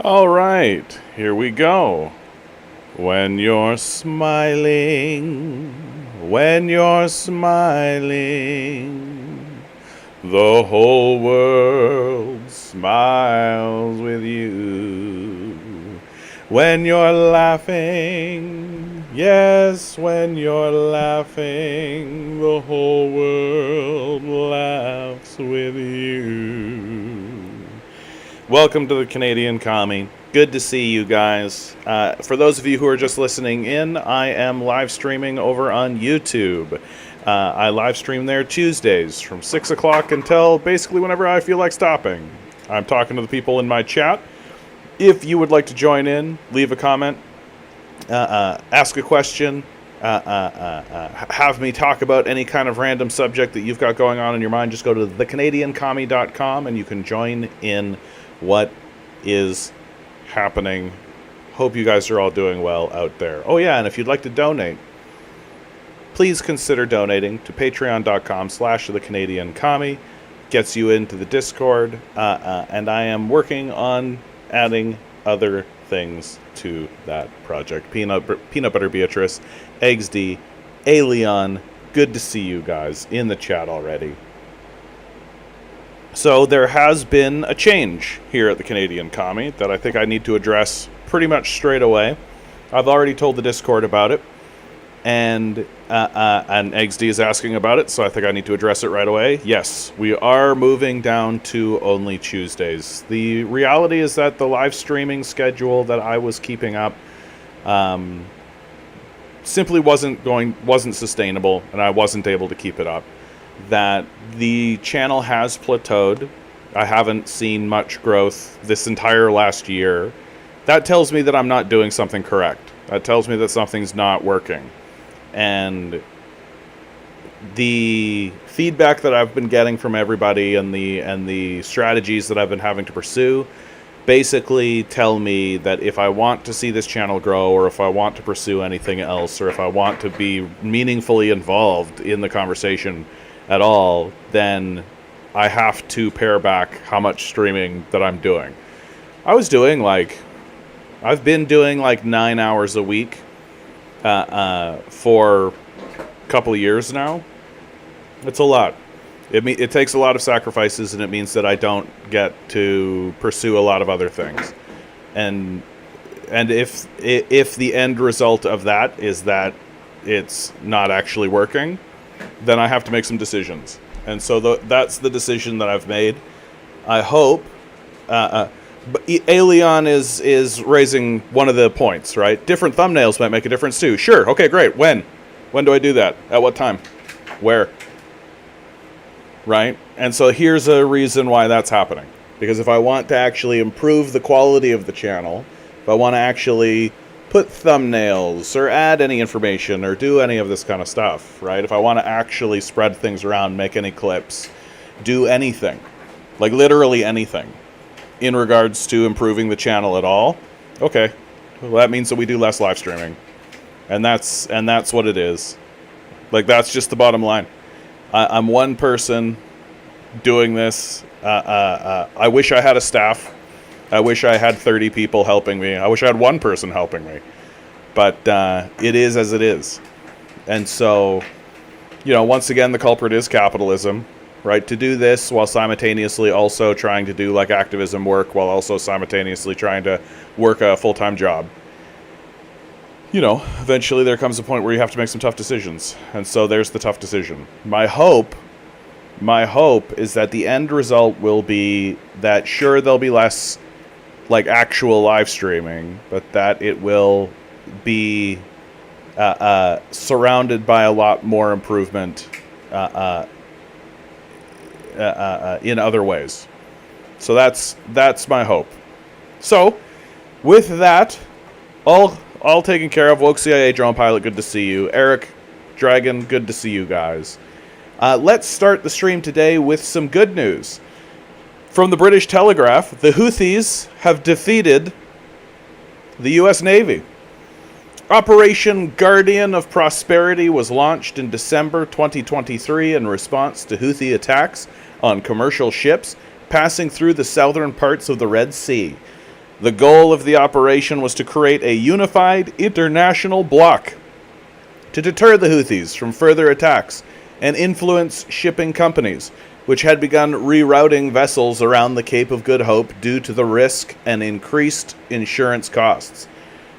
All right, here we go. When you're smiling, when you're smiling, the whole world smiles with you. When you're laughing, yes, when you're laughing, the whole world laughs with you. Welcome to the Canadian Commie. Good to see you guys. For those of you who are just listening in, I am live streaming over on YouTube. I live stream there Tuesdays from 6 o'clock until basically whenever I feel like stopping. I'm talking to the people in my chat. If you would like to join in, leave a comment, ask a question, have me talk about any kind of random subject that you've got going on in your mind, just go to thecanadiancommie.com and you can join in what is happening. Hope you guys are all doing well out there. Oh yeah, and if you'd like to donate, please consider donating to patreon.com/thecanadiancommie. Gets you into the Discord, and I am working on adding other things to that project. Peanut Butter Beatrice, Eggs D, Leon, good to see you guys in the chat already. So there has been a change here at the Canadian Commie that I think I need to address pretty much straight away. I've already told the Discord about it, and Eggs D is asking about it, so I think I need to address it right away. Yes, we are moving down to only Tuesdays. The reality is that the live streaming schedule that I was keeping up simply wasn't sustainable, and I wasn't able to keep it up. That the channel has plateaued. I haven't seen much growth this entire last year. That tells me that I'm not doing something correct. That tells me that something's not working. And the feedback that I've been getting from everybody and the strategies that I've been having to pursue basically tell me that if I want to see this channel grow, or if I want to pursue anything else, or if I want to be meaningfully involved in the conversation at all, then I have to pare back how much streaming that I'm doing. I've been doing like 9 hours a week for a couple of years now. It's a lot. It takes a lot of sacrifices, and it means that I don't get to pursue a lot of other things. And if the end result of that is that it's not actually working, then I have to make some decisions. And so that's the decision that I've made. I hope. But Leon is raising one of the points, right? Different thumbnails might make a difference too. Sure. Okay, great. When do I do that? At what time? Where? Right? And so here's a reason why that's happening. Because if I want to actually improve the quality of the channel, if I want to actually put thumbnails or add any information or do any of this kind of stuff, right? If I want to actually spread things around, make any clips, do anything, like literally anything in regards to improving the channel at all, okay, well, that means that we do less live streaming. And that's what it is. Like, that's just the bottom line. I'm one person doing this. I wish I had a staff. I wish I had 30 people helping me. I wish I had one person helping me. But it is as it is. And so, once again, the culprit is capitalism, right? To do this while simultaneously also trying to do like activism work, while also simultaneously trying to work a full-time job. Eventually there comes a point where you have to make some tough decisions. And so there's the tough decision. My hope is that the end result will be that, sure, there'll be less like actual live streaming, but that it will be surrounded by a lot more improvement in other ways. So that's my hope. So with that, all taken care of. Woke CIA Drone Pilot, good to see you. Eric Dragon, good to see you guys. Let's start the stream today with some good news. From the British Telegraph, the Houthis have defeated the U.S. Navy. Operation Guardian of Prosperity was launched in December 2023 in response to Houthi attacks on commercial ships passing through the southern parts of the Red Sea. The goal of the operation was to create a unified international bloc to deter the Houthis from further attacks and influence shipping companies, which had begun rerouting vessels around the Cape of Good Hope due to the risk and increased insurance costs.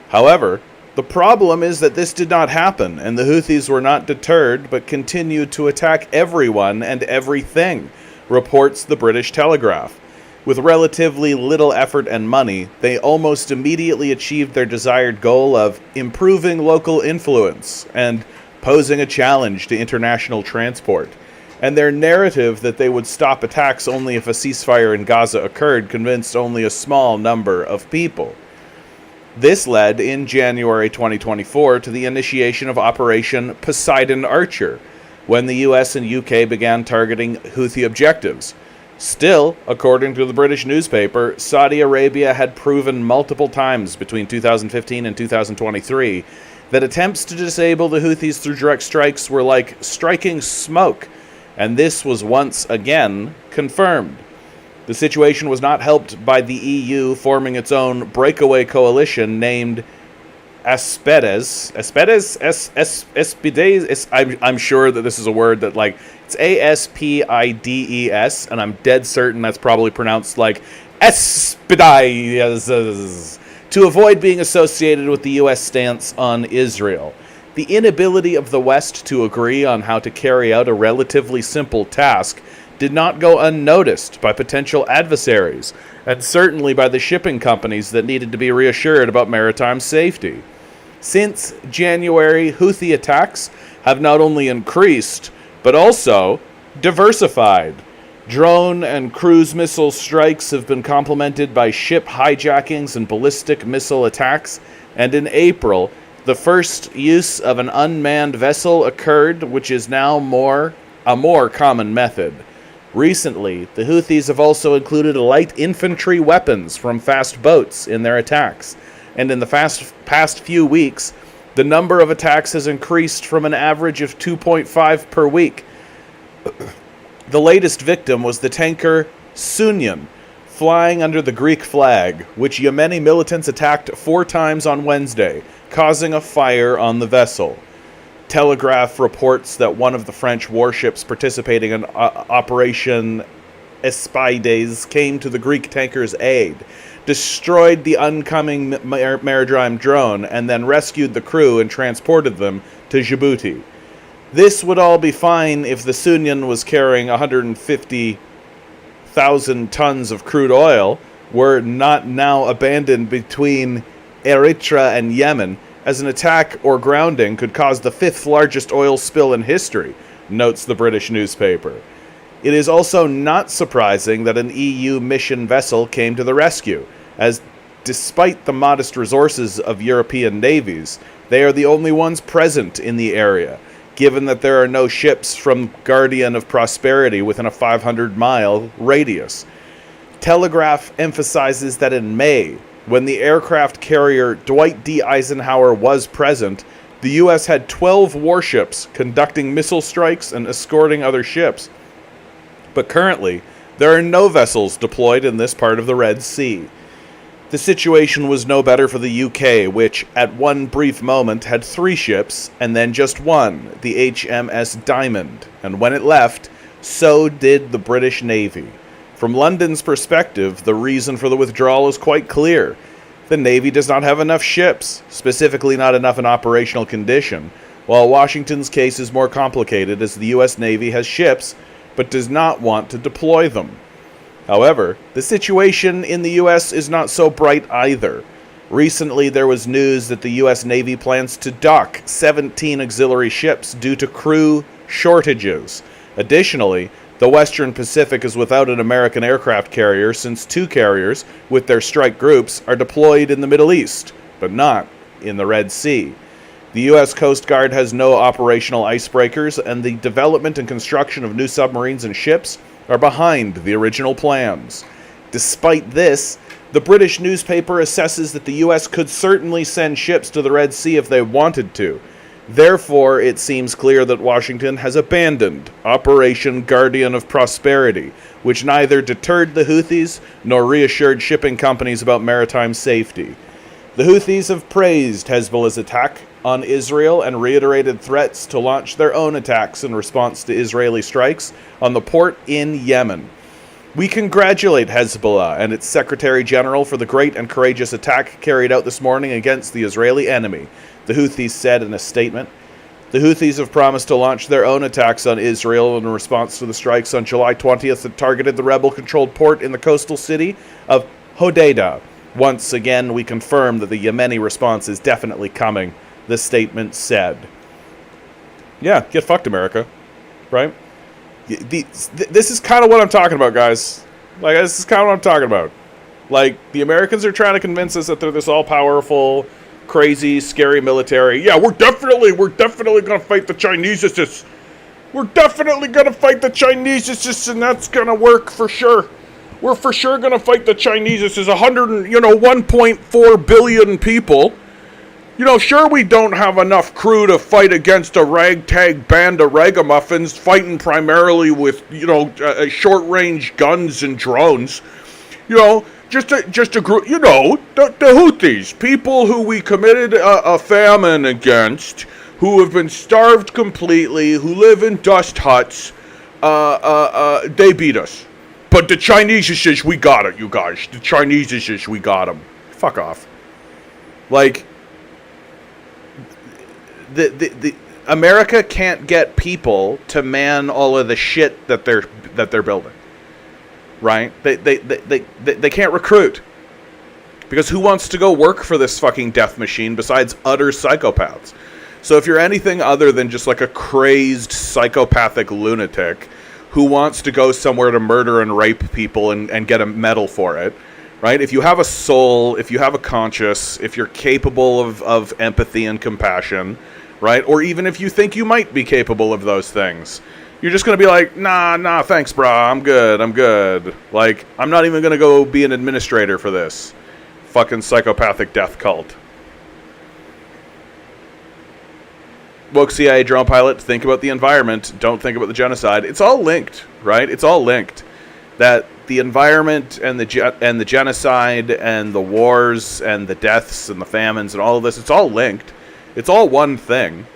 However, the problem is that this did not happen, and the Houthis were not deterred but continued to attack everyone and everything, reports the British Telegraph. With relatively little effort and money, they almost immediately achieved their desired goal of improving local influence and posing a challenge to international transport. And their narrative that they would stop attacks only if a ceasefire in Gaza occurred convinced only a small number of people. This led, in January 2024, to the initiation of Operation Poseidon Archer, when the US and UK began targeting Houthi objectives. Still, according to the British newspaper, Saudi Arabia had proven multiple times between 2015 and 2023 that attempts to disable the Houthis through direct strikes were like striking smoke, and this was once again confirmed. The situation was not helped by the EU forming its own breakaway coalition named Aspides. I'm sure that this is a word that, like, it's Aspides, and I'm dead certain that's probably pronounced like Aspides, to avoid being associated with the U.S. stance on Israel. The inability of the West to agree on how to carry out a relatively simple task did not go unnoticed by potential adversaries, and certainly by the shipping companies that needed to be reassured about maritime safety. Since January, Houthi attacks have not only increased, but also diversified. Drone and cruise missile strikes have been complemented by ship hijackings and ballistic missile attacks, and in April, the first use of an unmanned vessel occurred, which is now a more common method. Recently, the Houthis have also included light infantry weapons from fast boats in their attacks, and in the past few weeks, the number of attacks has increased from an average of 2.5 per week. The latest victim was the tanker Sunyan, flying under the Greek flag, which Yemeni militants attacked 4 times on Wednesday, causing a fire on the vessel. Telegraph reports that one of the French warships participating in Operation Espides came to the Greek tanker's aid, destroyed the oncoming maritime drone, and then rescued the crew and transported them to Djibouti. This would all be fine if the Sunyan was carrying 150,000 tons of crude oil, were not now abandoned between Eritrea and Yemen, as an attack or grounding could cause the 5th largest oil spill in history, notes the British newspaper. It is also not surprising that an EU mission vessel came to the rescue, as despite the modest resources of European navies, they are the only ones present in the area, given that there are no ships from Guardian of Prosperity within a 500-mile radius. Telegraph emphasizes that in May, when the aircraft carrier Dwight D. Eisenhower was present, the U.S. had 12 warships conducting missile strikes and escorting other ships. But currently, there are no vessels deployed in this part of the Red Sea. The situation was no better for the UK, which, at one brief moment, had 3 ships, and then just one, the HMS Diamond, and when it left, so did the British Navy. From London's perspective, the reason for the withdrawal is quite clear. The Navy does not have enough ships, specifically not enough in operational condition, while Washington's case is more complicated as the U.S. Navy has ships, but does not want to deploy them. However, the situation in the U.S. is not so bright either. Recently, there was news that the U.S. Navy plans to dock 17 auxiliary ships due to crew shortages. Additionally, the Western Pacific is without an American aircraft carrier since 2 carriers, with their strike groups, are deployed in the Middle East, but not in the Red Sea. The U.S. Coast Guard has no operational icebreakers, and the development and construction of new submarines and ships are behind the original plans. Despite this, the British newspaper assesses that the U.S. could certainly send ships to the Red Sea if they wanted to. Therefore, it seems clear that Washington has abandoned Operation Guardian of Prosperity, which neither deterred the Houthis nor reassured shipping companies about maritime safety. The Houthis have praised Hezbollah's attack on Israel and reiterated threats to launch their own attacks in response to Israeli strikes on the port in Yemen. We congratulate Hezbollah and its Secretary General for the great and courageous attack carried out this morning against the Israeli enemy, the Houthis said in a statement. The Houthis have promised to launch their own attacks on Israel in response to the strikes on July 20th that targeted the rebel-controlled port in the coastal city of Hodeidah. Once again, we confirm that the Yemeni response is definitely coming, the statement said. Yeah, get fucked, America. Right? This is kind of what I'm talking about, guys. Like, this is kind of what I'm talking about. Like, the Americans are trying to convince us that they're this all-powerful, crazy, scary military. Yeah, we're definitely going to fight the Chinese. We're definitely going to fight the Chinese, and that's going to work for sure. We're for sure going to fight the Chinese. This is 1.4 billion people. Sure, we don't have enough crew to fight against a ragtag band of ragamuffins fighting primarily with, short-range guns and drones. Just a group, the Houthis, people who we committed a famine against, who have been starved completely, who live in dust huts, they beat us. But the Chinese says, we got it, you guys. The Chinese says, we got them. Fuck off. Like, the America can't get people to man all of the shit that they're building. Right? They can't recruit. Because who wants to go work for this fucking death machine besides utter psychopaths? So if you're anything other than just like a crazed psychopathic lunatic who wants to go somewhere to murder and rape people and get a medal for it, right? If you have a soul, if you have a conscience, if you're capable of empathy and compassion, right? Or even if you think you might be capable of those things, you're just going to be like, nah, thanks, brah, I'm good. Like, I'm not even going to go be an administrator for this fucking psychopathic death cult. Woke CIA drone pilot, think about the environment, don't think about the genocide. It's all linked, right? It's all linked. That the environment and the genocide and the wars and the deaths and the famines and all of this, it's all linked. It's all one thing,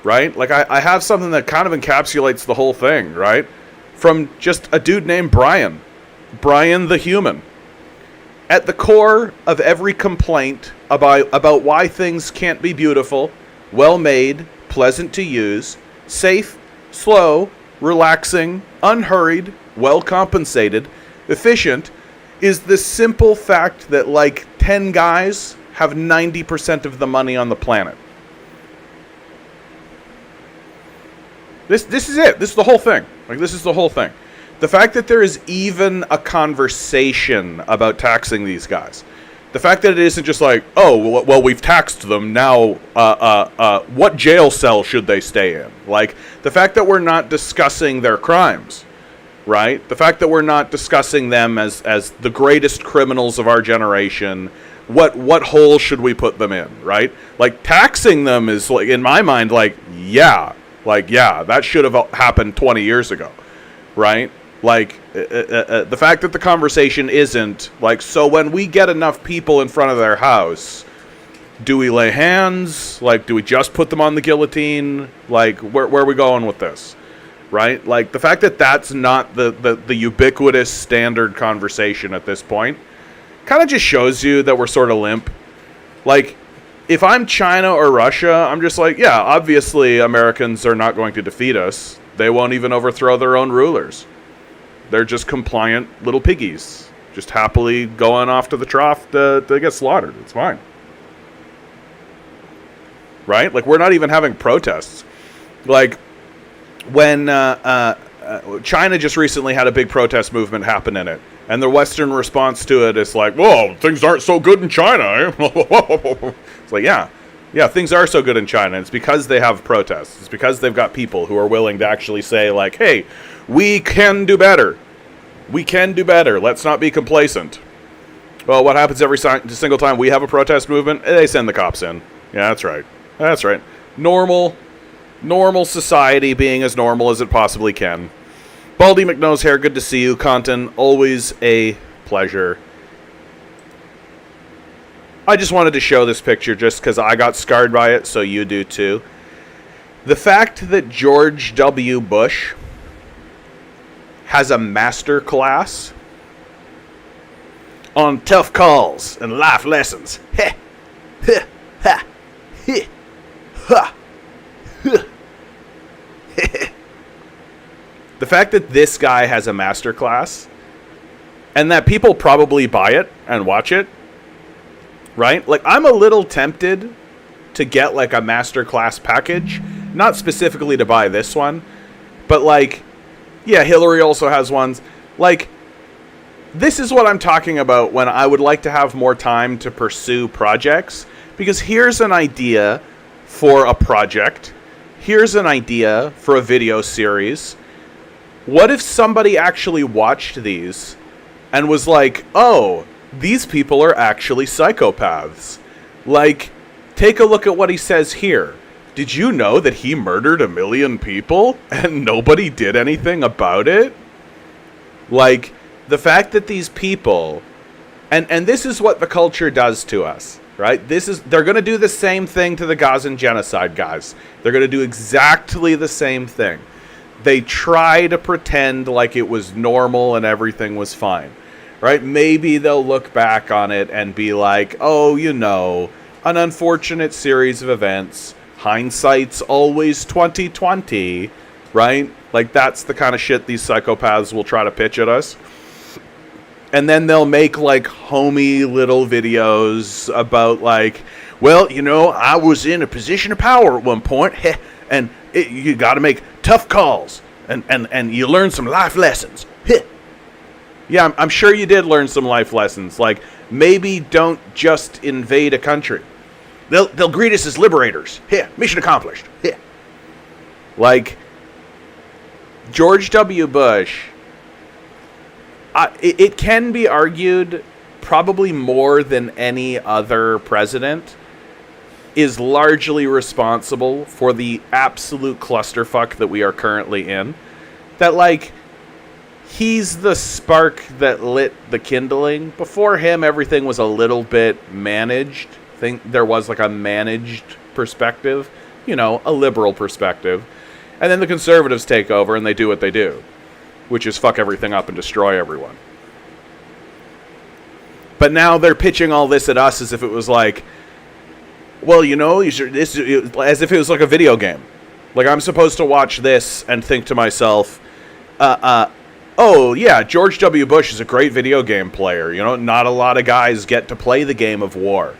right? Like, I have something that kind of encapsulates the whole thing, right? From just a dude named Brian the human. At the core of every complaint about why things can't be beautiful, well-made, pleasant to use, safe, slow, relaxing, unhurried, well-compensated, efficient, is the simple fact that, like, 10 guys have 90% of the money on the planet. This is it. This is the whole thing. Like, this is the whole thing. The fact that there is even a conversation about taxing these guys. The fact that it isn't just like, oh, well, we've taxed them, now, what jail cell should they stay in? Like, the fact that we're not discussing their crimes, right? The fact that we're not discussing them as the greatest criminals of our generation, what hole should we put them in, right? Like, taxing them is, like, in my mind, yeah, that should have happened 20 years ago, right? Like, the fact that the conversation isn't, like, so when we get enough people in front of their house, do we lay hands? Like, do we just put them on the guillotine? Like, where are we going with this? Right? Like, the fact that that's not the ubiquitous standard conversation at this point kind of just shows you that we're sort of limp. Like, if I'm China or Russia, I'm just like, yeah, obviously Americans are not going to defeat us. They won't even overthrow their own rulers. They're just compliant little piggies, just happily going off to the trough to get slaughtered. It's fine. Right? Like, we're not even having protests. Like, when China just recently had a big protest movement happen in it, and the Western response to it is like, whoa, things aren't so good in China. Eh? It's like, yeah, things are so good in China. It's because they have protests. It's because they've got people who are willing to actually say, like, hey, we can do better. We can do better. Let's not be complacent. Well, what happens every single time we have a protest movement? They send the cops in. Yeah, that's right. That's right. Normal society being as normal as it possibly can. Baldy McNosehair, good to see you. Content, always a pleasure. I just wanted to show this picture just because I got scarred by it, so you do too. The fact that George W. Bush has a master class on tough calls and life lessons. Heh, heh, ha, heh, ha, heh. The fact that this guy has a master class and that people probably buy it and watch it, right? Like, I'm a little tempted to get like a master class package, not specifically to buy this one, but like, yeah, Hillary also has ones. Like, this is what I'm talking about when I would like to have more time to pursue projects, because here's an idea for a project. Here's an idea for a video series. What if somebody actually watched these and was like, oh, these people are actually psychopaths? Like, take a look at what he says here. Did you know that he murdered 1 million people and nobody did anything about it? Like, the fact that these people, and this is what the culture does to us, right? They're going to do the same thing to the Gazan genocide guys. They're going to do exactly the same thing. They try to pretend like it was normal and everything was fine, right? Maybe they'll look back on it and be like, oh, you know, an unfortunate series of events. Hindsight's always 20/20, right? Like, that's the kind of shit these psychopaths will try to pitch at us. And then they'll make like homey little videos about like, well, you know, I was in a position of power at one point, and you got to make tough calls, and you learn some life lessons. Yeah, I'm sure you did learn some life lessons. Like, maybe don't just invade a country. They'll greet us as liberators. Mission accomplished. Like, George W. Bush, it can be argued probably more than any other president is largely responsible for the absolute clusterfuck that we are currently in. That, like, he's the spark that lit the kindling. Before him, everything was a little bit managed. I think there was like a managed perspective, you know, a liberal perspective. And then the conservatives take over and they do what they do, which is fuck everything up and destroy everyone. But now they're pitching all this at us as if it was like, well, you know, as if it was like a video game. Like, I'm supposed to watch this and think to myself, oh, yeah, George W. Bush is a great video game player. You know, not a lot of guys get to play the game of war,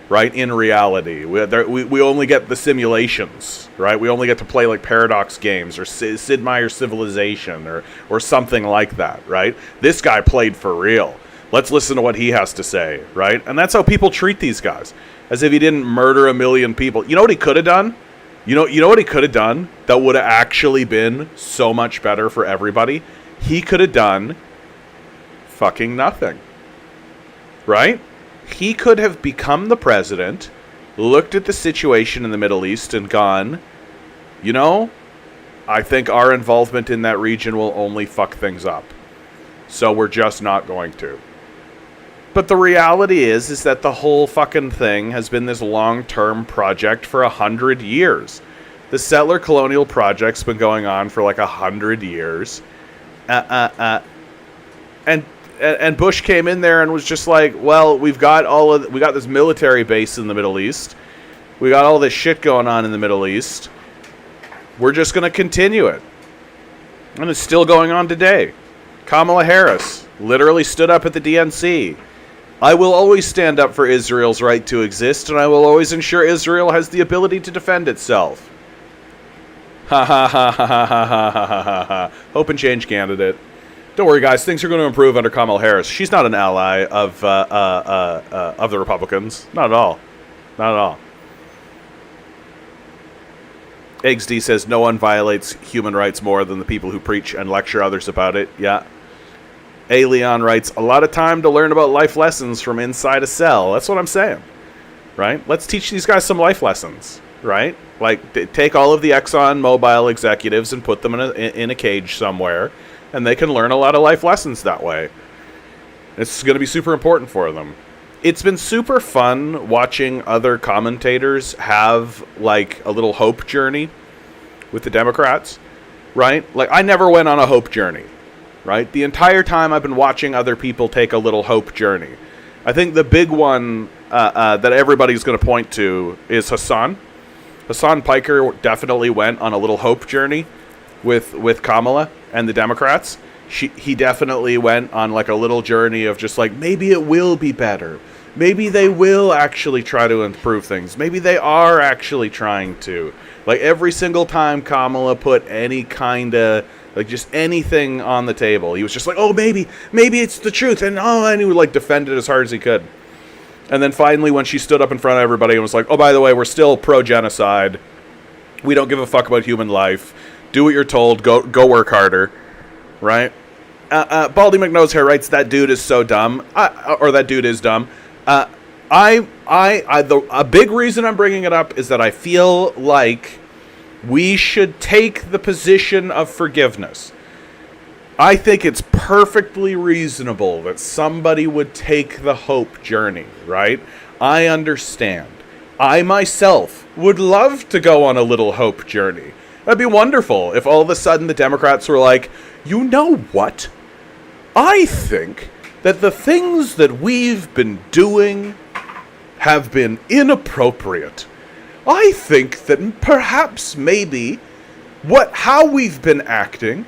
right? In reality, we only get the simulations, right? We only get to play like Paradox games or Sid Meier's Civilization or something like that, right? This guy played for real. Let's listen to what he has to say, right? And that's how people treat these guys, as if he didn't murder 1 million people. You know what he could have done? You know what he could have done that would have actually been so much better for everybody? He could have done fucking nothing, right? He could have become the president, looked at the situation in the Middle East and gone, you know, I think our involvement in that region will only fuck things up. So we're just not going to. But the reality is that the whole fucking thing has been this long-term project for 100 years. The settler colonial project's been going on for like 100 years. And Bush came in there and was just like, well, we got this military base in the Middle East. We got all this shit going on in the Middle East. We're just going to continue it. And it's still going on today. Kamala Harris literally stood up at the DNC. I will always stand up for Israel's right to exist, and I will always ensure Israel has the ability to defend itself. Ha ha ha ha ha ha ha ha ha. Hope and change candidate. Don't worry, guys. Things are going to improve under Kamala Harris. She's not an ally of the Republicans. Not at all. Not at all. Eggs D says no one violates human rights more than the people who preach and lecture others about it. Yeah. A. Leon writes, a lot of time to learn about life lessons from inside a cell. That's what I'm saying. Right? Let's teach these guys some life lessons. right? Like, take all of the Exxon Mobil executives and put them in a cage somewhere, and they can learn a lot of life lessons that way. It's going to be super important for them. It's been super fun watching other commentators have, like, a little hope journey with the Democrats, right? Like, I never went on a hope journey, right? The entire time I've been watching other people take a little hope journey. I think the big one that everybody's going to point to is Hassan. Hassan Piker definitely went on a little hope journey with Kamala and the Democrats. He definitely went on, like, a little journey of just, like, maybe it will be better. Maybe they will actually try to improve things. Maybe they are actually trying to. Like, every single time Kamala put any kind of, like, just anything on the table, he was just like, oh, maybe it's the truth. And he would, like, defend it as hard as he could. And then finally, when she stood up in front of everybody and was like, oh, by the way, we're still pro-genocide. We don't give a fuck about human life. Do what you're told. Go work harder. Right? Baldy McNosehair writes, that dude is so dumb. Or that dude is dumb. A big reason I'm bringing it up is that I feel like we should take the position of forgiveness. I think it's perfectly reasonable that somebody would take the hope journey, right? I understand. I myself would love to go on a little hope journey. That'd be wonderful if all of a sudden the Democrats were like, you know what? I think that the things that we've been doing have been inappropriate. I think that perhaps maybe how we've been acting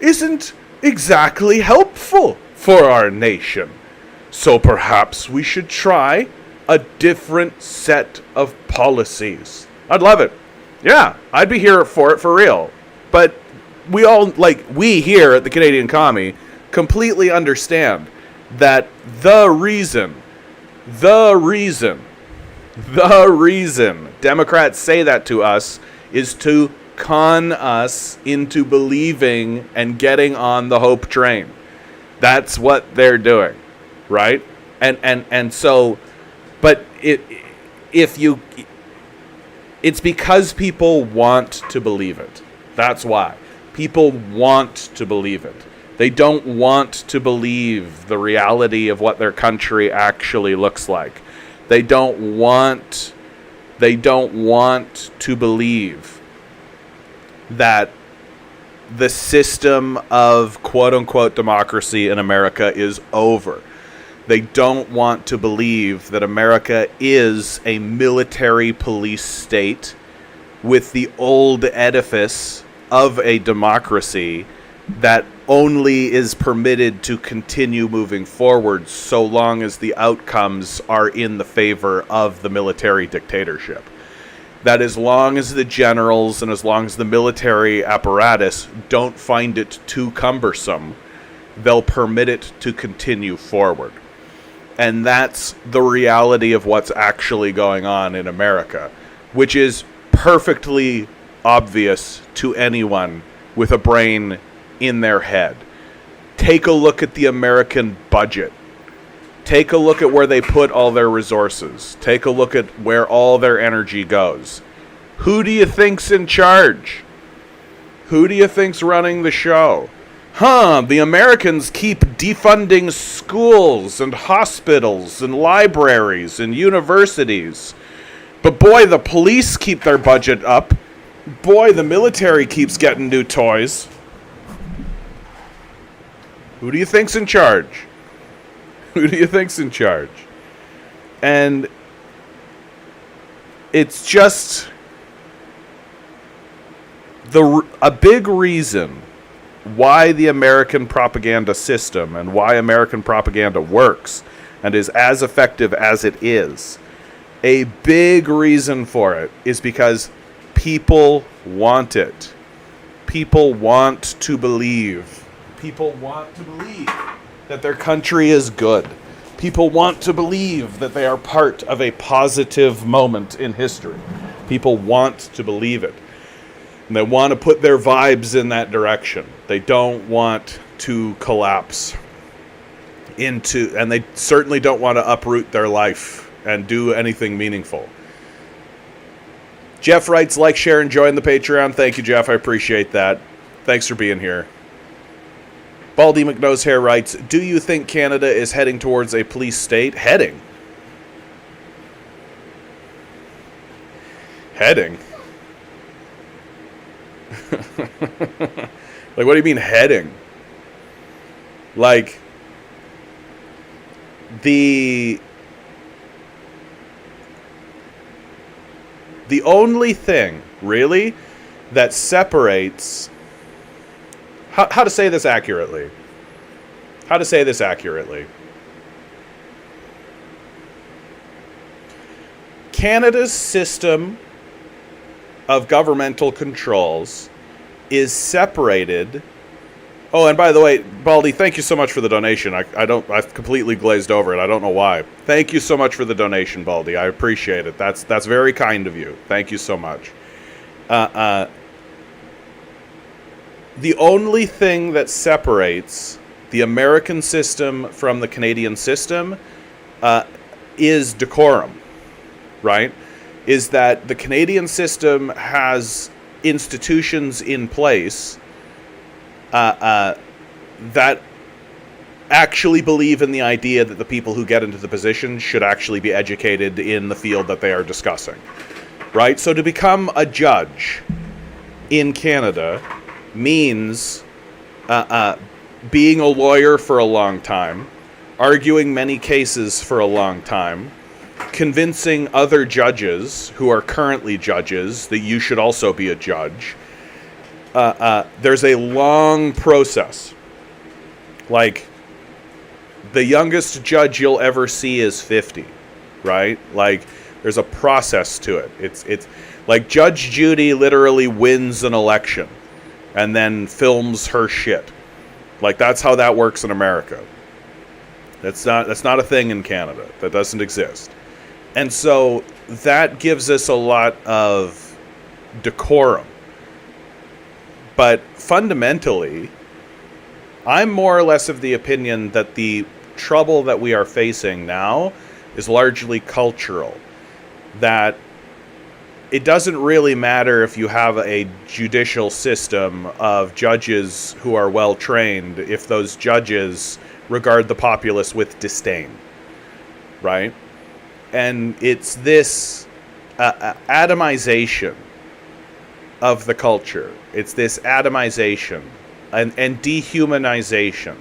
isn't exactly helpful for our nation. So perhaps we should try a different set of policies. I'd love it. Yeah, I'd be here for it for real. But we here at the Canadian Commie completely understand that the reason Democrats say that to us is to con us into believing and getting on the hope train. That's what they're doing, right? And so, but it's because people want to believe it. That's why. People want to believe it. They don't want to believe the reality of what their country actually looks like. They don't want to believe that the system of quote-unquote democracy in America is over. They don't want to believe that America is a military police state with the old edifice of a democracy that only is permitted to continue moving forward so long as the outcomes are in the favor of the military dictatorship. That as long as the generals and as long as the military apparatus don't find it too cumbersome, they'll permit it to continue forward. And that's the reality of what's actually going on in America, which is perfectly obvious to anyone with a brain in their head. Take a look at the American budget. Take a look at where they put all their resources. Take a look at where all their energy goes. Who do you think's in charge? Who do you think's running the show? The Americans keep defunding schools and hospitals and libraries and universities. But boy, the police keep their budget up. Boy, the military keeps getting new toys. Who do you think's in charge? Who do you think's in charge? And it's just a big reason why the American propaganda system and why American propaganda works and is as effective as it is. A big reason for it is because people want it. People want to believe. People want to believe that their country is good. People want to believe that they are part of a positive moment in history. People want to believe it. And they want to put their vibes in that direction. They don't want to collapse and they certainly don't want to uproot their life and do anything meaningful. Jeff writes, like, share, and join the Patreon. Thank you, Jeff. I appreciate that. Thanks for being here. Baldy McNosehair writes, do you think Canada is heading towards a police state? Heading? Like, what do you mean heading? Like, the only thing, really, that separates... How to say this accurately? Canada's system of governmental controls is separated... Oh, and by the way, Baldy, thank you so much for the donation. I've completely glazed over it. I don't know why. Thank you so much for the donation, Baldy. I appreciate it. That's very kind of you. Thank you so much. The only thing that separates the American system from the Canadian system is decorum, right? Is that the Canadian system has institutions in place that actually believe in the idea that the people who get into the position should actually be educated in the field that they are discussing, right? So to become a judge in Canada means being a lawyer for a long time, arguing many cases for a long time, convincing other judges who are currently judges that you should also be a judge. There's a long process. Like, the youngest judge you'll ever see is 50, right? Like, there's a process to it. It's like Judge Judy literally wins an election and then films her shit. Like, that's how that works in America. That's not a thing in Canada. That doesn't exist. And so that gives us a lot of decorum. But fundamentally, I'm more or less of the opinion that the trouble that we are facing now is largely cultural. That it doesn't really matter if you have a judicial system of judges who are well trained if those judges regard the populace with disdain, right? And it's this atomization of the culture. It's this atomization and dehumanization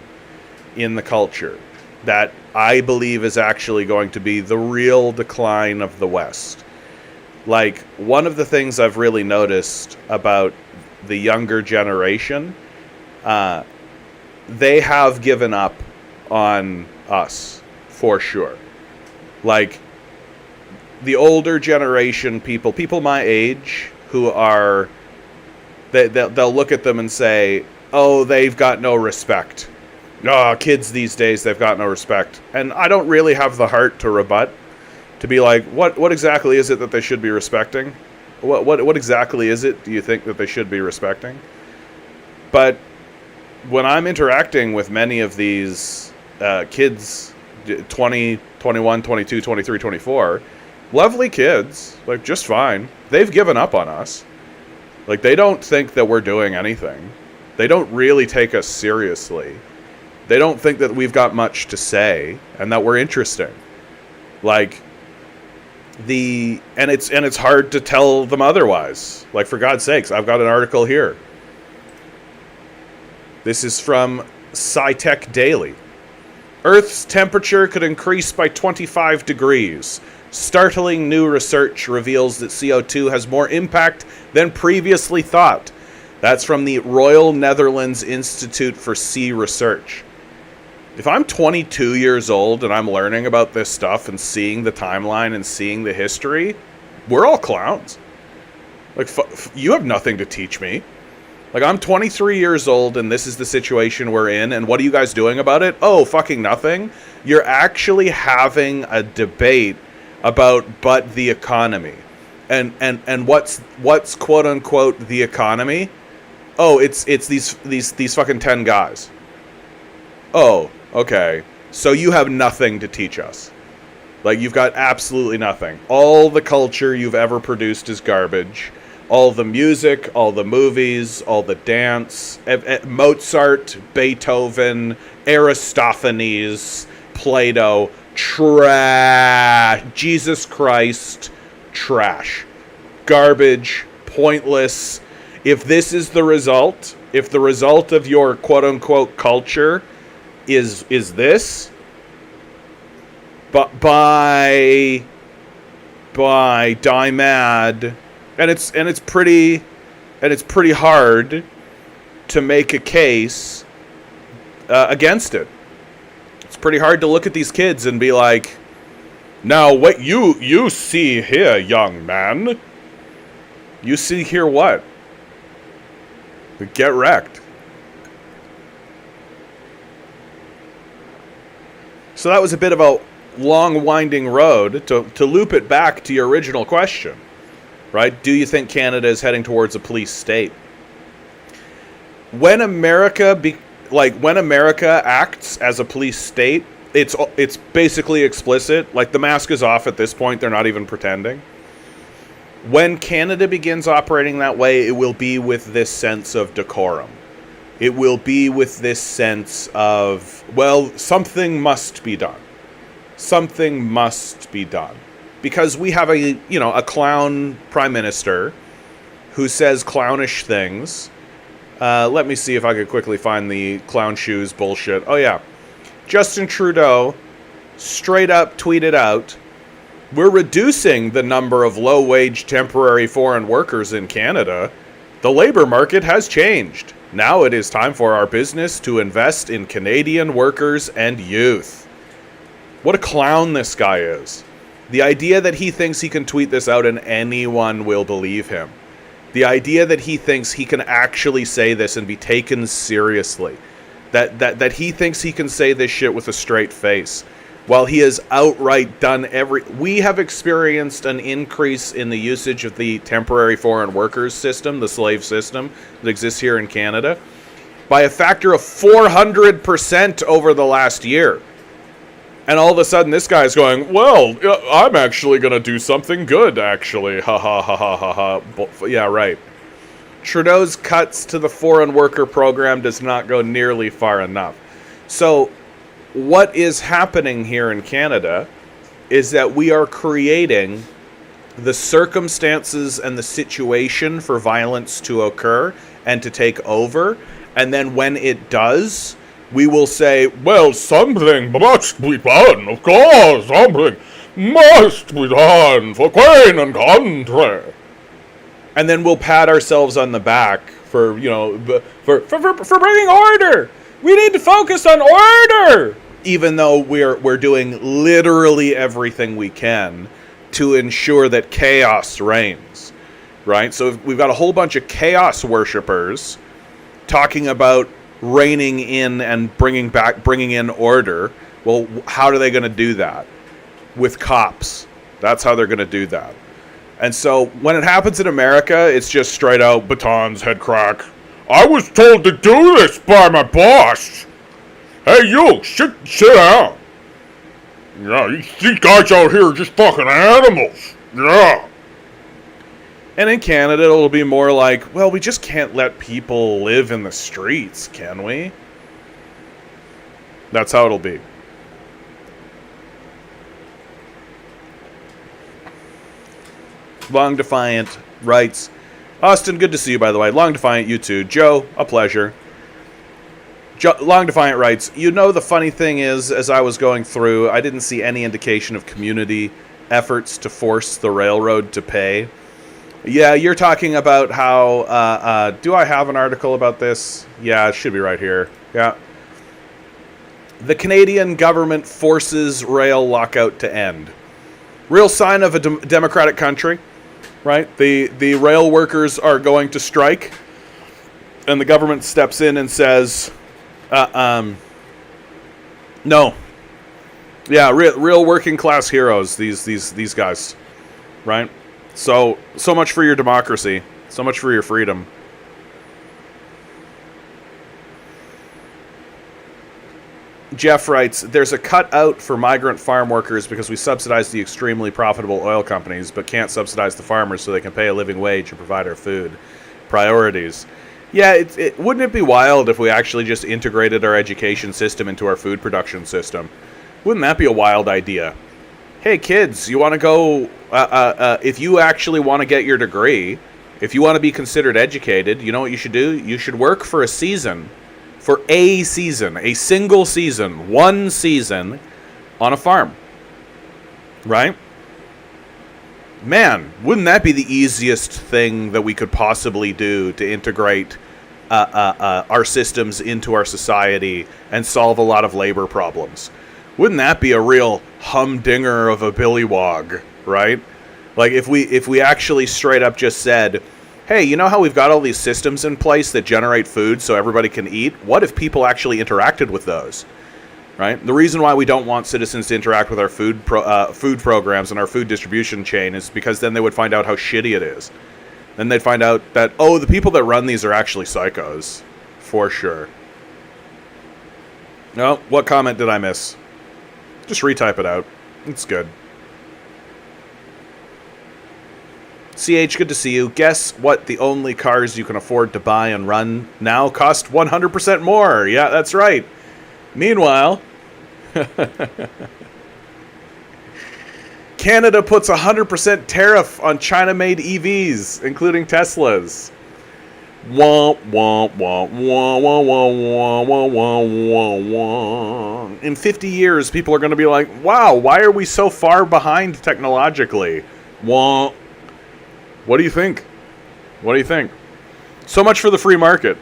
in the culture that I believe is actually going to be the real decline of the West. Like, one of the things I've really noticed about the younger generation, they have given up on us, for sure. Like, the older generation people my age, who are... They'll look at them and say, oh, they've got no respect. Oh, kids these days, they've got no respect. And I don't really have the heart to rebut. To be like, what exactly is it that they should be respecting? What exactly is it do you think that they should be respecting? But when I'm interacting with many of these kids, 20, 21, 22, 23, 24, lovely kids, like, just fine. They've given up on us. Like, they don't think that we're doing anything. They don't really take us seriously. They don't think that we've got much to say and that we're interesting. Like, and it's hard to tell them otherwise. Like, for God's sakes, I've got an article here. This is from SciTech Daily. Earth's temperature could increase by 25 degrees. Startling new research reveals that CO2 has more impact than previously thought. That's from the Royal Netherlands Institute for Sea Research. If I'm 22 years old and I'm learning about this stuff and seeing the timeline and seeing the history, we're all clowns. Like, you have nothing to teach me. Like, I'm 23 years old and this is the situation we're in, and what are you guys doing about it? Oh, fucking nothing. You're actually having a debate about the economy. And what's quote unquote the economy? Oh, it's these fucking 10 guys. Oh, okay. So you have nothing to teach us. Like, you've got absolutely nothing. All the culture you've ever produced is garbage. All the music, all the movies, all the dance, Mozart, Beethoven, Aristophanes, Plato, trash. Jesus Christ, trash. Garbage, pointless. If this is the result, if the result of your quote-unquote culture is this, but by Die Mad, and it's pretty hard to make a case against it. It's pretty hard to look at these kids and be like, now what you see here, young man? You see here what? Get wrecked. So that was a bit of a long, winding road to loop it back to your original question, right? Do you think Canada is heading towards a police state? When America acts as a police state, it's basically explicit. Like, the mask is off at this point. They're not even pretending. When Canada begins operating that way, it will be with this sense of decorum. It will be with this sense of, well, something must be done. Something must be done. Because we have a clown prime minister who says clownish things. Let me see if I could quickly find the clown shoes bullshit. Oh, yeah. Justin Trudeau straight up tweeted out, "We're reducing the number of low-wage temporary foreign workers in Canada. The labor market has changed. Now it is time for our business to invest in Canadian workers and youth." What a clown this guy is. The idea that he thinks he can tweet this out and anyone will believe him. The idea that he thinks he can actually say this and be taken seriously. That he thinks he can say this shit with a straight face. While he has outright done we have experienced an increase in the usage of the temporary foreign workers system, the slave system that exists here in Canada, by a factor of 400% over the last year. And all of a sudden this guy's going, well, I'm actually going to do something good, actually. Ha ha ha ha ha ha. Yeah, right. Trudeau's cuts to the foreign worker program does not go nearly far enough. So what is happening here in Canada is that we are creating the circumstances and the situation for violence to occur and to take over. And then when it does, we will say, well, something must be done. Of course, something must be done for Queen and country. And then we'll pat ourselves on the back for, for bringing order. We need to focus on order. Even though we're doing literally everything we can to ensure that chaos reigns, right? So we've got a whole bunch of chaos worshippers talking about reining in and bringing in order. Well, how are they going to do that? With cops. That's how they're going to do that. And so when it happens in America, it's just straight out batons, head crack. I was told to do this by my boss. Hey, you, sit down. Yeah, these guys out here are just fucking animals. Yeah. And in Canada, it'll be more like, well, we just can't let people live in the streets, can we? That's how it'll be. Long Defiant writes, Austin, good to see you, by the way. Long Defiant, you too. Joe, a pleasure. Long Defiant writes, the funny thing is, as I was going through, I didn't see any indication of community efforts to force the railroad to pay. Yeah, you're talking about how, do I have an article about this? Yeah, it should be right here. Yeah. The Canadian government forces rail lockout to end. Real sign of a democratic country, right? The rail workers are going to strike, and the government steps in and says, no. Yeah, real working class heroes, these guys, right? So much for your democracy. So much for your freedom. Jeff writes, there's a cutout for migrant farm workers because we subsidize the extremely profitable oil companies, but can't subsidize the farmers so they can pay a living wage and provide our food. Priorities. Yeah, wouldn't it be wild if we actually just integrated our education system into our food production system? Wouldn't that be a wild idea? Hey, kids, you want to go, if you actually want to get your degree, if you want to be considered educated, you know what you should do? You should work for a season. For a season, a single season, one season on a farm. Right? Man, wouldn't that be the easiest thing that we could possibly do to integrate our systems into our society and solve a lot of labor problems? Wouldn't that be a real humdinger of a billywog, right? Like if we actually straight up just said, hey, you know how we've got all these systems in place that generate food so everybody can eat? What if people actually interacted with those? Right? The reason why we don't want citizens to interact with our food programs and our food distribution chain is because then they would find out how shitty it is. Then they'd find out that, oh, the people that run these are actually psychos. For sure. No, what comment did I miss? Just retype it out. It's good. CH, good to see you. Guess what the only cars you can afford to buy and run now cost 100% more. Yeah, that's right. Meanwhile, Canada puts 100% tariff on China-made EVs, including Teslas. Wah, wah, wah, wah, wah, wah, wah, wah, wah, wah. In 50 years, people are going to be like, wow, why are we so far behind technologically? Wah. What do you think? What do you think? So much for the free market.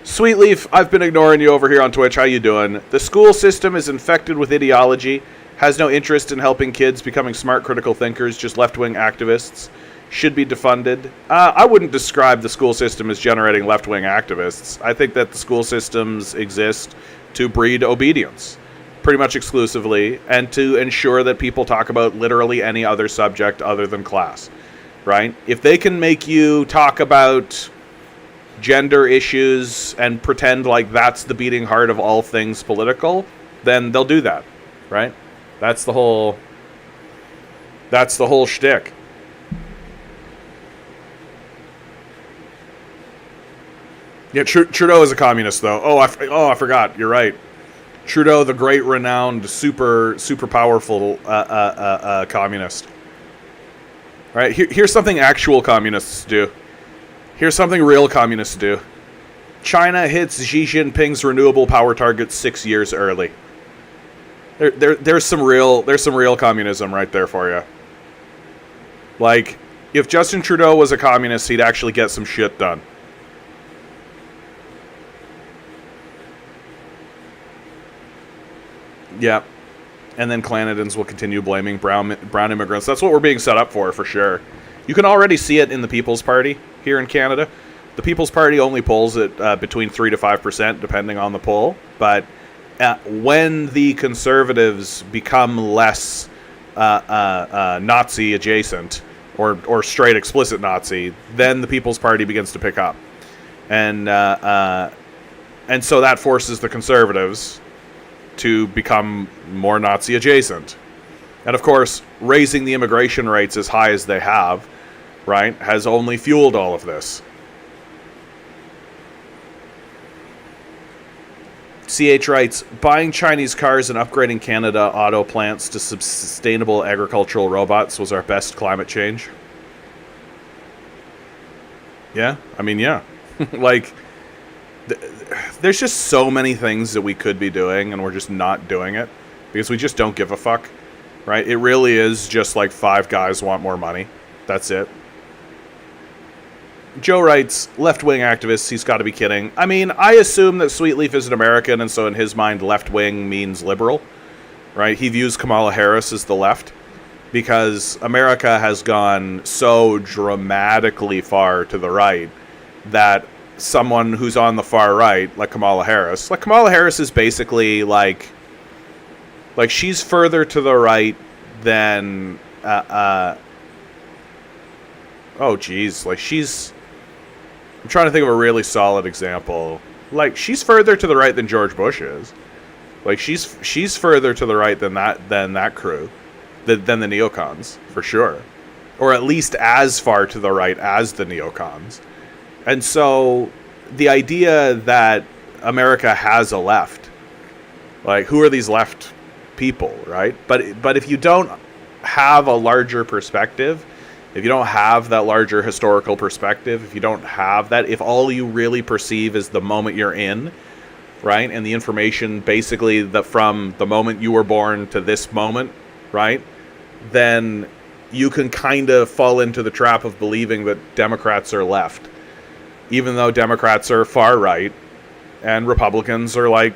Sweetleaf, I've been ignoring you over here on Twitch. How you doing? The school system is infected with ideology, has no interest in helping kids becoming smart critical thinkers, just left-wing activists. Should be defunded. I wouldn't describe the school system as generating left-wing activists. I think that the school systems exist to breed obedience, pretty much exclusively, and to ensure that people talk about literally any other subject other than class. Right? If they can make you talk about gender issues and pretend like that's the beating heart of all things political, then they'll do that. Right? That's the whole shtick. Yeah, Trudeau is a communist, though. Oh, I forgot. You're right. Trudeau, the great, renowned, super powerful communist. Right, here's something actual communists do. Here's something real communists do. China hits Xi Jinping's renewable power targets 6 years early. There's some real communism right there for you. Like, if Justin Trudeau was a communist, he'd actually get some shit done. Yeah. And then Clanadans will continue blaming brown immigrants. That's what we're being set up for sure. You can already see it in the People's Party here in Canada. The People's Party only polls at between 3 to 5%, depending on the poll. But when the Conservatives become less Nazi adjacent or straight explicit Nazi, then the People's Party begins to pick up, and so that forces the Conservatives to become more Nazi adjacent. And of course, raising the immigration rates as high as they have, right, has only fueled all of this. CH writes, buying Chinese cars and upgrading Canada auto plants to sustainable agricultural robots was our best climate change. Yeah, I mean, yeah. Like, there's just so many things that we could be doing, and we're just not doing it because we just don't give a fuck, right? It really is just like 5 guys want more money. That's it. Joe writes, left-wing activists, he's got to be kidding. I mean, I assume that Sweetleaf is an American, and so in his mind, left-wing means liberal, right? He views Kamala Harris as the left because America has gone so dramatically far to the right that someone who's on the far right, like Kamala Harris is basically like she's further to the right than oh geez, like I'm trying to think of a really solid example. Like, she's further to the right than George Bush is. Like she's further to the right than that crew, than the neocons for sure, or at least as far to the right as the neocons. And so the idea that America has a left, like who are these left people, right? But if you don't have a larger perspective, if you don't have that larger historical perspective, if you don't have that, if all you really perceive is the moment you're in, right, and the information basically that from the moment you were born to this moment, right, then you can kind of fall into the trap of believing that Democrats are left, even though Democrats are far right and Republicans are like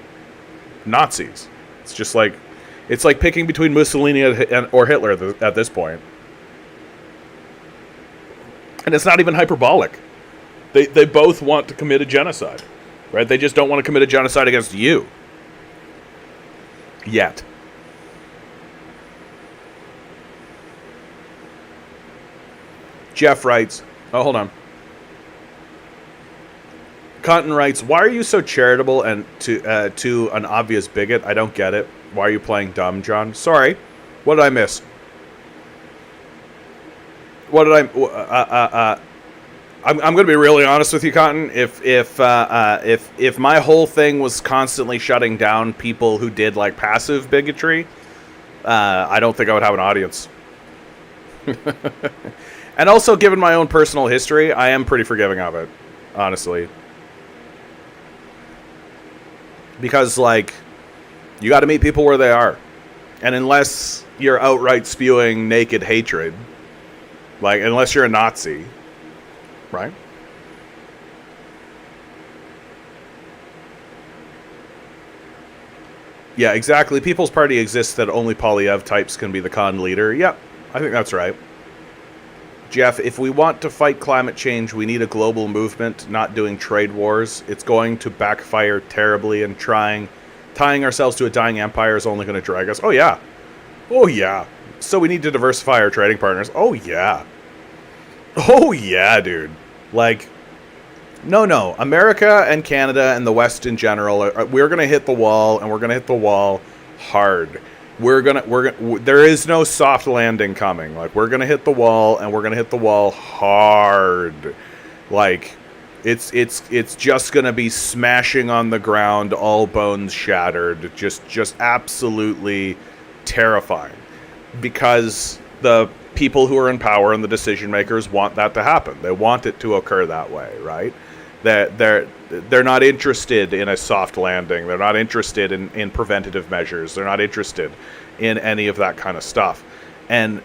Nazis. It's just like, it's like picking between Mussolini or Hitler at this point. And it's not even hyperbolic. They both want to commit a genocide, right? They just don't want to commit a genocide against you. Yet. Jeff writes, oh, hold on. Cotton writes, why are you so charitable and to an obvious bigot? I don't get it. Why are you playing dumb, John? Sorry. What did I miss? What did I'm going to be really honest with you, Cotton. If my whole thing was constantly shutting down people who did like passive bigotry, I don't think I would have an audience. And also, given my own personal history, I am pretty forgiving of it, honestly. Because, like, you got to meet people where they are. And unless you're outright spewing naked hatred, like, unless you're a Nazi, right? Yeah, exactly. People's Party exists that only Polyev types can be the con leader. Yep, I think that's right. Jeff, if we want to fight climate change, we need a global movement, not doing trade wars. It's going to backfire terribly, and tying ourselves to a dying empire is only going to drag us. Oh, yeah. Oh, yeah. So we need to diversify our trading partners. Oh, yeah. Oh, yeah, dude. Like, no. America and Canada and the West in general, we're going to hit the wall, and we're going to hit the wall hard. There is no soft landing coming. Like, we're going to hit the wall, and we're going to hit the wall hard. Like, it's just going to be smashing on the ground, all bones shattered. Just absolutely terrifying. Because the people who are in power and the decision makers want that to happen. They want it to occur that way, right? They're not interested in a soft landing. They're not interested in preventative measures. They're not interested in any of that kind of stuff. And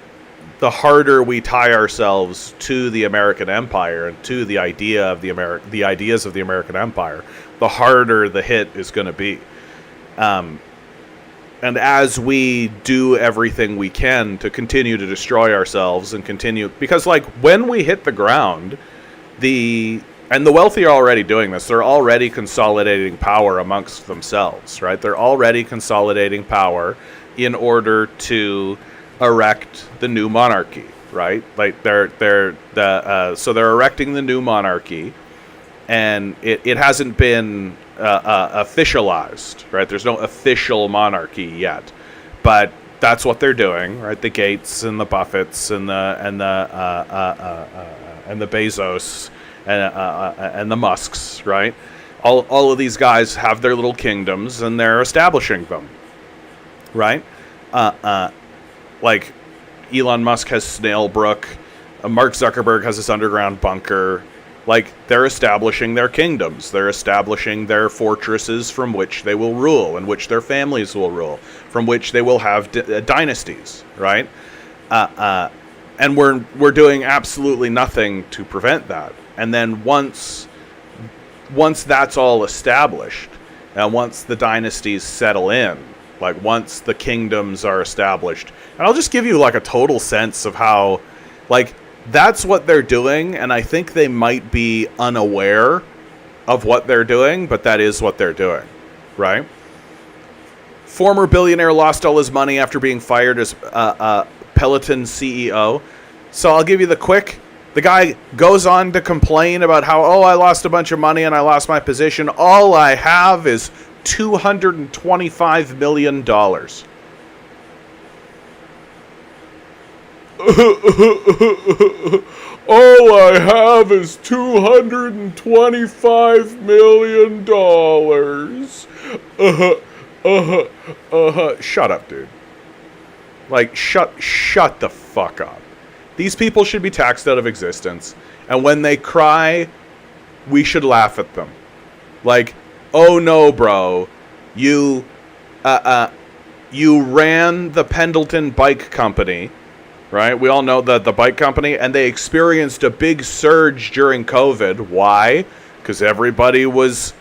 the harder we tie ourselves to the American empire and to the idea of the ideas of the American empire, the harder the hit is going to be. And as we do everything we can to continue to destroy ourselves and continue, because like when we hit the ground, and the wealthy are already doing this. They're already consolidating power amongst themselves, right? They're already consolidating power in order to erect the new monarchy, right? Like so they're erecting the new monarchy, and it hasn't been officialized, right? There's no official monarchy yet, but that's what they're doing, right? The Gates and the Buffetts and the Bezos and the Musks, right? All of these guys have their little kingdoms, and they're establishing them, right? Like Elon Musk has Snailbrook, Mark Zuckerberg has this underground bunker. Like, they're establishing their kingdoms. They're establishing their fortresses from which they will rule, and which their families will rule, from which they will have dynasties, right? And we're doing absolutely nothing to prevent that. And then once that's all established, and once the dynasties settle in, like once the kingdoms are established, and I'll just give you like a total sense of how, like, that's what they're doing, and I think they might be unaware of what they're doing, but that is what they're doing, right? Former billionaire lost all his money after being fired as Peloton CEO. So I'll give you the guy goes on to complain about how, I lost a bunch of money and I lost my position. All I have is $225 million. All I have is $225 million. Shut up, dude. Like, shut the fuck up. These people should be taxed out of existence. And when they cry, we should laugh at them. Like, oh no, bro. You ran the Pendleton Bike Company, right? We all know the bike company, and they experienced a big surge during COVID. Why? Because everybody was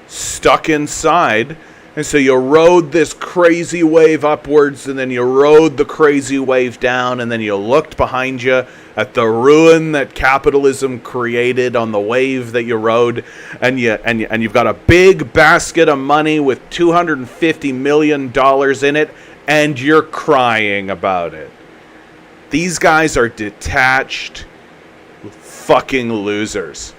stuck inside. And so you rode this crazy wave upwards, and then you rode the crazy wave down, and then you looked behind you at the ruin that capitalism created on the wave that you rode, and you've got a big basket of money with $250 million in it, and you're crying about it. These guys are detached fucking losers.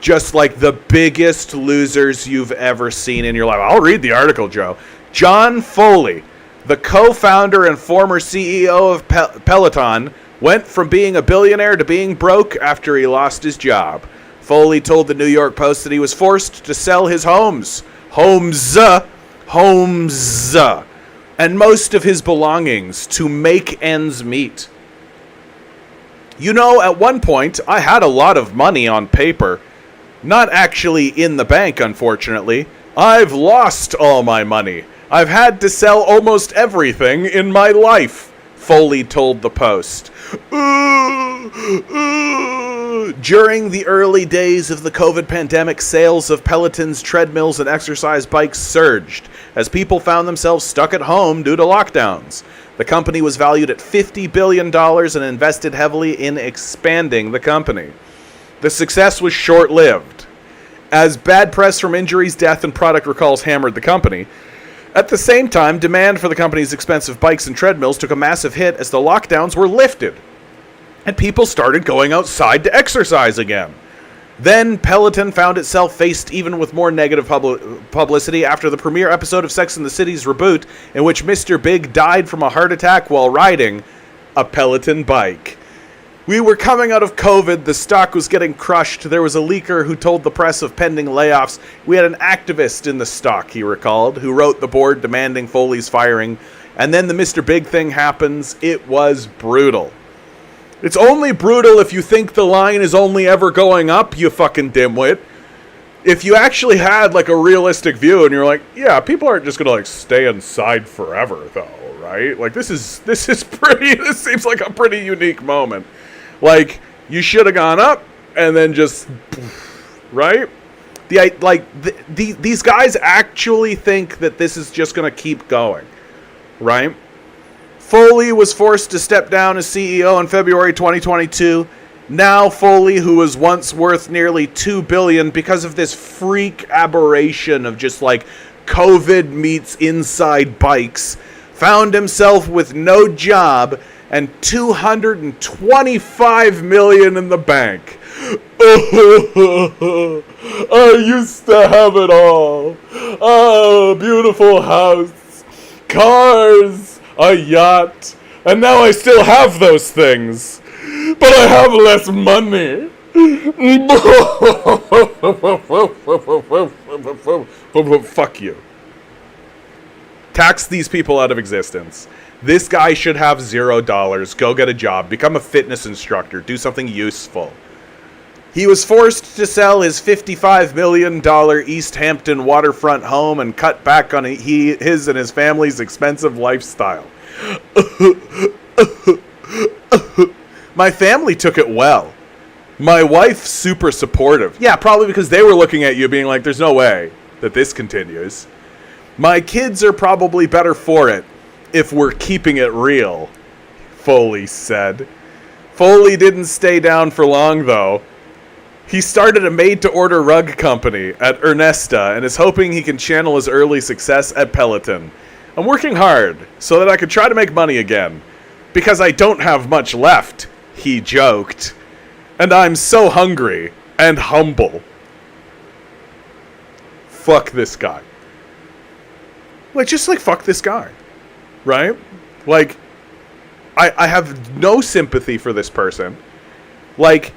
Just like the biggest losers you've ever seen in your life. I'll read the article, Joe. John Foley, the co-founder and former CEO of Peloton, went from being a billionaire to being broke after he lost his job. Foley told the New York Post that he was forced to sell his homes, and most of his belongings to make ends meet. You know, at one point, I had a lot of money on paper. Not actually in the bank, unfortunately. I've lost all my money. I've had to sell almost everything in my life, Foley told the Post. During the early days of the COVID pandemic, sales of Peloton's treadmills and exercise bikes surged as people found themselves stuck at home due to lockdowns. The company was valued at $50 billion and invested heavily in expanding the company. The success was short-lived, as bad press from injuries, death, and product recalls hammered the company. At the same time, demand for the company's expensive bikes and treadmills took a massive hit as the lockdowns were lifted, and people started going outside to exercise again. Then Peloton found itself faced even with more negative publicity after the premiere episode of Sex and the City's reboot, in which Mr. Big died from a heart attack while riding a Peloton bike. We were coming out of COVID, the stock was getting crushed, there was a leaker who told the press of pending layoffs, we had an activist in the stock, he recalled, who wrote the board demanding Foley's firing, and then the Mr. Big thing happens. It was brutal. It's only brutal if you think the line is only ever going up, you fucking dimwit. If you actually had like a realistic view and you're like, yeah, people aren't just gonna like stay inside forever though, right? Like this seems like a pretty unique moment. Like, you should have gone up, and then just, right? These guys actually think that this is just going to keep going, right? Foley was forced to step down as CEO in February 2022. Now Foley, who was once worth nearly $2 billion because of this freak aberration of just like COVID meets inside bikes, found himself with no job and $225 million in the bank. I used to have it all. A beautiful house, cars, a yacht, and now I still have those things, but I have less money. Fuck you. Tax these people out of existence. This guy should have $0. Go get a job. Become a fitness instructor. Do something useful. He was forced to sell his $55 million East Hampton waterfront home and cut back on his and his family's expensive lifestyle. My family took it well. My wife's super supportive. Yeah, probably because they were looking at you being like, there's no way that this continues. My kids are probably better for it if we're keeping it real, Foley said. Foley didn't stay down for long, though. He started a made-to-order rug company at Ernesta and is hoping he can channel his early success at Peloton. I'm working hard so that I can try to make money again, because I don't have much left, he joked. And I'm so hungry and humble. Fuck this guy. Like, just, like, fuck this guy. Right? Like, I have no sympathy for this person. Like,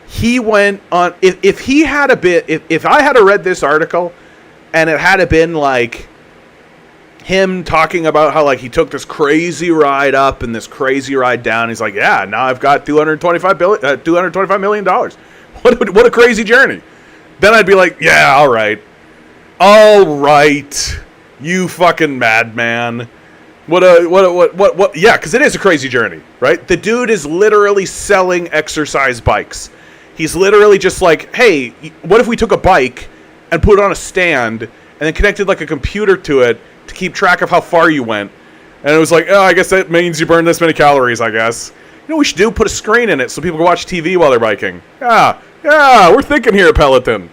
he went on... If he had a bit... If I had read this article, and it had been, like, him talking about how, like, he took this crazy ride up and this crazy ride down. He's like, yeah, now I've got $225 million. What a crazy journey. Then I'd be like, yeah, all right. All right. You fucking madman. What? Yeah, because it is a crazy journey, right? The dude is literally selling exercise bikes. He's literally just like, hey, what if we took a bike and put it on a stand and then connected like a computer to it to keep track of how far you went? And it was like, oh, I guess that means you burn this many calories, I guess. You know what we should do? Put a screen in it so people can watch TV while they're biking. Yeah, we're thinking here at Peloton,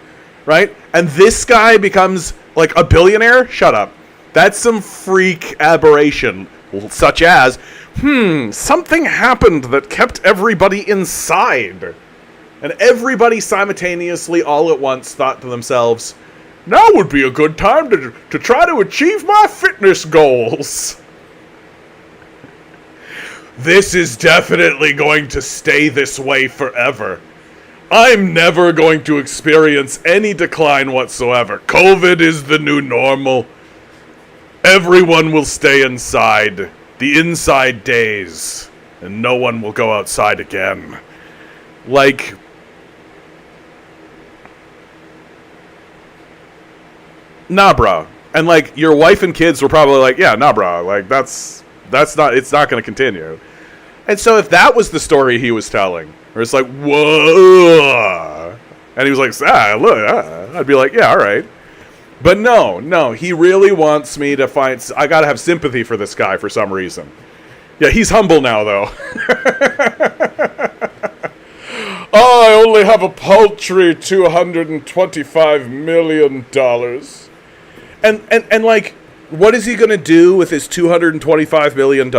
right? And this guy becomes like a billionaire? Shut up. That's some freak aberration, such as, something happened that kept everybody inside. And everybody simultaneously, all at once, thought to themselves, now would be a good time to try to achieve my fitness goals. This is definitely going to stay this way forever. I'm never going to experience any decline whatsoever. COVID is the new normal. Everyone will stay inside. The inside days. And no one will go outside again. Like... Nah, bro. And, like, your wife and kids were probably like, yeah, nah, bro. Like, it's not going to continue. And so if that was the story he was telling, where it's like, whoa, and he was like, I'd be like, yeah, all right. But no, he really wants me to find... I gotta have sympathy for this guy for some reason. Yeah, he's humble now, though. I only have a paltry $225 million. And like, what is he gonna do with his $225 million?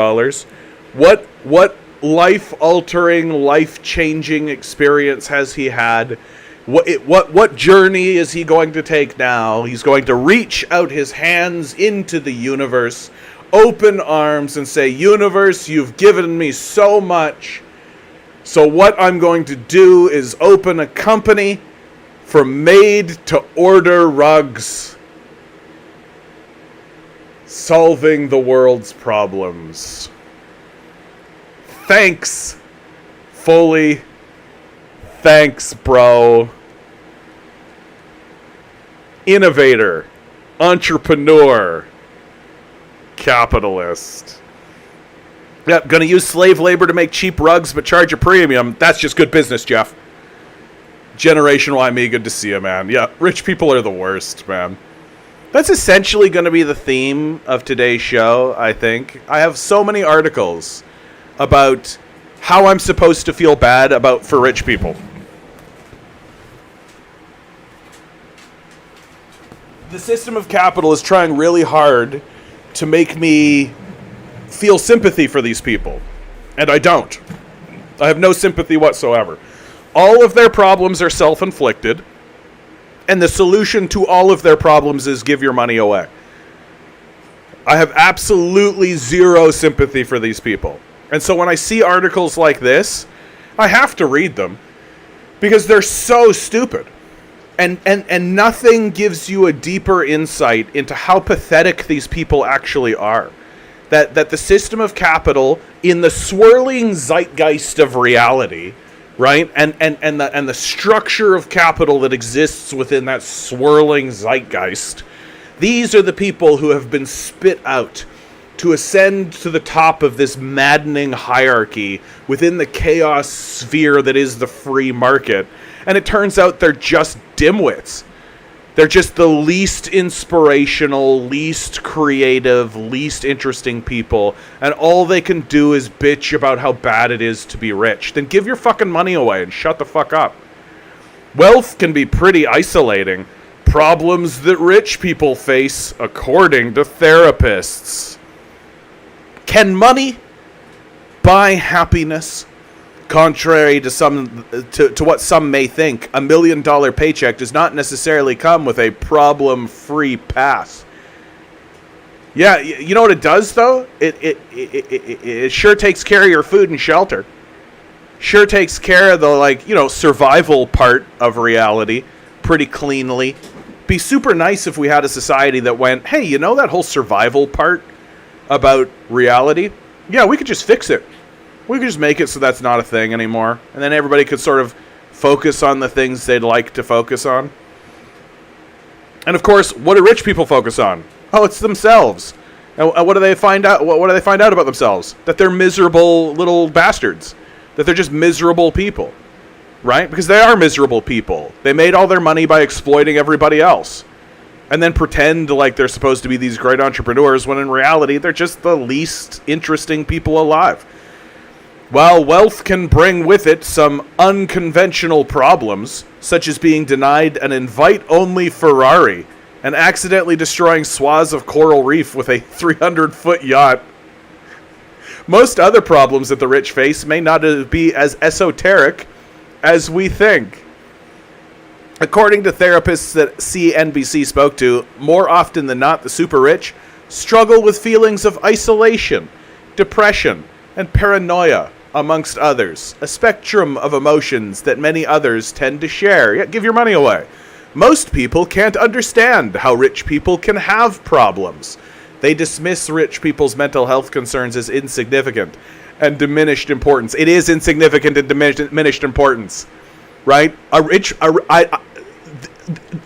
What life-altering, life-changing experience has he had? What journey is he going to take now? He's going to reach out his hands into the universe, open arms, and say, universe, you've given me so much. So what I'm going to do is open a company for made-to-order rugs, solving the world's problems. Thanks, Foley. Thanks, bro. Innovator, entrepreneur, capitalist. Yep, gonna use slave labor to make cheap rugs but charge a premium. That's just good business, Jeff. Generation Y me, good to see you, man. Yeah, rich people are the worst, man. That's essentially gonna be the theme of today's show, I think. I have so many articles about how I'm supposed to feel bad for rich people. The system of capital is trying really hard to make me feel sympathy for these people. And I don't. I have no sympathy whatsoever. All of their problems are self-inflicted. And the solution to all of their problems is give your money away. I have absolutely zero sympathy for these people. And so when I see articles like this, I have to read them. Because they're so stupid. And nothing gives you a deeper insight into how pathetic these people actually are. That the system of capital, in the swirling zeitgeist of reality, right, and the structure of capital that exists within that swirling zeitgeist, these are the people who have been spit out to ascend to the top of this maddening hierarchy within the chaos sphere that is the free market. And it turns out they're just dimwits. They're just the least inspirational, least creative, least interesting people. And all they can do is bitch about how bad it is to be rich. Then give your fucking money away and shut the fuck up. Wealth can be pretty isolating. Problems that rich people face, according to therapists. Can money buy happiness? Contrary to what some may think, $1 million paycheck does not necessarily come with a problem-free pass. Yeah, you know what it does though? It sure takes care of your food and shelter. Sure takes care of the, like, you know, survival part of reality pretty cleanly. Be super nice if we had a society that went, hey, you know that whole survival part about reality? Yeah, we could just fix it. We could just make it so that's not a thing anymore. And then everybody could sort of focus on the things they'd like to focus on. And of course, what do rich people focus on? Oh, it's themselves. And what do they find out? What do they find out about themselves? That they're miserable little bastards. That they're just miserable people. Right? Because they are miserable people. They made all their money by exploiting everybody else. And then pretend like they're supposed to be these great entrepreneurs when in reality they're just the least interesting people alive. While wealth can bring with it some unconventional problems, such as being denied an invite-only Ferrari and accidentally destroying swaths of coral reef with a 300-foot yacht, most other problems that the rich face may not be as esoteric as we think. According to therapists that CNBC spoke to, more often than not, the super rich struggle with feelings of isolation, depression, and paranoia, amongst others. A spectrum of emotions that many others tend to share. Yeah, give your money away. Most people can't understand how rich people can have problems. They dismiss rich people's mental health concerns as insignificant and diminished importance. It is insignificant and diminished importance, right?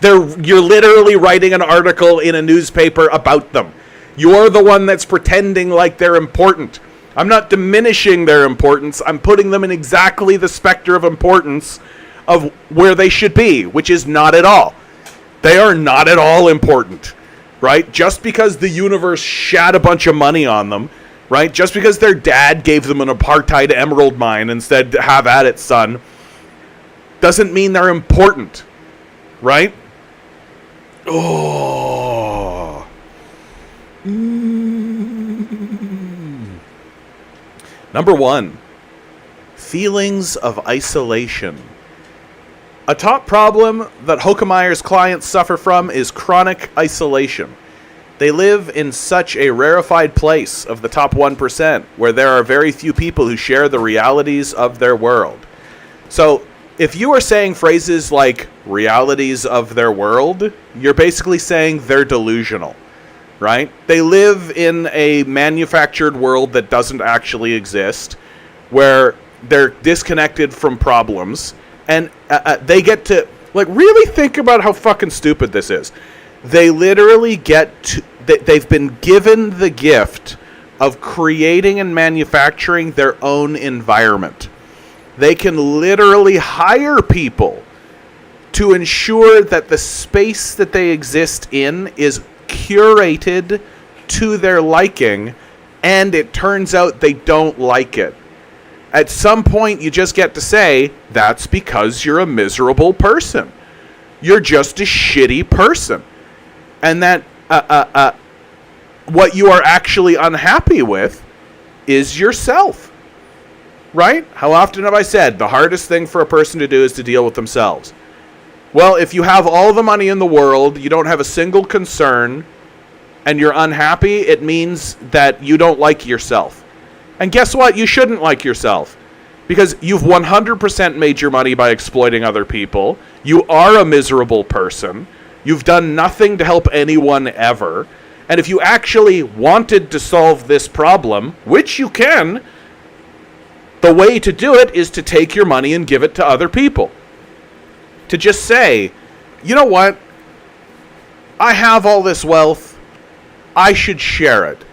You're literally writing an article in a newspaper about them. You're the one that's pretending like they're important. I'm not diminishing their importance. I'm putting them in exactly the specter of importance of where they should be, which is not at all. They are not at all important, right? Just because the universe shat a bunch of money on them, right? Just because their dad gave them an apartheid emerald mine and said, have at it, son, doesn't mean they're important, right? Oh. Number 1, feelings of isolation. A top problem that Hochemeyer's clients suffer from is chronic isolation. They live in such a rarefied place of the top 1% where there are very few people who share the realities of their world. So, if you are saying phrases like realities of their world, you're basically saying they're delusional. Right? They live in a manufactured world that doesn't actually exist, where they're disconnected from problems, and they get to, like, really think about how fucking stupid this is. They literally get to, they've been given the gift of creating and manufacturing their own environment. They can literally hire people to ensure that the space that they exist in is curated to their liking, and it turns out they don't like it. At some point, you just get to say, that's because you're a miserable person. You're just a shitty person. And that what you are actually unhappy with is yourself. Right? How often have I said, the hardest thing for a person to do is to deal with themselves? Well, if you have all the money in the world, you don't have a single concern, and you're unhappy, it means that you don't like yourself. And guess what? You shouldn't like yourself. Because you've 100% made your money by exploiting other people. You are a miserable person. You've done nothing to help anyone ever. And if you actually wanted to solve this problem, which you can, the way to do it is to take your money and give it to other people. To just say, you know what? I have all this wealth. I should share it.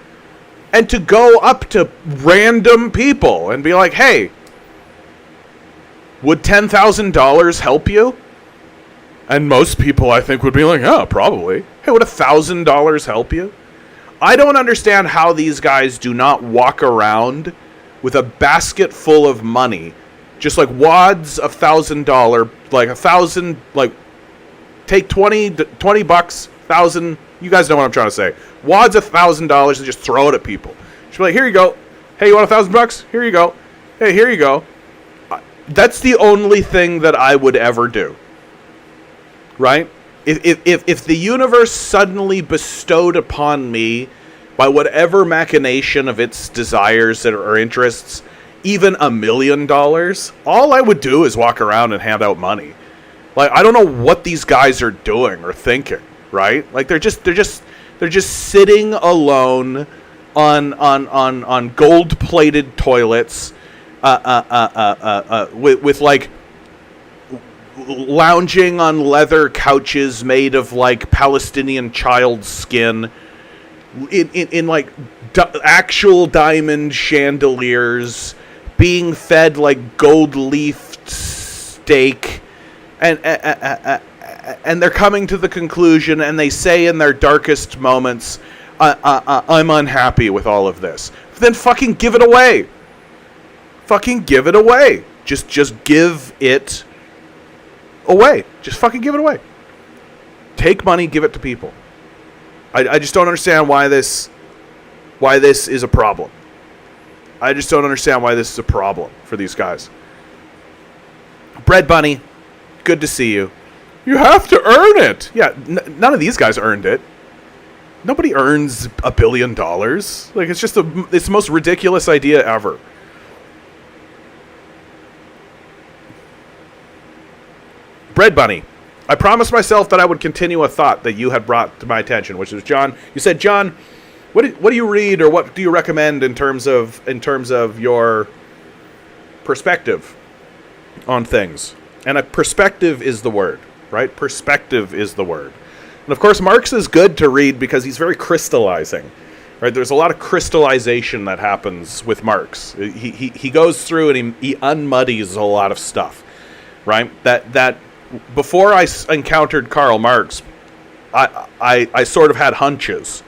And to go up to random people and be like, hey, would $10,000 help you? And most people, I think, would be like, oh, probably. Hey, would $1,000 help you? I don't understand how these guys do not walk around with a basket full of money, just like wads of $1,000, like 1,000, like take 20 bucks, 1,000. You guys know what I'm trying to say. Wads of $1,000 and just throw it at people. Just be like, here you go. Hey, you want $1,000? Here you go. Hey, here you go. That's the only thing that I would ever do. Right? If the universe suddenly bestowed upon me by whatever machination of its desires or interests, even $1 million, all I would do is walk around and hand out money. Like, I don't know what these guys are doing or thinking, right? Like, they're just sitting alone on gold-plated toilets, with like lounging on leather couches made of like Palestinian child skin, in like actual diamond chandeliers, being fed like gold-leafed steak, and they're coming to the conclusion, and they say in their darkest moments, I'm unhappy with all of this. Then fucking give it away. Fucking give it away. Just give it away. Just fucking give it away. Take money, give it to people. I just don't understand why this is a problem. I just don't understand why this is a problem for these guys. Bread Bunny, good to see you. You have to earn it. Yeah, none of these guys earned it. Nobody earns $1 billion. Like, it's just it's the most ridiculous idea ever. Bread Bunny, I promised myself that I would continue a thought that you had brought to my attention, which was, John. You said, John, what do you read or what do you recommend in terms of your perspective on things? And a perspective is the word, right? Perspective is the word. And of course, Marx is good to read because he's very crystallizing, right? There's a lot of crystallization that happens with Marx. He goes through and he unmuddies a lot of stuff, right? That before I encountered Karl Marx, I sort of had hunches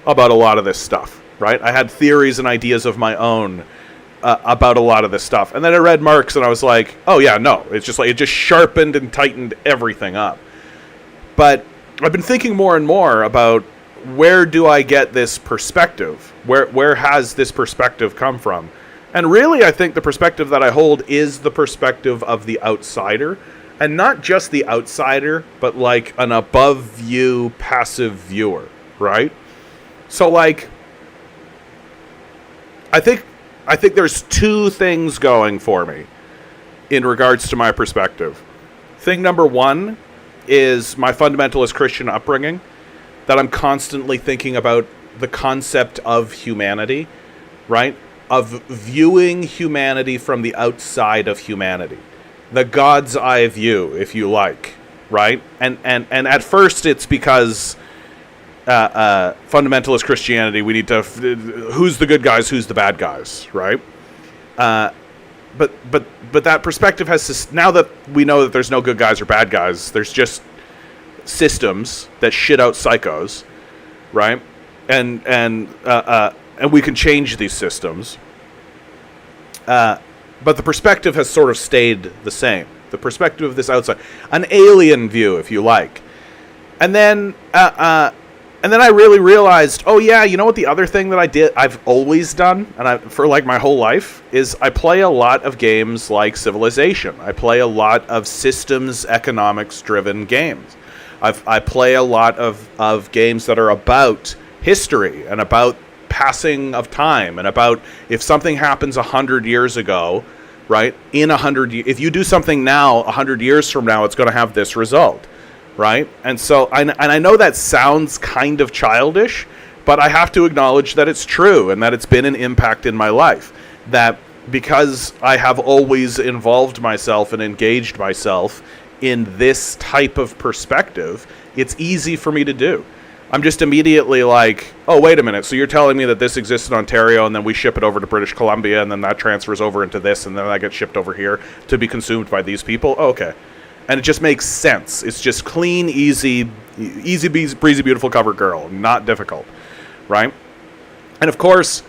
about a lot of this stuff, right? I had theories and ideas of my own about a lot of this stuff. And then I read Marx and I was like, oh yeah, no. It's just like, it just sharpened and tightened everything up. But I've been thinking more and more about, where do I get this perspective? Where has this perspective come from? And really, I think the perspective that I hold is the perspective of the outsider. And not just the outsider, but like an above-view, passive viewer, right? So, like, I think there's two things going for me in regards to my perspective. Thing number one is my fundamentalist Christian upbringing, that I'm constantly thinking about the concept of humanity, right? Of viewing humanity from the outside of humanity. The God's eye view, if you like, right? And at first it's because fundamentalist Christianity, we need to, who's the good guys, who's the bad guys, right? But that perspective has, now that we know that there's no good guys or bad guys, there's just systems that shit out psychos, right? And we can change these systems. But the perspective has sort of stayed the same. The perspective of this outside, an alien view, if you like. And then I really realized, oh yeah, you know what? The other thing that I've always done, for like my whole life, is I play a lot of games like Civilization. I play a lot of systems economics driven games. I play a lot of games that are about history and about passing of time, and about if something happens 100 years ago, right? If you do something now, 100 years from now, it's going to have this result, right? And so, I know that sounds kind of childish, but I have to acknowledge that it's true and that it's been an impact in my life. That because I have always involved myself and engaged myself in this type of perspective, it's easy for me to do. I'm just immediately like, oh, wait a minute. So you're telling me that this exists in Ontario and then we ship it over to British Columbia and then that transfers over into this and then that gets shipped over here to be consumed by these people? Oh, okay. And it just makes sense. It's just clean, easy, breezy, beautiful cover girl. Not difficult, right? And of course,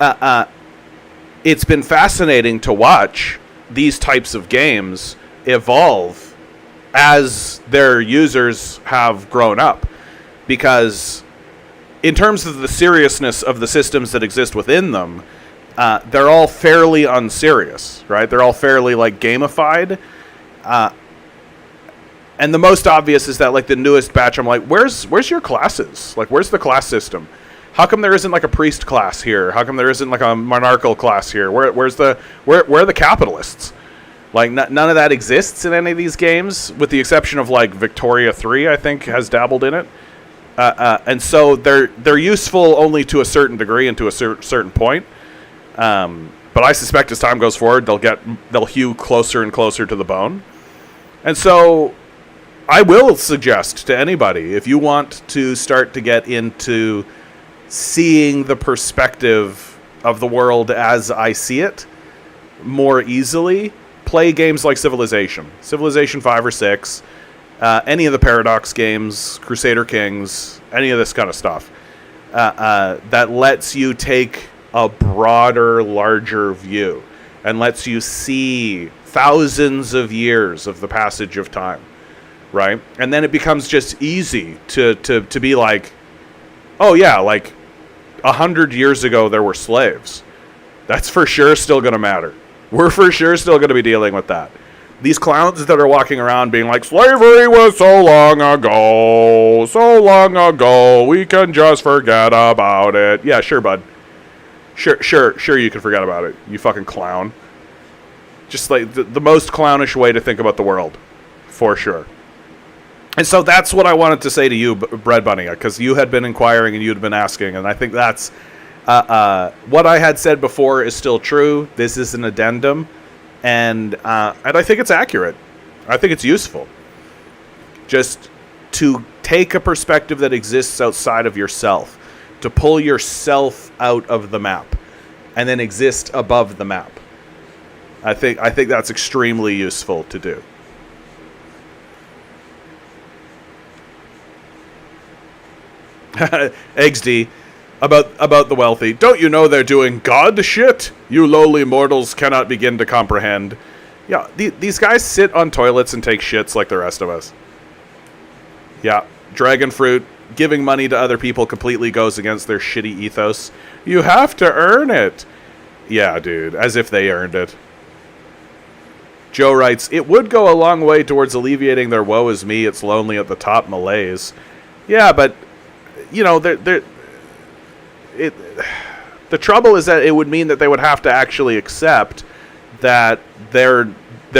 it's been fascinating to watch these types of games evolve as their users have grown up. Because in terms of the seriousness of the systems that exist within them, they're all fairly unserious, right? They're all fairly, like, gamified. And the most obvious is that, like, the newest batch, I'm like, where's your classes? Like, where's the class system? How come there isn't like a priest class here? How come there isn't like a monarchical class here? Where are the capitalists? Like none of that exists in any of these games, with the exception of like Victoria 3, I think, has dabbled in it. And so they're useful only to a certain degree and to a certain point. But I suspect as time goes forward, they'll hew closer and closer to the bone. And so I will suggest to anybody, if you want to start to get into seeing the perspective of the world as I see it more easily, play games like Civilization 5 or 6, any of the Paradox games, Crusader Kings, any of this kind of stuff, that lets you take a broader, larger view and lets you see thousands of years of the passage of time, right? And then it becomes just easy to be like, oh yeah, like 100 years ago there were slaves. That's for sure still going to matter. We're for sure still going to be dealing with that. These clowns that are walking around being like, slavery was so long ago, we can just forget about it. Yeah, sure, bud. Sure, you can forget about it, you fucking clown. Just like the most clownish way to think about the world, for sure. And so that's what I wanted to say to you, Bread Bunny, because you had been inquiring and you had been asking, and I think that's what I had said before is still true. This is an addendum, and I think it's accurate. I think it's useful. Just to take a perspective that exists outside of yourself, to pull yourself out of the map, and then exist above the map. I think that's extremely useful to do. XD, about the wealthy. Don't you know they're doing God shit? You lowly mortals cannot begin to comprehend. Yeah, these guys sit on toilets and take shits like the rest of us. Yeah, dragon fruit, giving money to other people completely goes against their shitty ethos. You have to earn it. Yeah, dude, as if they earned it. Joe writes, it would go a long way towards alleviating their woe is me, it's lonely at the top malaise. Yeah, but you know, the trouble is that it would mean that they would have to actually accept that they're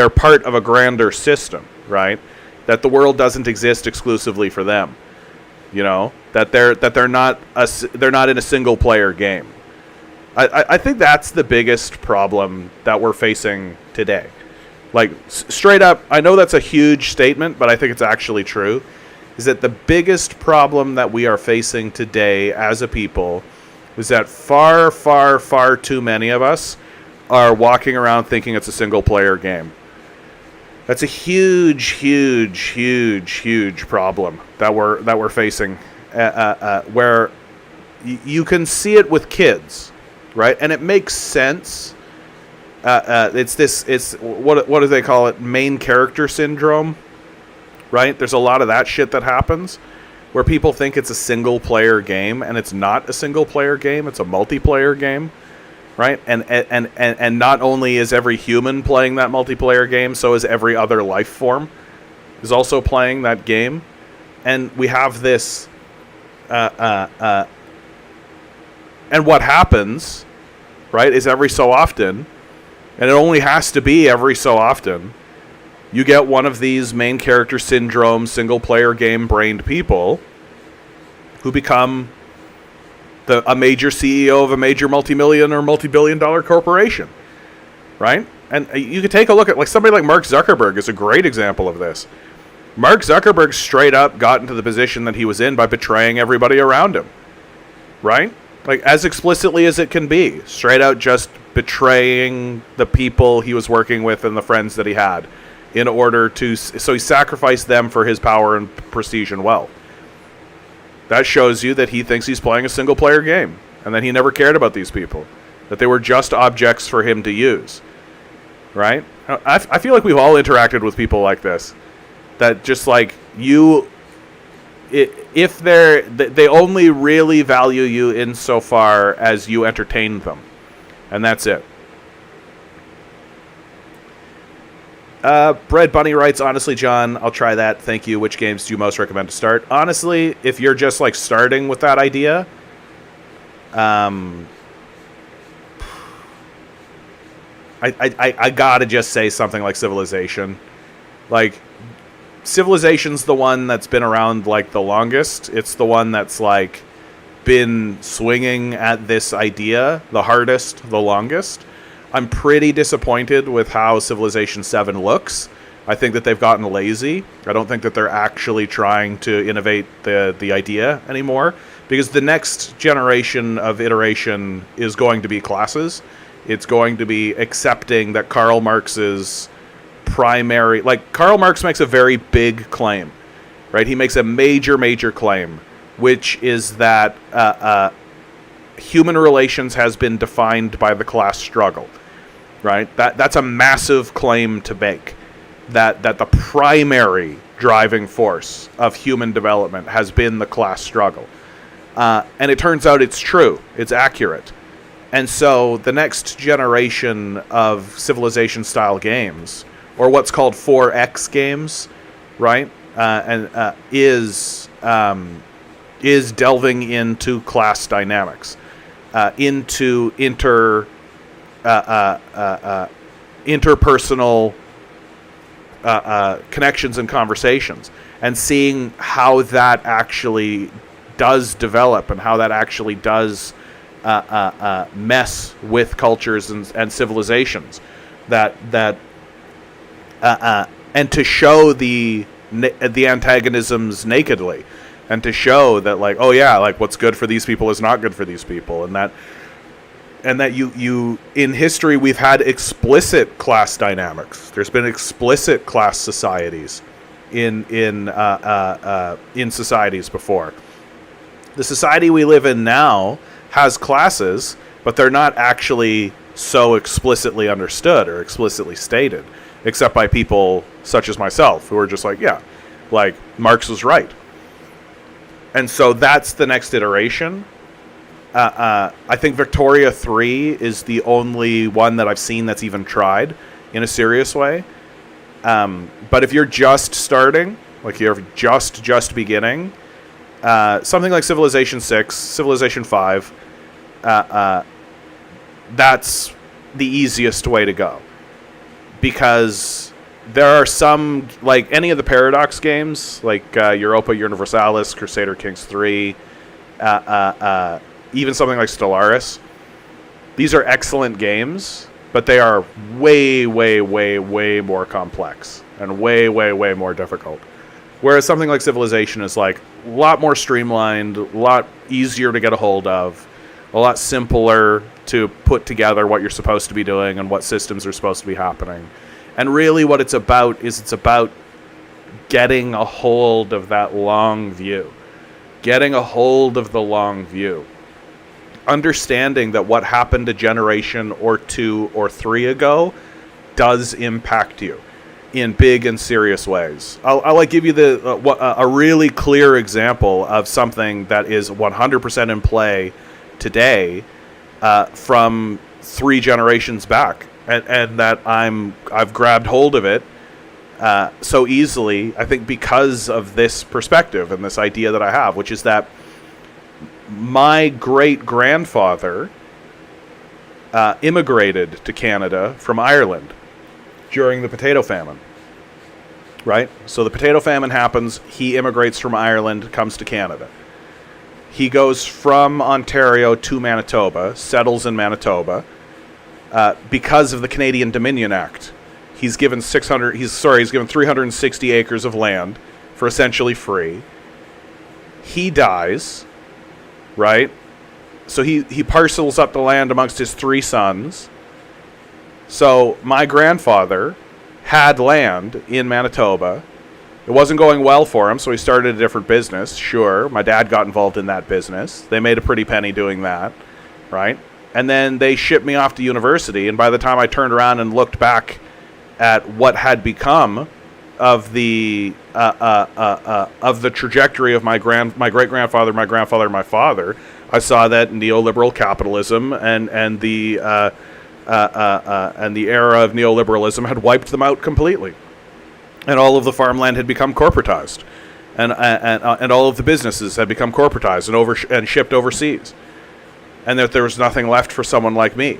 part of a grander system, right? That the world doesn't exist exclusively for them. You know, that they're not in a single player game. I think that's the biggest problem that we're facing today. Like straight up, I know that's a huge statement, but I think it's actually true. Is that the biggest problem that we are facing today as a people is that far, far, far too many of us are walking around thinking it's a single-player game. That's a huge, huge, huge, huge problem that we're facing, where you can see it with kids, right? And it makes sense. It's what do they call it? Main character syndrome. Right? There's a lot of that shit that happens where people think it's a single-player game, and it's not a single-player game. It's a multiplayer game, right? And not only is every human playing that multiplayer game, so is every other life form is also playing that game. And we have this... and what happens, right, is every so often, and it only has to be every so often, you get one of these main character syndrome, single-player game-brained people who become a major CEO of a major multi-million or multi-billion-dollar corporation, right? And you could take a look at, like, somebody like Mark Zuckerberg is a great example of this. Mark Zuckerberg straight up got into the position that he was in by betraying everybody around him, right? Like, as explicitly as it can be. Straight out just betraying the people he was working with and the friends that he had. In order to, so he sacrificed them for his power and prestige and wealth. That shows you that he thinks he's playing a single player game, and that he never cared about these people, that they were just objects for him to use, right? I feel like we've all interacted with people like this, that just like if they only really value you insofar as you entertain them, and that's it. Bread Bunny writes, honestly, John, I'll try that. Thank you. Which games do you most recommend to start? Honestly, if you're just like starting with that idea, Um, I gotta just say something like Civilization. Like, Civilization's the one that's been around, like, the longest. It's the one that's, like, been swinging at this idea the hardest, the longest. I'm pretty disappointed with how Civilization 7 looks. I think that they've gotten lazy. I don't think that they're actually trying to innovate the idea anymore, because the next generation of iteration is going to be classes. It's going to be accepting that Karl Marx's primary... Like, Karl Marx makes a very big claim, right? He makes a major, major claim, which is that human relations has been defined by the class struggle, right? That's a massive claim to make. That the primary driving force of human development has been the class struggle. And it turns out it's true. It's accurate. And so the next generation of Civilization-style games, or what's called 4X games, right, is delving into class dynamics, into interpersonal connections and conversations, and seeing how that actually does develop and how that actually does mess with cultures and civilizations, and to show the antagonisms nakedly, and to show that, like, oh yeah, like, what's good for these people is not good for these people, and that you in history we've had explicit class dynamics. There's been explicit class societies in societies before. The society we live in now has classes, but they're not actually so explicitly understood or explicitly stated, except by people such as myself, who are just like, yeah, like, Marx was right. And so that's the next iteration. I think Victoria 3 is the only one that I've seen that's even tried in a serious way. But if you're just starting, like, you're just beginning, something like Civilization 6, Civilization 5, that's the easiest way to go. Because there are some, like any of the Paradox games, like Europa Universalis, Crusader Kings 3, even something like Stellaris. These are excellent games, but they are way, way, way, way more complex and way, way, way more difficult. Whereas something like Civilization is, like, a lot more streamlined, a lot easier to get a hold of, a lot simpler to put together what you're supposed to be doing and what systems are supposed to be happening. And really what it's about is it's about getting a hold of that long view. Getting a hold of the long view. Understanding that what happened a generation or 2 or 3 ago does impact you in big and serious ways. I'll like give you a really clear example of something that is 100% in play today from 3 generations back, and that I've grabbed hold of it so easily, I think, because of this perspective and this idea that I have, which is that my great-grandfather immigrated to Canada from Ireland during the potato famine, right? So the potato famine happens, he immigrates from Ireland, comes to Canada. He goes from Ontario to Manitoba, settles in Manitoba, because of the Canadian Dominion Act. He's given 360 acres of land for essentially free. He dies, right? So he parcels up the land amongst his 3 sons. So my grandfather had land in Manitoba. It wasn't going well for him, so he started a different business. Sure, my dad got involved in that business. They made a pretty penny doing that, right? And then they shipped me off to university, and by the time I turned around and looked back at what had become of the trajectory of my great-grandfather, my grandfather, and my father, I saw that neoliberal capitalism and the era of neoliberalism had wiped them out completely, and all of the farmland had become corporatized, and all of the businesses had become corporatized and shipped overseas. and that there was nothing left for someone like me.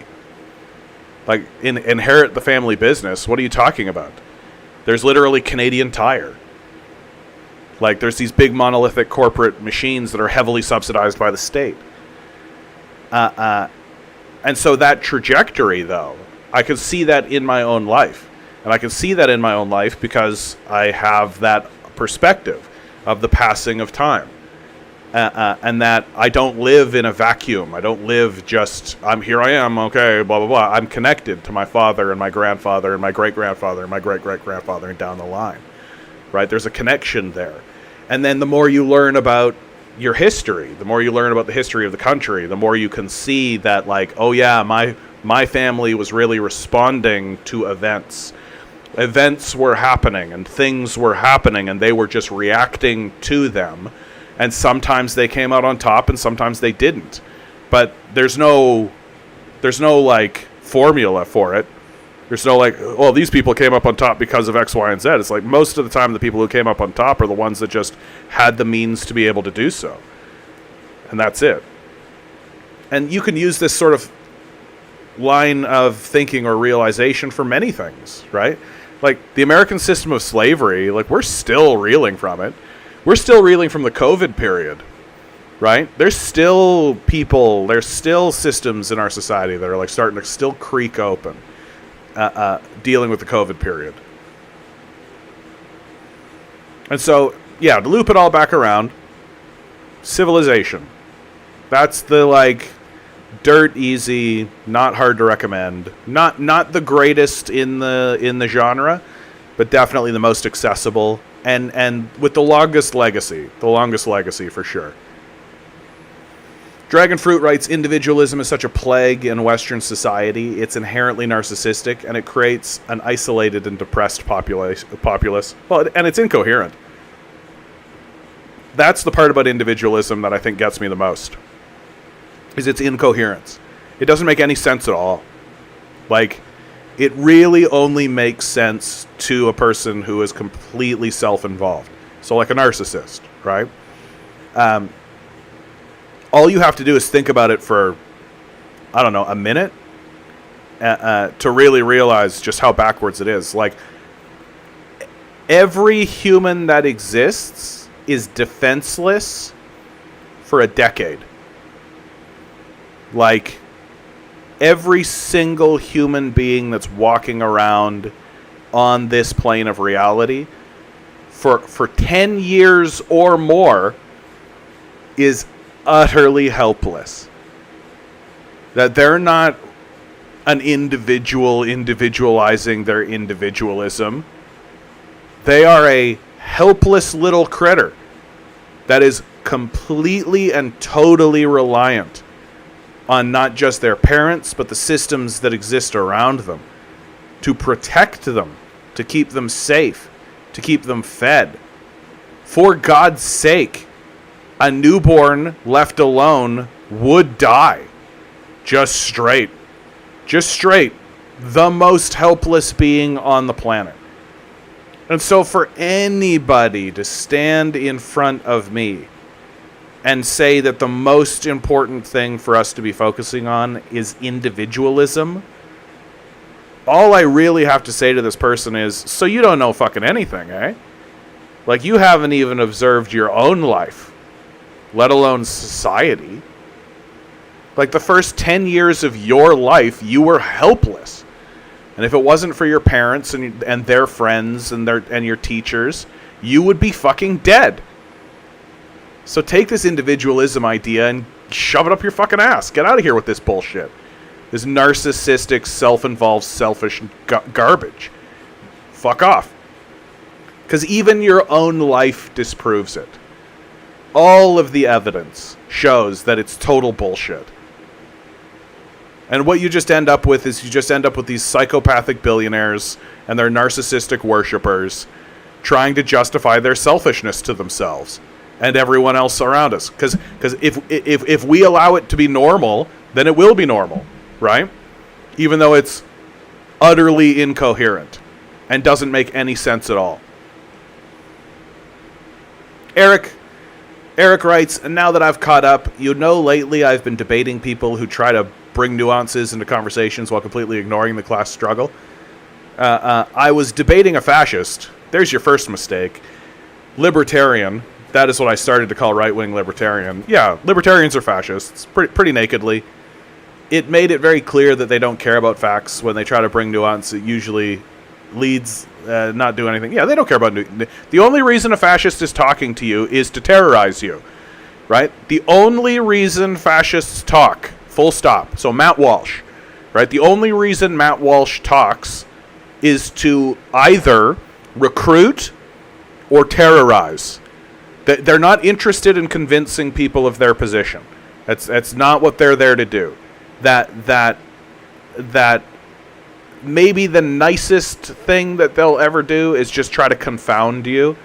Like, inherit the family business. What are you talking about? There's literally Canadian Tire. Like, there's these big monolithic corporate machines that are heavily subsidized by the state. And so that trajectory, though, I could see that in my own life. And I can see that in my own life because I have that perspective of the passing of time. And that I don't live in a vacuum. I don't live just, here I am, okay, blah, blah, blah. I'm connected to my father and my grandfather and my great-grandfather and my great-great-grandfather and down the line, right? There's a connection there. And then the more you learn about your history, the more you learn about the history of the country, the more you can see that, like, oh yeah, my family was really responding to events. Events were happening and things were happening and they were just reacting to them. And sometimes they came out on top and sometimes they didn't. But there's no like formula for it. There's no like, well, these people came up on top because of X, Y, and Z. It's like most of the time the people who came up on top are the ones that just had the means to be able to do so. And that's it. And you can use this sort of line of thinking or realization for many things, right? Like the American system of slavery, like we're still reeling from it. We're still reeling from the COVID period, right? There's still people, there's still systems in our society that are like starting to still creak open, dealing with the COVID period. And so, yeah, to loop it all back around, civilization. That's the like dirt easy, not hard to recommend. Not the greatest in the genre, but definitely the most accessible. And with the longest legacy for sure. Dragonfruit writes, individualism is such a plague in Western society. It's inherently narcissistic, and it creates an isolated and depressed populace. Well, and it's incoherent. That's the part about individualism that I think gets me the most, is its incoherence. It doesn't make any sense at all. Like, it really only makes sense to a person who is completely self-involved. So like a narcissist, right? All you have to do is think about it for, I don't know, a minute to really realize just how backwards it is. Like, every human that exists is defenseless for a decade. Like, every single human being that's walking around on this plane of reality for 10 years or more is utterly helpless. That they're not an individual individualizing their individualism. They are a helpless little critter that is completely and totally reliant on not just their parents, but the systems that exist around them to protect them, to keep them safe, to keep them fed. For God's sake, a newborn left alone would die. Just straight. The most helpless being on the planet. And so for anybody to stand in front of me and say that the most important thing for us to be focusing on is individualism, all I really have to say to this person is, so you don't know fucking anything, eh? Like, you haven't even observed your own life, let alone society. Like, the first 10 years of your life, you were helpless. And if it wasn't for your parents and their friends and your teachers, you would be fucking dead. So take this individualism idea and shove it up your fucking ass. Get out of here with this bullshit. This narcissistic, self-involved, selfish garbage. Fuck off. Because even your own life disproves it. All of the evidence shows that it's total bullshit. And what you just end up with is these psychopathic billionaires and their narcissistic worshippers trying to justify their selfishness to themselves and everyone else around us. Because if we allow it to be normal, then it will be normal, right? Even though it's utterly incoherent and doesn't make any sense at all. Eric, Eric writes, and now that I've caught up, lately I've been debating people who try to bring nuances into conversations while completely ignoring the class struggle. I was debating a fascist. There's your first mistake. Libertarian. That is what I started to call right-wing libertarian. Yeah, libertarians are fascists, pretty nakedly. It made it very clear that they don't care about facts. When they try to bring nuance, it usually leads not do anything. Yeah, they don't care about the only reason a fascist is talking to you is to terrorize you, right? The only reason fascists talk, full stop. So Matt Walsh, right? The only reason Matt Walsh talks is to either recruit or terrorize. They're not interested in convincing people of their position. That's not what they're there to do. That maybe the nicest thing that they'll ever do is just try to confound you,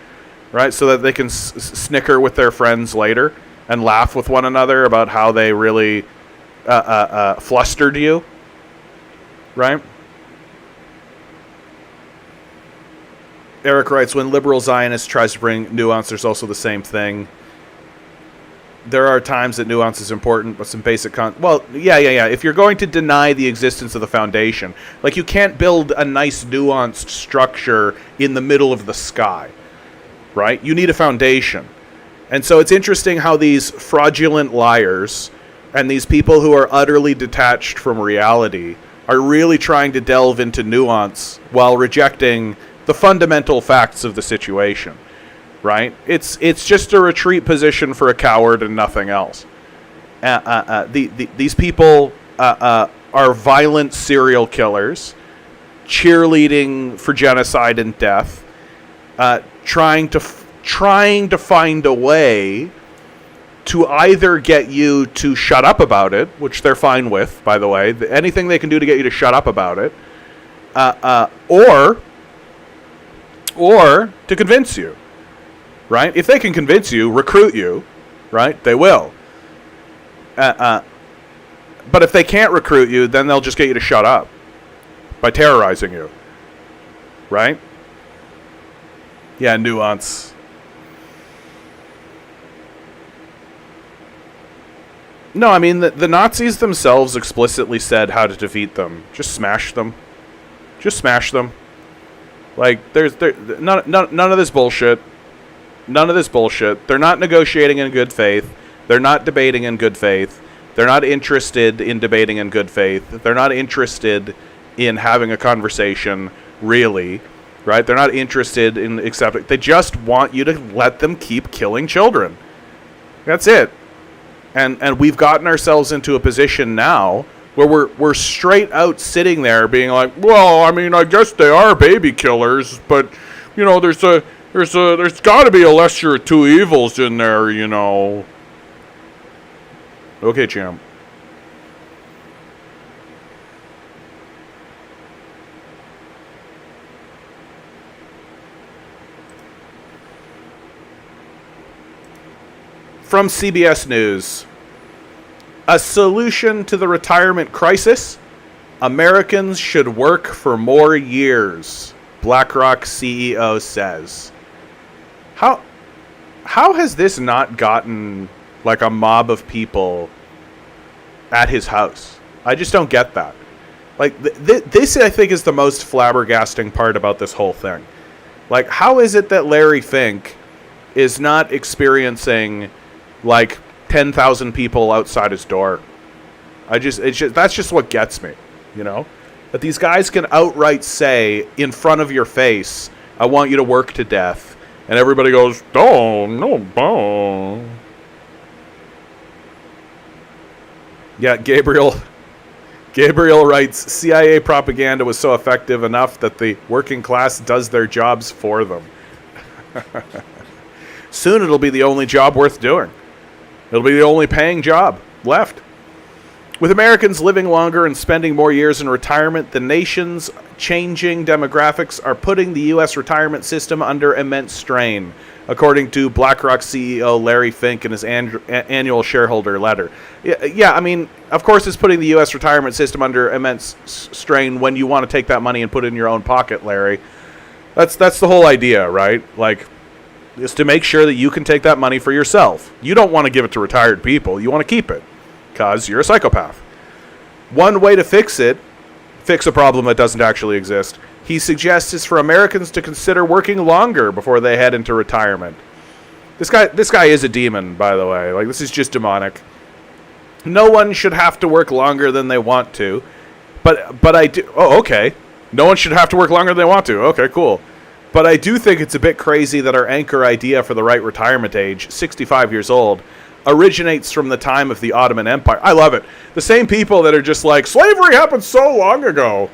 right? So that they can snicker with their friends later and laugh with one another about how they really flustered you, right? Eric writes, when liberal Zionist tries to bring nuance, there's also the same thing. There are times that nuance is important, but some basic yeah. If you're going to deny the existence of the foundation, like you can't build a nice nuanced structure in the middle of the sky, right? You need a foundation. And so it's interesting how these fraudulent liars and these people who are utterly detached from reality are really trying to delve into nuance while rejecting the fundamental facts of the situation, right? It's just a retreat position for a coward and nothing else. These people are violent serial killers, cheerleading for genocide and death, trying to find a way to either get you to shut up about it, which they're fine with, by the way, anything they can do to get you to shut up about it, or to convince you, right? If they can convince you, recruit you, right? They will. But if they can't recruit you, then they'll just get you to shut up by terrorizing you, right? Yeah, nuance. No, I mean, the Nazis themselves explicitly said how to defeat them. Just smash them. Just smash them. Like, none of this bullshit. None of this bullshit. They're not negotiating in good faith. They're not debating in good faith. They're not interested in debating in good faith. They're not interested in having a conversation, really. Right? They're not interested in accepting. They just want you to let them keep killing children. That's it. And we've gotten ourselves into a position now where we're straight out sitting there being like, well, I mean, I guess they are baby killers, but there's got to be a lesser of two evils in there, Okay, champ. From CBS News, a solution to the retirement crisis: Americans should work for more years, BlackRock CEO says. How has this not gotten like a mob of people at his house? I just don't get that. Like this, I think, is the most flabbergasting part about this whole thing. Like, how is it that Larry Fink is not experiencing like 10,000 people outside his door? That's just what gets me, that these guys can outright say in front of your face, I want you to work to death. And everybody goes, oh, no. Yeah, Gabriel writes, CIA propaganda was so effective enough that the working class does their jobs for them. Soon it'll be the only job worth doing. It'll be the only paying job left. With Americans living longer and spending more years in retirement, the nation's changing demographics are putting the U.S. retirement system under immense strain, according to BlackRock CEO Larry Fink in his annual shareholder letter. Yeah, I mean, of course it's putting the U.S. retirement system under immense strain when you want to take that money and put it in your own pocket, Larry. That's the whole idea, right? Like, is to make sure that you can take that money for yourself. You don't want to give it to retired people. You want to keep it because you're a psychopath. One way to fix a problem that doesn't actually exist, he suggests, is for Americans to consider working longer before they head into retirement. This guy is a demon, by the way. Like, this is just demonic. No one should have to work longer than they want to. But I do... Oh, okay. No one should have to work longer than they want to. Okay, cool. But I do think it's a bit crazy that our anchor idea for the right retirement age, 65 years old, originates from the time of the Ottoman Empire. I love it. The same people that are just like, slavery happened so long ago.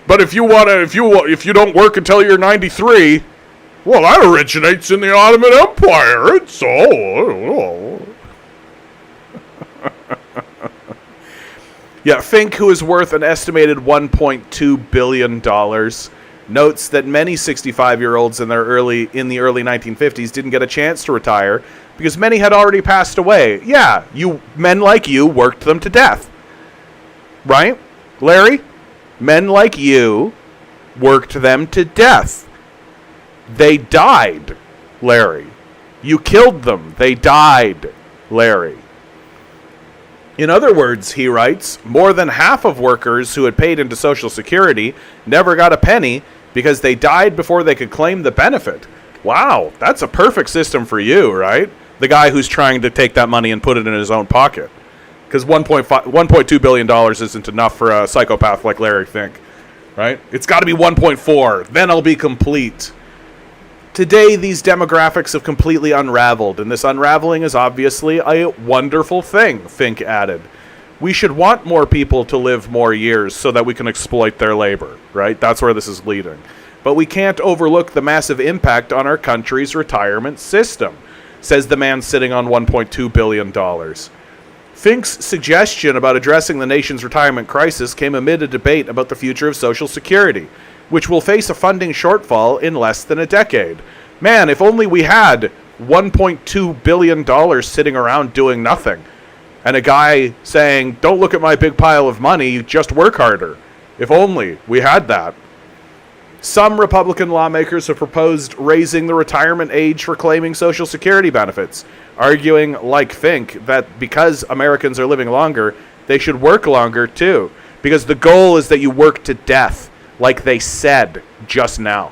But if you don't work until you're 93, well, that originates in the Ottoman Empire. It's so... Yeah, Fink, who is worth an estimated $1.2 billion, notes that many 65-year-olds in the early 1950s didn't get a chance to retire because many had already passed away. Yeah, men like you worked them to death. Right? Larry? Men like you worked them to death. They died, Larry. You killed them. They died, Larry. In other words, he writes, more than half of workers who had paid into Social Security never got a penny because they died before they could claim the benefit. Wow, that's a perfect system for you, right? The guy who's trying to take that money and put it in his own pocket. Because $1.2 billion isn't enough for a psychopath like Larry Fink, right? It's got to be 1.4, then I'll be complete. Today, these demographics have completely unraveled, and this unraveling is obviously a wonderful thing, Fink added. We should want more people to live more years so that we can exploit their labor, right? That's where this is leading. But we can't overlook the massive impact on our country's retirement system, says the man sitting on $1.2 billion. Fink's suggestion about addressing the nation's retirement crisis came amid a debate about the future of Social Security, which will face a funding shortfall in less than a decade. Man, if only we had $1.2 billion sitting around doing nothing. And a guy saying, don't look at my big pile of money, just work harder. If only we had that. Some Republican lawmakers have proposed raising the retirement age for claiming Social Security benefits, arguing, like Fink, that because Americans are living longer, they should work longer too. Because the goal is that you work to death, like they said just now,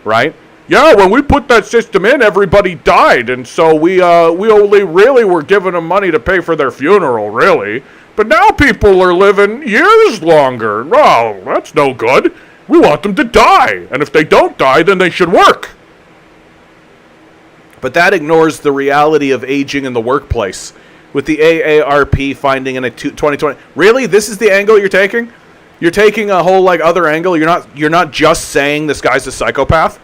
right? Yeah, when we put that system in, everybody died, and so we only really were giving them money to pay for their funeral, really. But now people are living years longer. No, that's no good. We want them to die, and if they don't die, then they should work. But that ignores the reality of aging in the workplace, with the AARP finding in a 2020. Really? This is the angle you're taking? You're taking a whole other angle. You're not just saying this guy's a psychopath.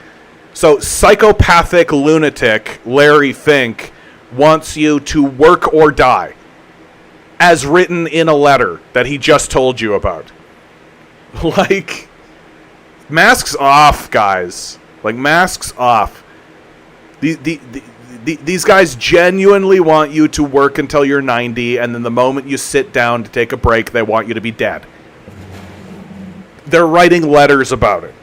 So psychopathic lunatic Larry Fink wants you to work or die, as written in a letter that he just told you about. Masks off, guys. Masks off. These guys genuinely want you to work until you're 90, and then the moment you sit down to take a break, they want you to be dead. They're writing letters about it.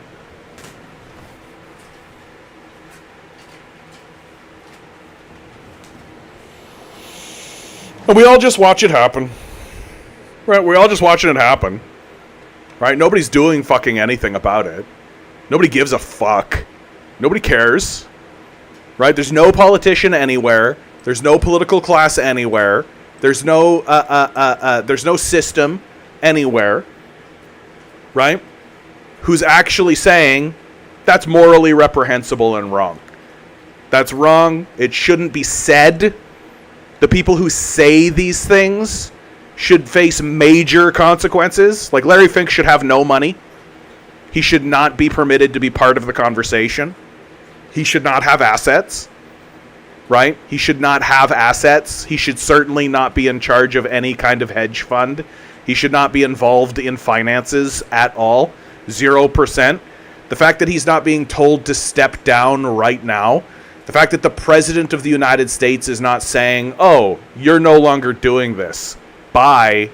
And we all just watch it happen. Right? We're all just watching it happen. Right? Nobody's doing fucking anything about it. Nobody gives a fuck. Nobody cares. Right? There's no politician anywhere. There's no political class anywhere. There's no system anywhere. Right? Who's actually saying that's morally reprehensible and wrong. That's wrong. It shouldn't be said. The people who say these things should face major consequences. Larry Fink should have no money. He should not be permitted to be part of the conversation. He should not have assets. Right? He should not have assets. He should certainly not be in charge of any kind of hedge fund. He should not be involved in finances at all. 0%. The fact that he's not being told to step down right now. The fact that the President of the United States is not saying, oh, you're no longer doing this. Bye.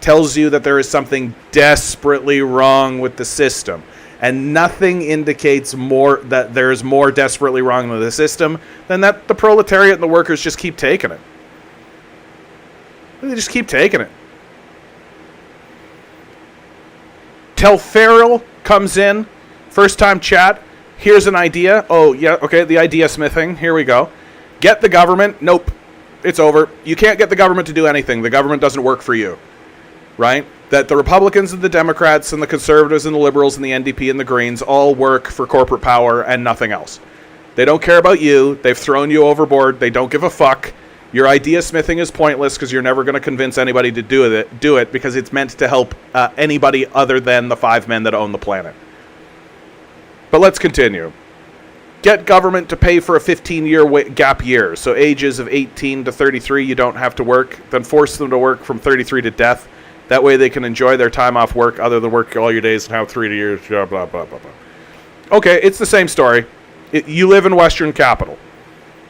Tells you that there is something desperately wrong with the system. And nothing indicates more that there's more desperately wrong with the system than that the proletariat and the workers just keep taking it. They just keep taking it. Telferal comes in, first time chat. Here's an idea. Oh, yeah, okay, the idea smithing. Here we go. Get the government. Nope. It's over. You can't get the government to do anything. The government doesn't work for you. Right? That the Republicans and the Democrats and the Conservatives and the Liberals and the NDP and the Greens all work for corporate power and nothing else. They don't care about you. They've thrown you overboard. They don't give a fuck. Your idea smithing is pointless because you're never going to convince anybody to do it because it's meant to help anybody other than the 5 men that own the planet. But let's continue. Get government to pay for a 15-year gap year. So ages of 18 to 33, you don't have to work. Then force them to work from 33 to death. That way they can enjoy their time off work other than work all your days and have 3 years, blah, blah, blah, blah, blah. Okay, it's the same story. You live in Western capital,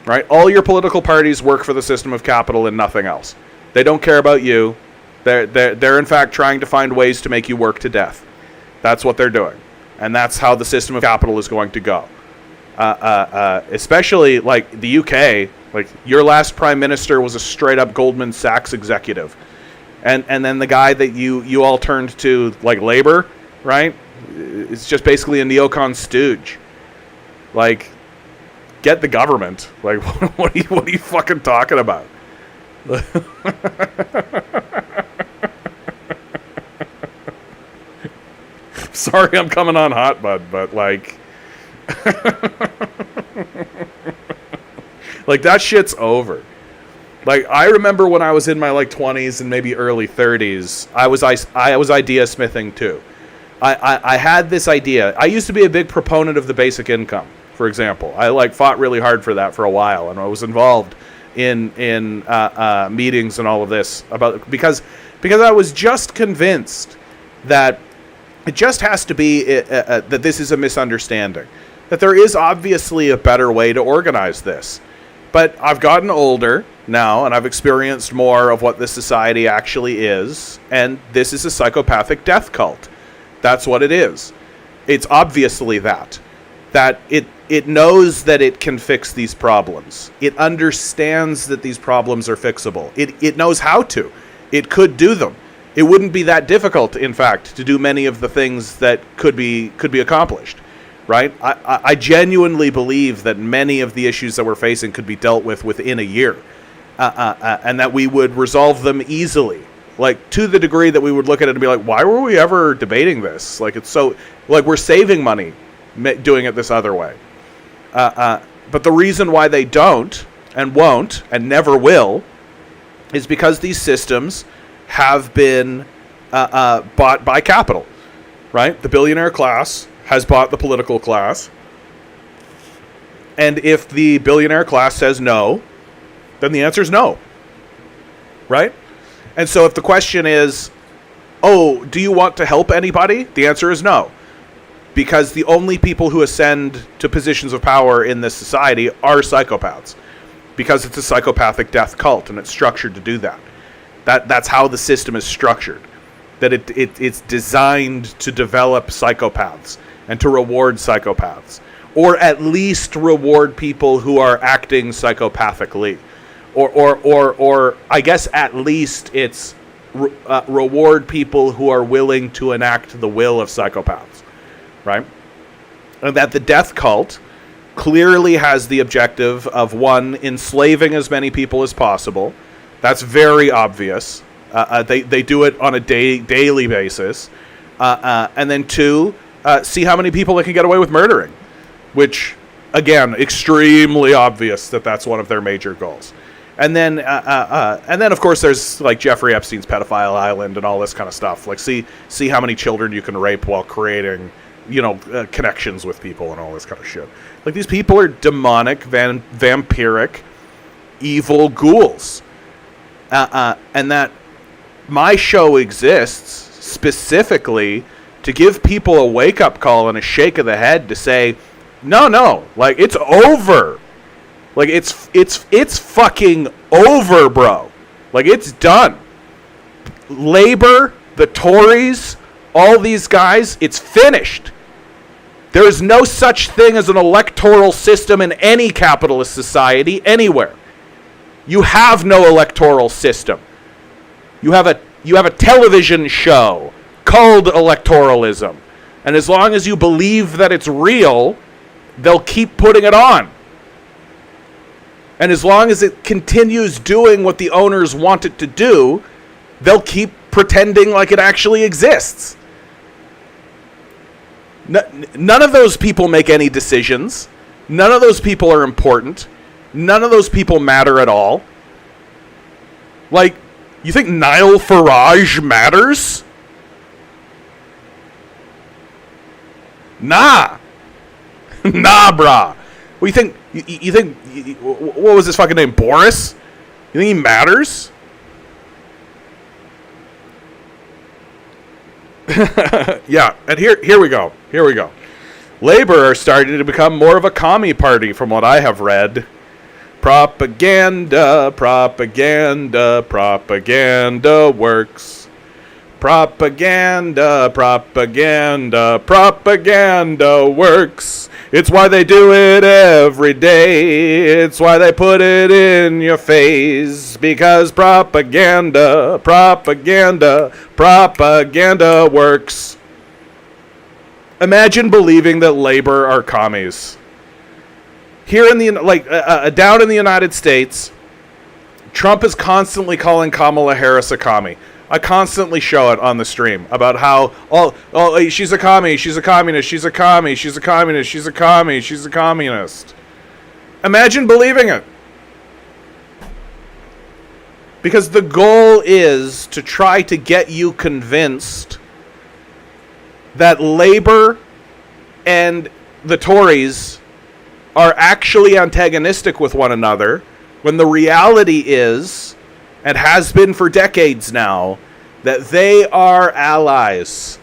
right? All your political parties work for the system of capital and nothing else. They don't care about you. They're in fact trying to find ways to make you work to death. That's what they're doing. And that's how the system of capital is going to go. Especially like the UK, like your last prime minister was a straight up Goldman Sachs executive. And then the guy that you all turned to, like Labour, right? It's just basically a neocon stooge. Like, get the government. Like, what are you fucking talking about? Sorry, I'm coming on hot, bud, but like, like that shit's over. Like, I remember when I was in my, 20s and maybe early 30s, I was idea smithing, too. I had this idea. I used to be a big proponent of the basic income, for example. I, fought really hard for that for a while, and I was involved in meetings and all of this because I was just convinced that it just has to be that this is a misunderstanding, that there is obviously a better way to organize this. But I've gotten older now, and I've experienced more of what this society actually is, and this is a psychopathic death cult. That's what it is. It's obviously that it knows that it can fix these problems. It understands that these problems are fixable. It knows how to. It could do them. It wouldn't be that difficult, in fact, to do many of the things that could be accomplished. Right? I genuinely believe that many of the issues that we're facing could be dealt with within a year, and that we would resolve them easily, to the degree that we would look at it and be like, why were we ever debating this? It's so, we're saving money doing it this other way. But the reason why they don't and won't and never will is because these systems have been bought by capital, right? The billionaire class has bought the political class. And if the billionaire class says no, then the answer is no. Right? And so if the question is, oh, do you want to help anybody? The answer is no. Because the only people who ascend to positions of power in this society are psychopaths. Because it's a psychopathic death cult, and it's structured to do that. That's how the system is structured. That it's designed to develop psychopaths and to reward psychopaths, or at least reward people who are acting psychopathically, or I guess at least it's reward people who are willing to enact the will of psychopaths, right? And that the death cult clearly has the objective of, one, enslaving as many people as possible. That's very obvious. They do it on a daily basis, and then two, see how many people they can get away with murdering, which, again, extremely obvious that that's one of their major goals. And then of course there's Jeffrey Epstein's pedophile island and all this kind of stuff. See how many children you can rape while creating, connections with people and all this kind of shit. These people are demonic, vampiric, evil ghouls, and that my show exists specifically to give people a wake-up call and a shake of the head to say, no, it's over. It's fucking over, bro. It's done. Labor, the Tories, all these guys, it's finished. There is no such thing as an electoral system in any capitalist society anywhere. You have no electoral system. You have a television show called electoralism. And as long as you believe that it's real, they'll keep putting it on. And as long as it continues doing what the owners want it to do, they'll keep pretending like it actually exists. None of those people make any decisions. None of those people are important. None of those people matter at all. Like, you think Nigel Farage matters? Nah. Nah, brah. What do you think? You think, what was his fucking name? Boris? You think he matters? Yeah, and here we go. Here we go. Labor are starting to become more of a commie party from what I have read. Propaganda, propaganda, propaganda works. Propaganda, propaganda, propaganda works. It's why they do it every day. It's why they put it in your face. Because propaganda, propaganda, propaganda works. Imagine believing that labor are commies. Here in the down in the United States, Trump is constantly calling Kamala Harris a commie. I constantly show it on the stream about how she's a commie, she's a communist, she's a commie, she's a communist, she's a commie, she's a communist. Imagine believing it. Because the goal is to try to get you convinced that labor and the Tories are actually antagonistic with one another, when the reality is, and has been for decades now, that they are allies.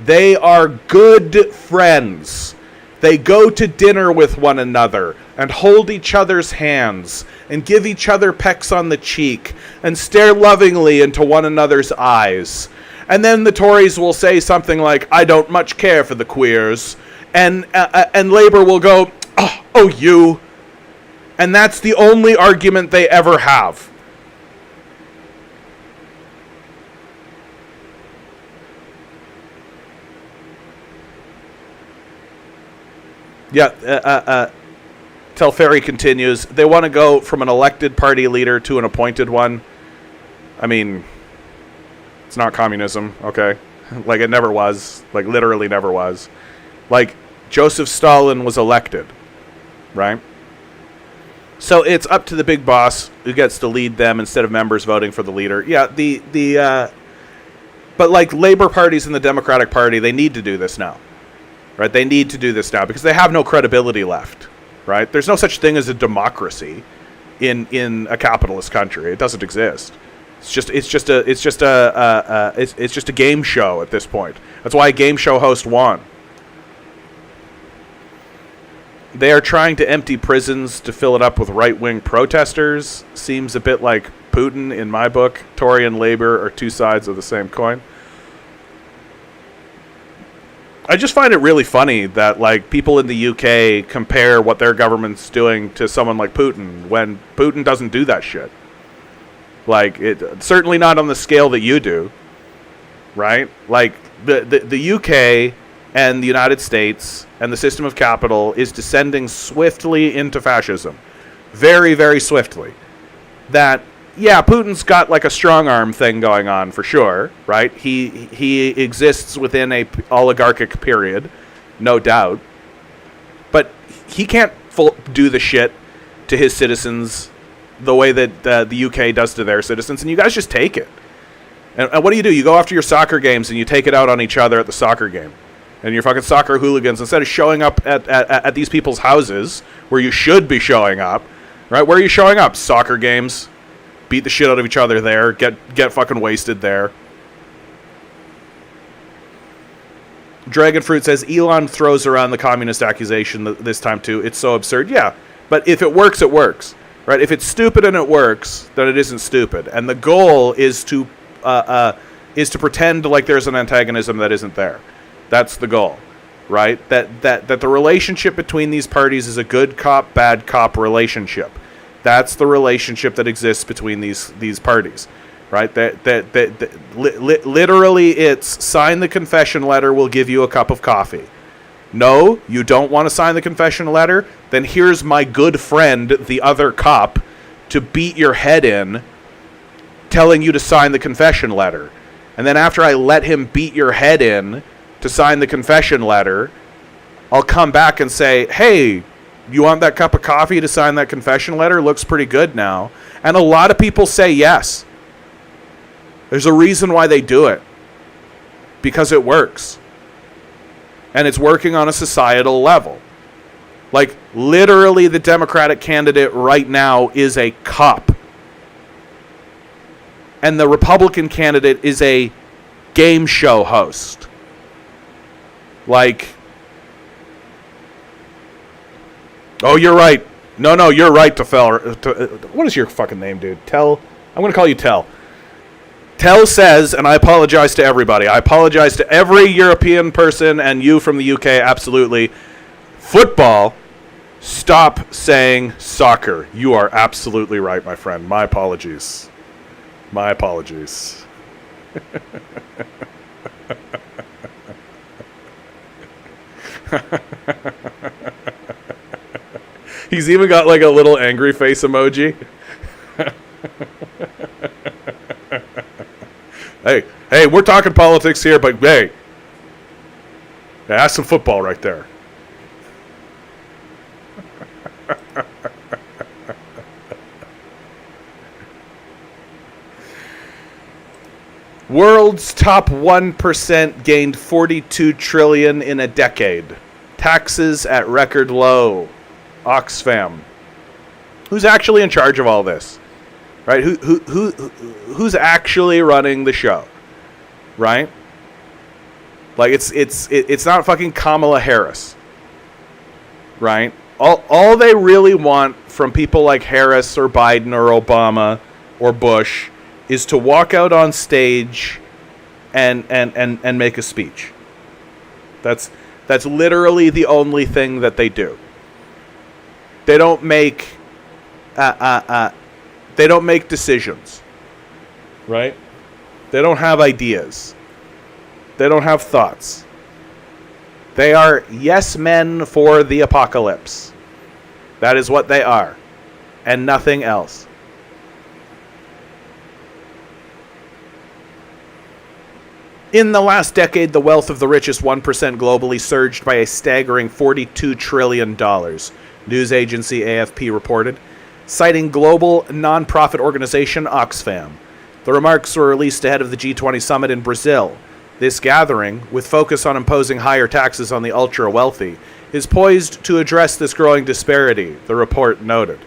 They are good friends. They go to dinner with one another and hold each other's hands and give each other pecks on the cheek and stare lovingly into one another's eyes. And then the Tories will say something like, I don't much care for the queers. And Labor will go, oh, you. And that's the only argument they ever have. Yeah, Telferry continues, they want to go from an elected party leader to an appointed one. I mean, it's not communism, okay? Like, it never was. Like, literally never was. Like, Joseph Stalin was elected, right? So it's up to the big boss who gets to lead them instead of members voting for the leader. Yeah, but like Labor parties and the Democratic Party, they need to do this now, right? They need to do this now because they have no credibility left, right? There's no such thing as a democracy in a capitalist country. It doesn't exist. It's just a game show at this point. That's why a game show host won. They are trying to empty prisons to fill it up with right-wing protesters. Seems a bit like Putin in my book. Tory and Labor are two sides of the same coin. I just find it really funny that like people in the UK compare what their government's doing to someone like Putin when Putin doesn't do that shit. Like, it certainly not on the scale that you do, right? Like, the UK and the United States and the system of capital is descending swiftly into fascism. Very, very swiftly. That, yeah, Putin's got like a strong arm thing going on for sure, right? He exists within a oligarchic period, no doubt. But he can't do the shit to his citizens the way that the UK does to their citizens, and you guys just take it. And what do? You go after your soccer games and you take it out on each other at the soccer game. And you're fucking soccer hooligans, instead of showing up at these people's houses where you should be showing up, right? Where are you showing up? Soccer games. Beat the shit out of each other there. Get fucking wasted there. Dragonfruit says, Elon throws around the communist accusation this time too. It's so absurd. Yeah, but if it works, it works. Right? If it's stupid and it works, then it isn't stupid. And the goal is to pretend like there's an antagonism that isn't there. That's the goal. right? That the relationship between these parties is a good cop, bad cop relationship. That's the relationship that exists between these parties, right? Literally, it's sign the confession letter, we'll give you a cup of coffee. No, you don't want to sign the confession letter? Then here's my good friend, the other cop, to beat your head in, telling you to sign the confession letter. And then after I let him beat your head in to sign the confession letter, I'll come back and say, hey, you want that cup of coffee to sign that confession letter? Looks pretty good now. And a lot of people say yes. There's a reason why they do it. Because it works. And it's working on a societal level. Like, literally, the Democratic candidate right now is a cop. And the Republican candidate is a game show host. Like, oh, you're right. No, you're right, what is your fucking name, dude? I'm going to call you Tell. Tell says, and I apologize to everybody. I apologize to every European person and you from the UK, absolutely. Football, stop saying soccer. You are absolutely right, my friend. My apologies. My apologies. He's even got like a little angry face emoji. Hey, we're talking politics here, but hey, that's some football right there. World's top 1% gained 42 trillion in a decade. Taxes at record low. Oxfam. Who's actually in charge of all this? Right? Who's actually running the show? Right? Like it's not fucking Kamala Harris. Right? All they really want from people like Harris or Biden or Obama or Bush is to walk out on stage and make a speech. That's literally the only thing that they do. They don't make decisions. Right? They don't have ideas. They don't have thoughts. They are yes men for the apocalypse. That is what they are. And nothing else. In the last decade, the wealth of the richest 1% globally surged by a staggering $42 trillion, news agency AFP reported, citing global non-profit organization Oxfam. The remarks were released ahead of the G20 summit in Brazil. This gathering, with focus on imposing higher taxes on the ultra-wealthy, is poised to address this growing disparity, the report noted.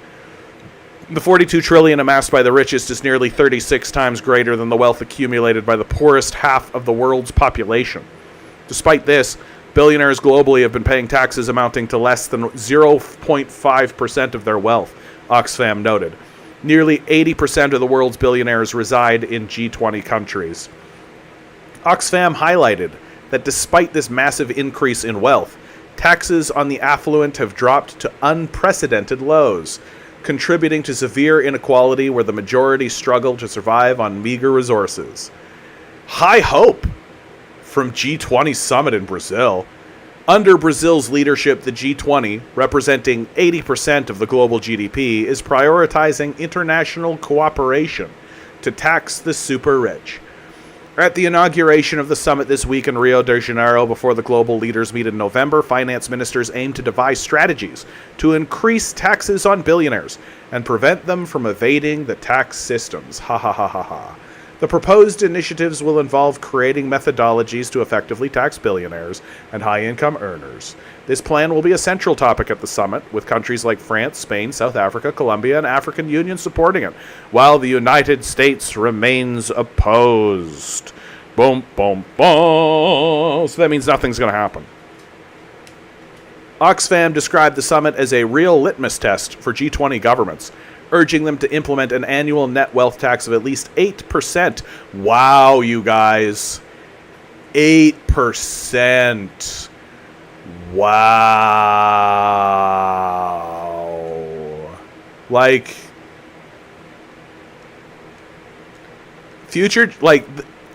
The $42 trillion amassed by the richest is nearly 36 times greater than the wealth accumulated by the poorest half of the world's population. Despite this, billionaires globally have been paying taxes amounting to less than 0.5% of their wealth, Oxfam noted. Nearly 80% of the world's billionaires reside in G20 countries. Oxfam highlighted that despite this massive increase in wealth, taxes on the affluent have dropped to unprecedented lows, contributing to severe inequality where the majority struggle to survive on meager resources. High hope from G20 summit in Brazil. Under Brazil's leadership, the G20, representing 80% of the global GDP, is prioritizing international cooperation to tax the super rich. At the inauguration of the summit this week in Rio de Janeiro, before the global leaders meet in November, finance ministers aim to devise strategies to increase taxes on billionaires and prevent them from evading the tax systems. Ha ha ha ha ha. The proposed initiatives will involve creating methodologies to effectively tax billionaires and high-income earners. This plan will be a central topic at the summit, with countries like France, Spain, South Africa, Colombia, and African Union supporting it, while the United States remains opposed. Boom, boom, boom. So that means nothing's going to happen. Oxfam described the summit as a real litmus test for G20 governments, urging them to implement an annual net wealth tax of at least 8%. Wow, you guys. 8%. Wow. Like, future, like,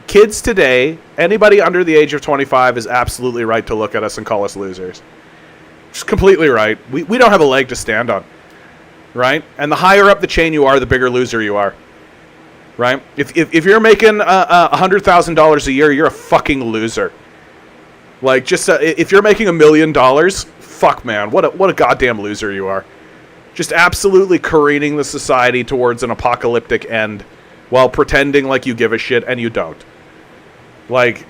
kids today, anybody under the age of 25 is absolutely right to look at us and call us losers. Just completely right. We don't have a leg to stand on, right? And the higher up the chain you are, the bigger loser you are, right? If you're making $100,000 a year, you're a fucking loser. Like, just if you're making $1 million, fuck, man, what a goddamn loser you are. Just absolutely careening the society towards an apocalyptic end while pretending like you give a shit and you don't. Like,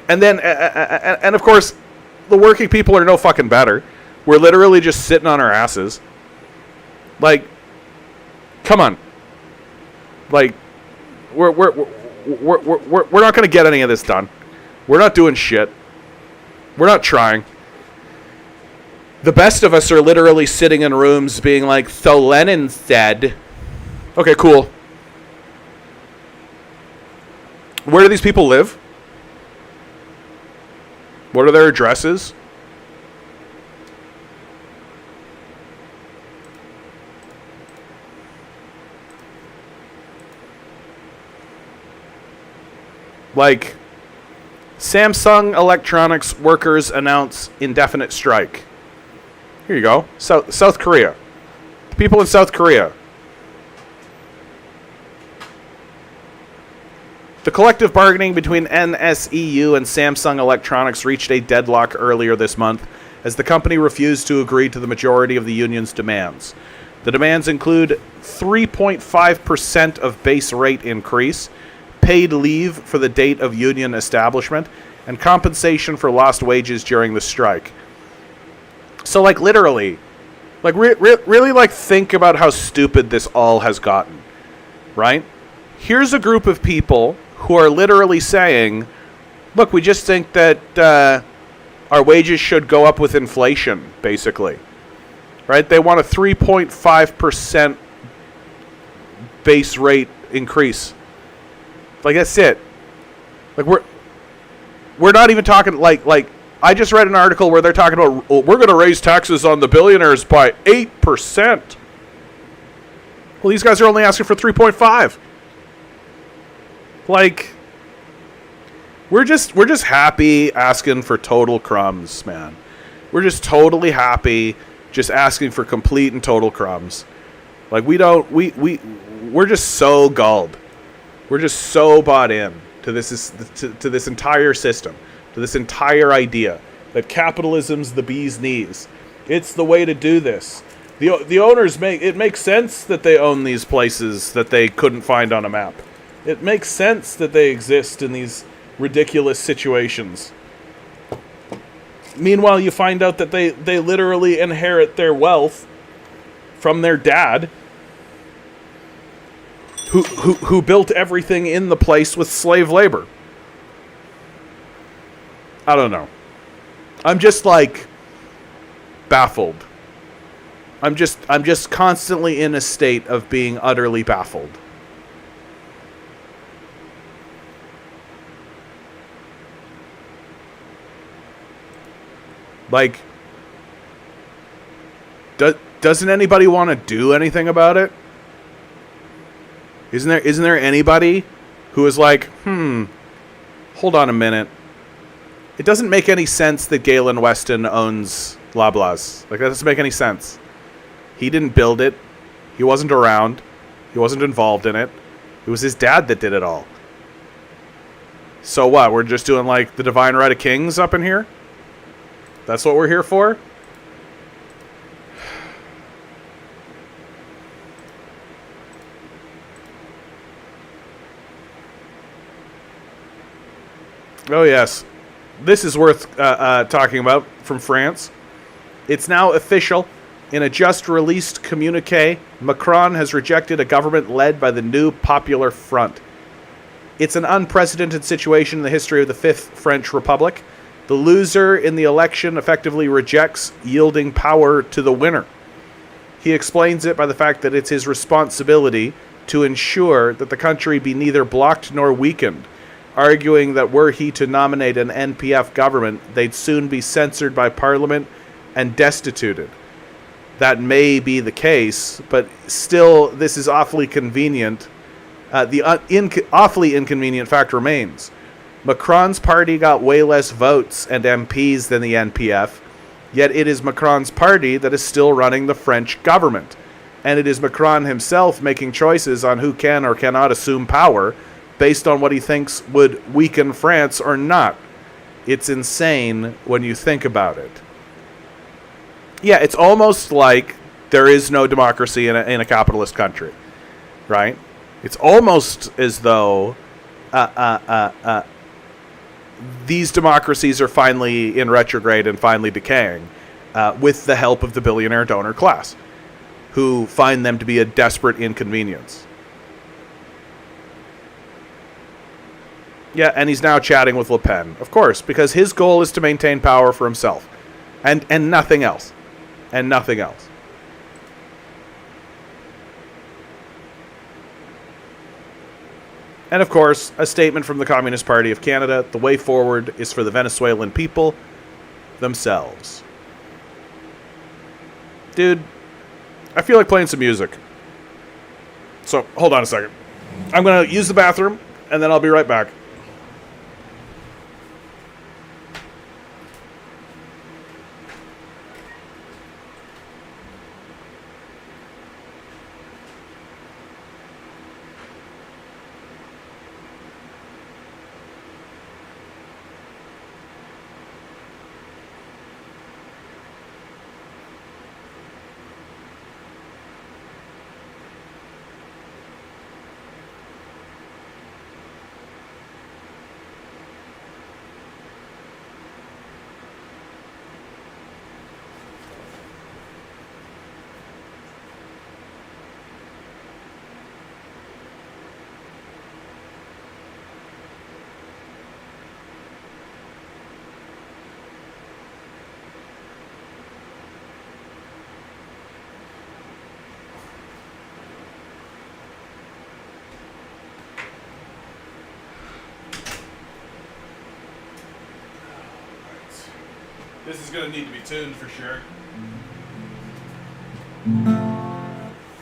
and then, and of course, the working people are no fucking better. We're literally just sitting on our asses. Like, come on. Like, we're not going to get any of this done. We're not doing shit. We're not trying. The best of us are literally sitting in rooms being like, so Lenin said. Okay, cool. Where do these people live? What are their addresses? Like, Samsung Electronics workers announce indefinite strike. Here you go. South Korea. The people in South Korea. The collective bargaining between NSEU and Samsung Electronics reached a deadlock earlier this month as the company refused to agree to the majority of the union's demands. The demands include 3.5% of base rate increase, paid leave for the date of union establishment, and compensation for lost wages during the strike. So, like, literally, like, really, like, think about how stupid this all has gotten, right? Here's a group of people who are literally saying, look, we just think that our wages should go up with inflation, basically. Right? They want a 3.5% base rate increase. Like, that's it. Like, we're not even talking, like I just read an article where they're talking about, we're going to raise taxes on the billionaires by 8%. Well, these guys are only asking for 3.5. Like, we're just happy asking for total crumbs, man. We're just totally happy just asking for complete and total crumbs. Like, we're just so gulled. We're just so bought in to this entire system, to this entire idea that capitalism's the bee's knees. It's the way to do this. The owners it makes sense that they own these places that they couldn't find on a map. It makes sense that they exist in these ridiculous situations. Meanwhile, you find out that they literally inherit their wealth from their dad, who built everything in the place with slave labor. I don't know. I'm just, like, baffled. I'm just constantly in a state of being utterly baffled. Like, doesn't anybody want to do anything about it? Isn't there anybody who is like, hold on a minute. It doesn't make any sense that Galen Weston owns Loblaws. Like, that doesn't make any sense. He didn't build it. He wasn't around. He wasn't involved in it. It was his dad that did it all. So what? We're just doing, like, the divine right of kings up in here? That's what we're here for? Oh, yes. This is worth talking about from France. It's now official. In a just-released communiqué, Macron has rejected a government led by the New Popular Front. It's an unprecedented situation in the history of the Fifth French Republic. The loser in the election effectively rejects yielding power to the winner. He explains it by the fact that it's his responsibility to ensure that the country be neither blocked nor weakened, arguing that were he to nominate an NPF government, they'd soon be censored by Parliament and destituted. That may be the case, but still, this is awfully convenient. The awfully inconvenient fact remains. Macron's party got way less votes and MPs than the NPF, yet it is Macron's party that is still running the French government. And it is Macron himself making choices on who can or cannot assume power based on what he thinks would weaken France or not. It's insane when you think about it. Yeah, it's almost like there is no democracy in a capitalist country, right? It's almost as though these democracies are finally in retrograde and finally decaying with the help of the billionaire donor class, who find them to be a desperate inconvenience. Yeah, and he's now chatting with Le Pen, of course, because his goal is to maintain power for himself, and nothing else, and nothing else. And of course, a statement from the Communist Party of Canada: the way forward is for the Venezuelan people themselves. Dude, I feel like playing some music. So, hold on a second. I'm going to use the bathroom, and then I'll be right back. This is going to need to be tuned for sure.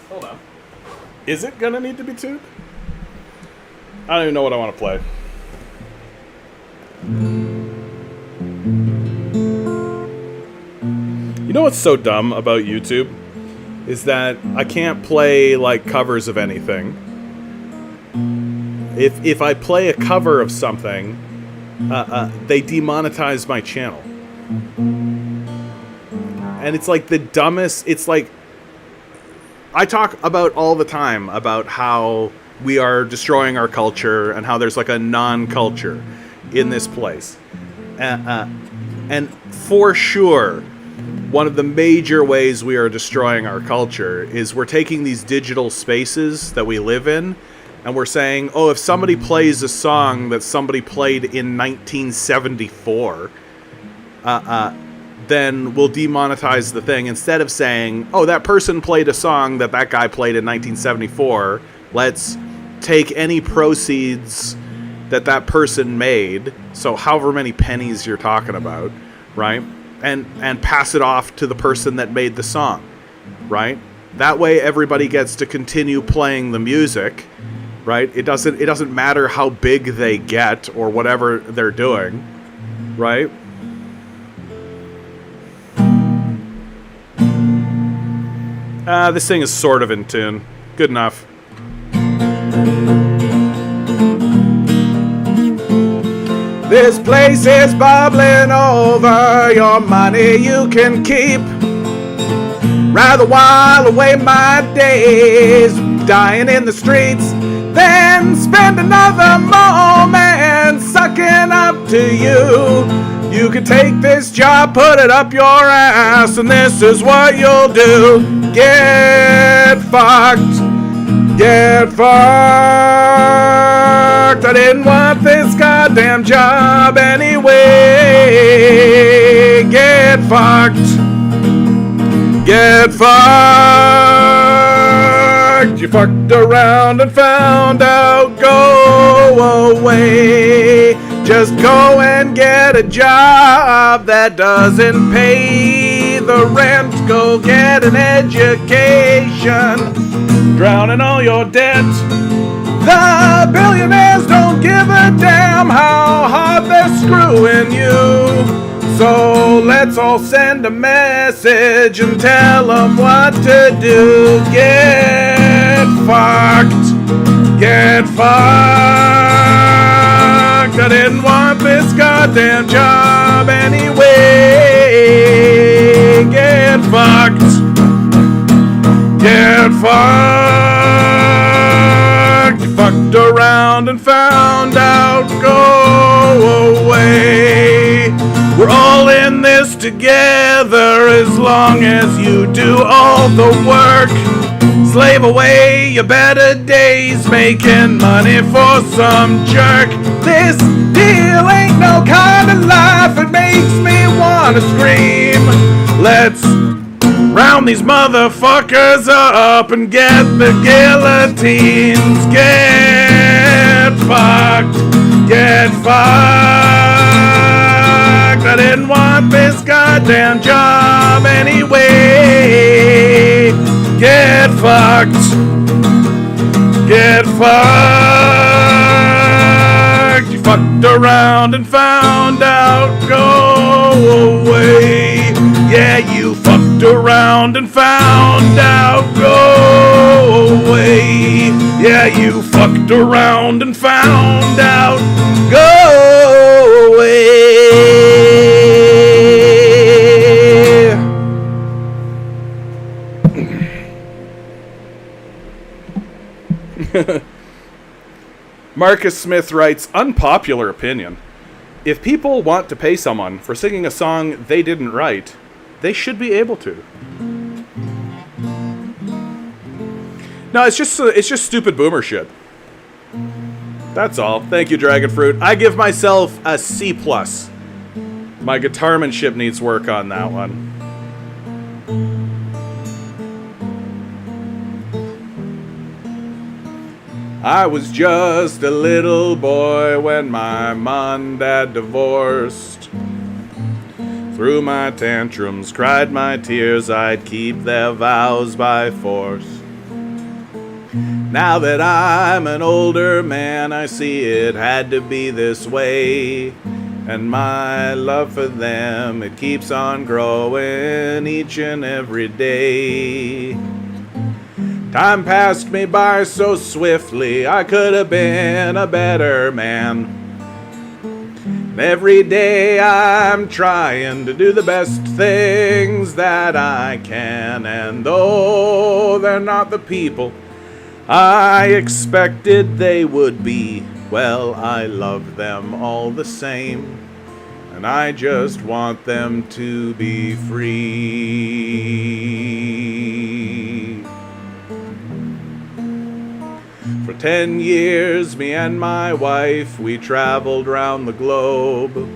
Hold on. Is it going to need to be tuned? I don't even know what I want to play. You know what's so dumb about YouTube? Is that I can't play, like, covers of anything. If I play a cover of something, they demonetize my channel. And it's like the dumbest. It's like I talk about all the time about how we are destroying our culture and how there's like a non-culture in this place. And for sure, one of the major ways we are destroying our culture is we're taking these digital spaces that we live in, and we're saying, oh, if somebody plays a song that somebody played in 1974, then we'll demonetize the thing, instead of saying, oh, that person played a song that guy played in 1974. Let's take any proceeds that person made, so however many pennies you're talking about, right? And pass it off to the person that made the song, right? That way everybody gets to continue playing the music, right? It doesn't matter how big they get or whatever they're doing, right? This thing is sort of in tune. Good enough. This place is bubbling over. Your money you can keep. Rather while away my days dying in the streets than spend another moment sucking up to you. You can take this job, put it up your ass, and this is what you'll do. Get fucked. Get fucked. I didn't want this goddamn job anyway. Get fucked. Get fucked. You fucked around and found out. Go go away. Just go and get a job that doesn't pay the rent. Go get an education, drowning all your debt. The billionaires don't give a damn how hard they're screwing you. So let's all send a message and tell them what to do. Get fucked. Get fucked. I didn't want this goddamn job anyway. Get fucked. Get fucked. You fucked around and found out. Go away. We're all in this together as long as you do all the work. Slave away your better days making money for some jerk. This deal ain't no kind of life. It makes me wanna scream. Let's round these motherfuckers up and get the guillotines. Get fucked. Get fucked. I didn't want this goddamn job anyway. Get fucked. Get fucked. You fucked around and found out. Go away. Yeah, you fucked around and found out. Go away. Yeah, you fucked around and found out. Go away. Marcus Smith writes, unpopular opinion. If people want to pay someone for singing a song they didn't write, they should be able to. No, it's just stupid boomer shit. That's all. Thank you, Dragon Fruit. I give myself a C+. My guitarmanship needs work on that one. I was just a little boy when my mom and dad divorced. Through my tantrums, cried my tears, I'd keep their vows by force. Now that I'm an older man, I see it had to be this way. And my love for them, it keeps on growing each and every day. Time passed me by so swiftly, I could have been a better man. Every day I'm trying to do the best things that I can. And though they're not the people I expected they would be, well, I love them all the same. And I just want them to be free. For 10 years, me and my wife, we traveled round the globe.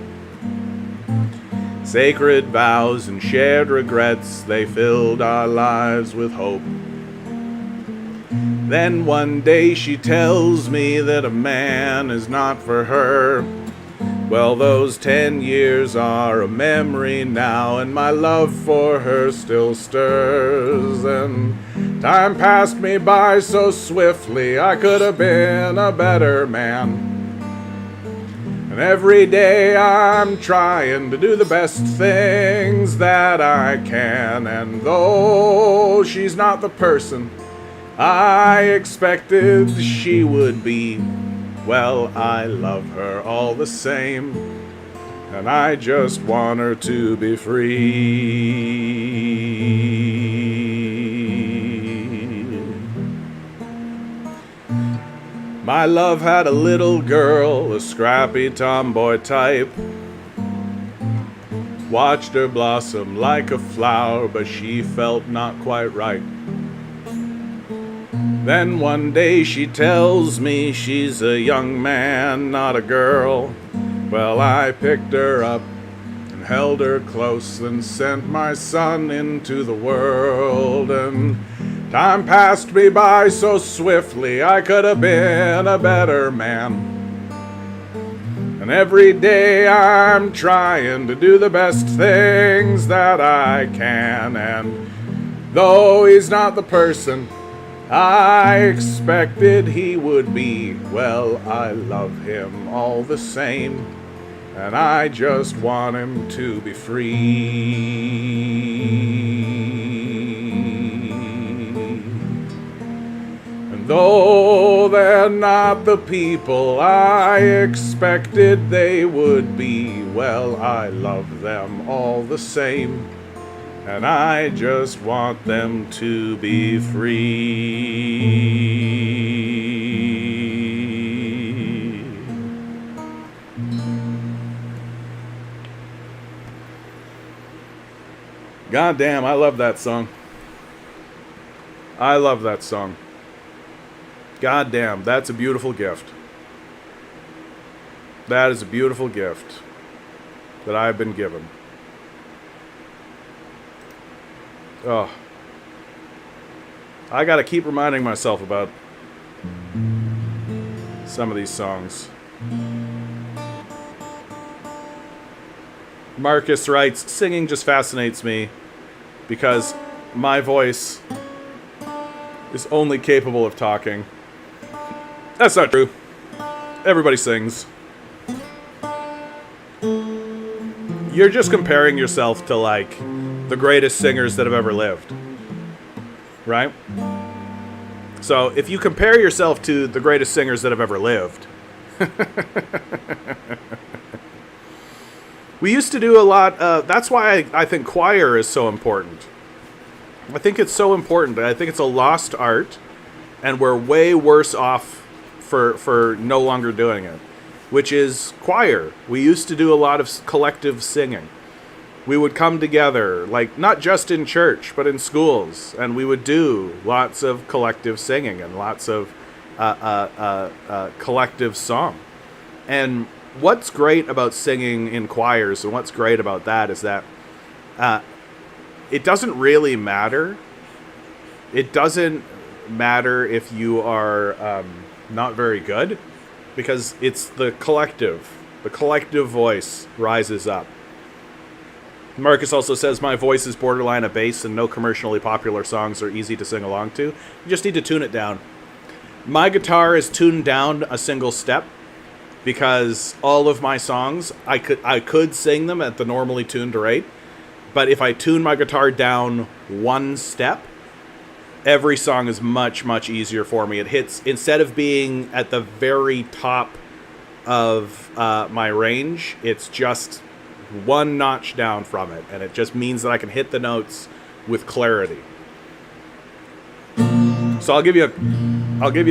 Sacred vows and shared regrets, they filled our lives with hope. Then one day she tells me that a man is not for her. Well, those 10 years are a memory now, and my love for her still stirs. And time passed me by so swiftly, I could have been a better man. And every day I'm trying to do the best things that I can. And though she's not the person I expected she would be, well, I love her all the same, and I just want her to be free. My love had a little girl, a scrappy tomboy type. Watched her blossom like a flower, but she felt not quite right. Then one day she tells me she's a young man, not a girl. Well, I picked her up and held her close and sent my son into the world. And time passed me by so swiftly, I could have been a better man. And every day I'm trying to do the best things that I can. And though he's not the person I expected he would be, well, I love him all the same. And I just want him to be free. And though they're not the people I expected they would be, well, I love them all the same. And I just want them to be free. God damn, I love that song. I love that song. God damn, that's a beautiful gift. That is a beautiful gift that I've been given. Oh. I gotta keep reminding myself about some of these songs. Marcus writes, singing just fascinates me because my voice is only capable of talking. That's not true. Everybody sings. You're just comparing yourself to, like, the greatest singers that have ever lived. Right? So, if you compare yourself to the greatest singers that have ever lived, we used to do a lot, that's why I think choir is so important. I think it's so important. I think it's a lost art, and we're way worse off for no longer doing it, which is choir. We used to do a lot of collective singing. We would come together, like, not just in church, but in schools, and we would do lots of collective singing and lots of collective song. And what's great about singing in choirs, and what's great about that, is that it doesn't really matter. It doesn't matter if you are not very good, because it's the collective voice rises up. Marcus also says, my voice is borderline a bass and no commercially popular songs are easy to sing along to. You just need to tune it down. My guitar is tuned down a single step because all of my songs, I could sing them at the normally tuned rate, but if I tune my guitar down one step, every song is much, much easier for me. It hits, instead of being at the very top of my range, it's just one notch down from it, and it just means that I can hit the notes with clarity. So I'll give you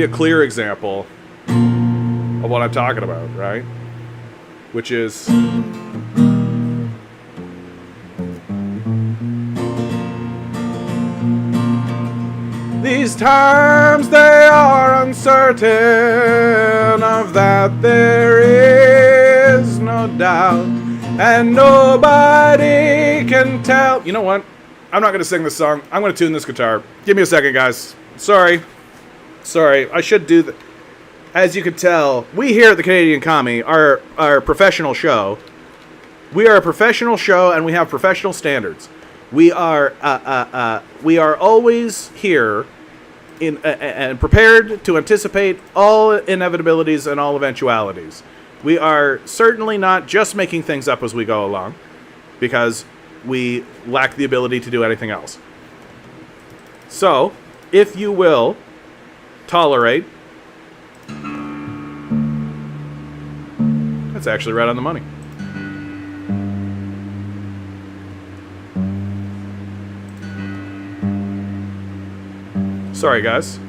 a clear example of what I'm talking about, right? Which is these times they are uncertain, of that there is no doubt, and nobody can tell. You know what? I'm not going to sing this song. I'm going to tune this guitar. Give me a second, guys. Sorry. I should do that. As you can tell, we here at the Canadian Commie are a professional show. We are a professional show, and we have professional standards. We are always here and prepared to anticipate all inevitabilities and all eventualities. We are certainly not just making things up as we go along, because we lack the ability to do anything else. So, if you will tolerate, that's actually right on the money. Sorry, guys.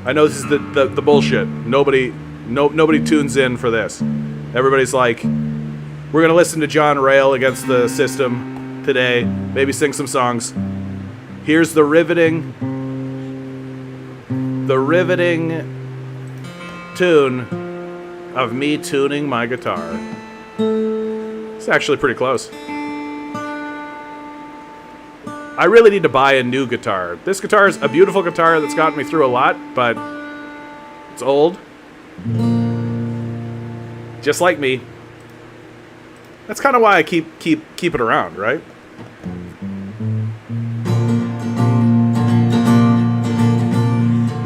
I know this is the bullshit. Nobody tunes in for this. Everybody's like, we're going to listen to John Rail against the system today. Maybe sing some songs. Here's the riveting tune of me tuning my guitar. It's actually pretty close. I really need to buy a new guitar. This guitar is a beautiful guitar that's gotten me through a lot, but it's old. Just like me. That's kind of why I keep it around, right?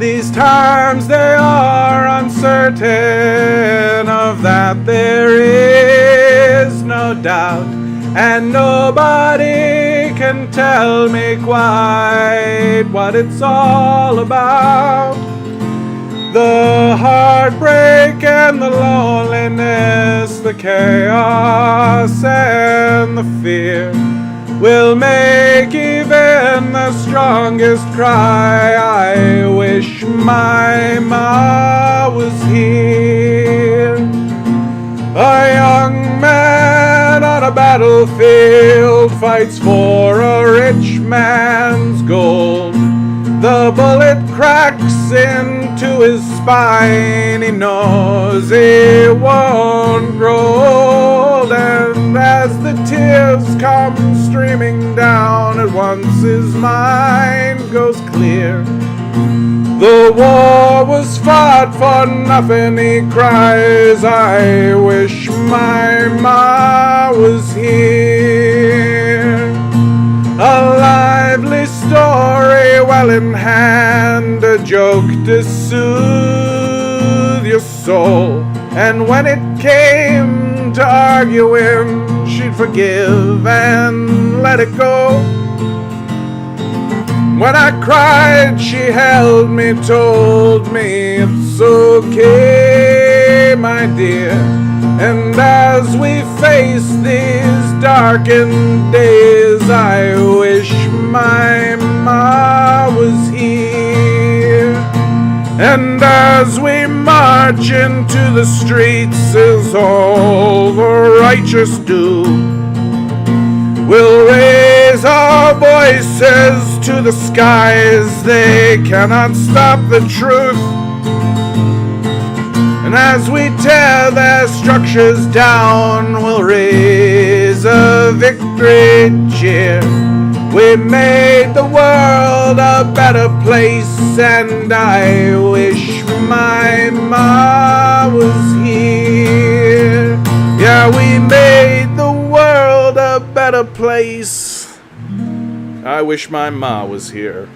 These times they are uncertain, of that there is no doubt, and nobody can tell me quite what it's all about. The heartbreak and the loneliness, the chaos and the fear will make even the strongest cry, I wish my ma was here. A young man on a battlefield fights for a rich man's gold. The bullet cracks into his spine, he knows he won't grow old, and as the tears come streaming down, at once his mind goes clear. The war was fought for nothing, he cries, I wish my ma was here. A lively story well in hand, a joke to soothe your soul, and when it came to arguing, she'd forgive and let it go. When I cried, she held me, told me it's okay, my dear. And as we face these darkened days, I wish my ma was here. And as we march into the streets, as all the righteous do, we'll raise our voices to the skies, they cannot stop the truth. And as we tear their structures down, we'll raise a victory cheer. We made the world a better place, and I wish my ma was here. Yeah, we made the world a better place. I wish my ma was here.